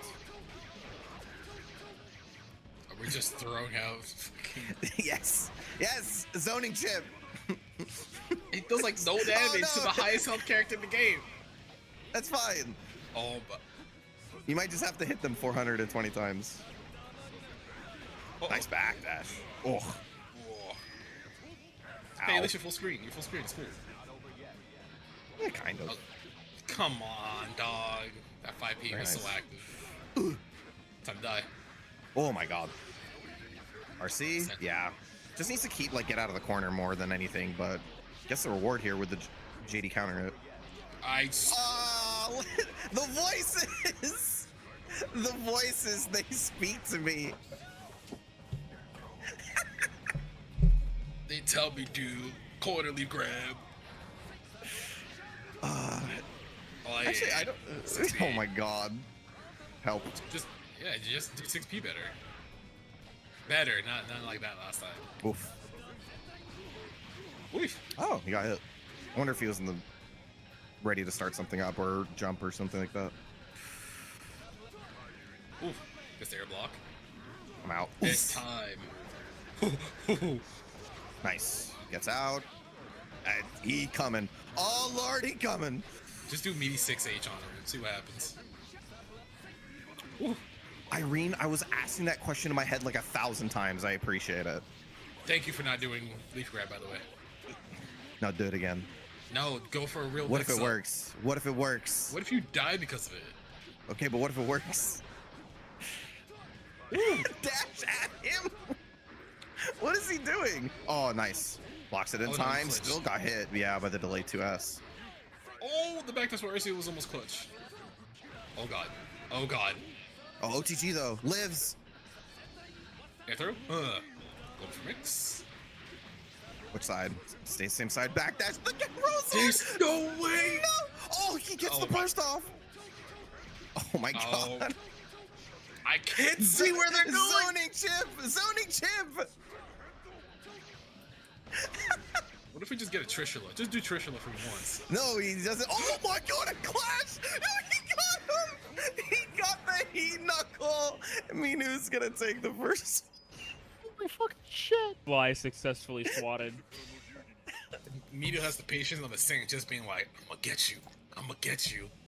Speaker 4: We're just throwing out.
Speaker 5: Yes. Yes. Zoning chip.
Speaker 4: It does like no damage to
Speaker 5: no.
Speaker 4: the highest health character in the game.
Speaker 5: That's fine.
Speaker 4: Oh, but.
Speaker 5: You might just have to hit them 420 times. Nice backdash. Oh.
Speaker 4: Whoa.
Speaker 5: Ow.
Speaker 4: Hey, at least you're full screen. You're full screen. It's cool.
Speaker 5: Yeah, kind of.
Speaker 4: Oh, come on, dog. That 5P
Speaker 5: Very
Speaker 4: was so
Speaker 5: nice.
Speaker 4: active. Time to die.
Speaker 5: Oh my god. RC? Yeah. Just needs to keep, like, get out of the corner more than anything, but gets the reward here with the JD counter hit. Oh, the voices! The voices, they speak to me.
Speaker 4: They tell me to quarterly grab.
Speaker 5: Actually, I don't.
Speaker 4: 68.
Speaker 5: Oh my god. Help.
Speaker 4: Just do 6P better. Better, not like that last time.
Speaker 5: Oof.
Speaker 4: Oof.
Speaker 5: Oh, he got hit. I wonder if he was in the ready to start something up or jump or something like that.
Speaker 4: Oof. Just air block.
Speaker 5: I'm out.
Speaker 4: It's time.
Speaker 5: Nice. Gets out. He coming. Oh lord, he coming.
Speaker 4: Just do meaty 6H on him and see what happens.
Speaker 5: Irene, I was asking that question in my head like 1,000 times. I appreciate it.
Speaker 4: Thank you for not doing leaf grab, by the way.
Speaker 5: Now do it again.
Speaker 4: No, go for a real
Speaker 5: What if it
Speaker 4: mix-up.
Speaker 5: works? What if it works?
Speaker 4: What if you die because of it?
Speaker 5: Okay, but what if it works? Dash at him. What is he doing? Oh, nice. Blocks it in
Speaker 4: Oh, no,
Speaker 5: time.
Speaker 4: clutch.
Speaker 5: Still got hit. Yeah, by the delay 2S.
Speaker 4: Oh, the back touch for RC was almost clutch. Oh god. Oh god.
Speaker 5: Oh, OTG though. Lives.
Speaker 4: Air throw? Going for mix.
Speaker 5: Which side? Stay same side. Backdash. Look at Rose.
Speaker 4: There's no way!
Speaker 5: No. Oh, he gets
Speaker 4: Oh
Speaker 5: the
Speaker 4: my-
Speaker 5: burst off. Oh my
Speaker 4: Oh.
Speaker 5: god.
Speaker 4: I can't see where they're going!
Speaker 5: Zoning chip. Zoning chip.
Speaker 4: What if we just get a Trishula? Just do Trishula for once.
Speaker 5: No, he doesn't. Oh my god, a clash! No, he got him! He got the heat knuckle! Minu's gonna take the first.
Speaker 6: Holy fucking shit! Well, I successfully swatted.
Speaker 4: Mido has the patience of a saint just being like, I'm gonna get you. I'm gonna get you.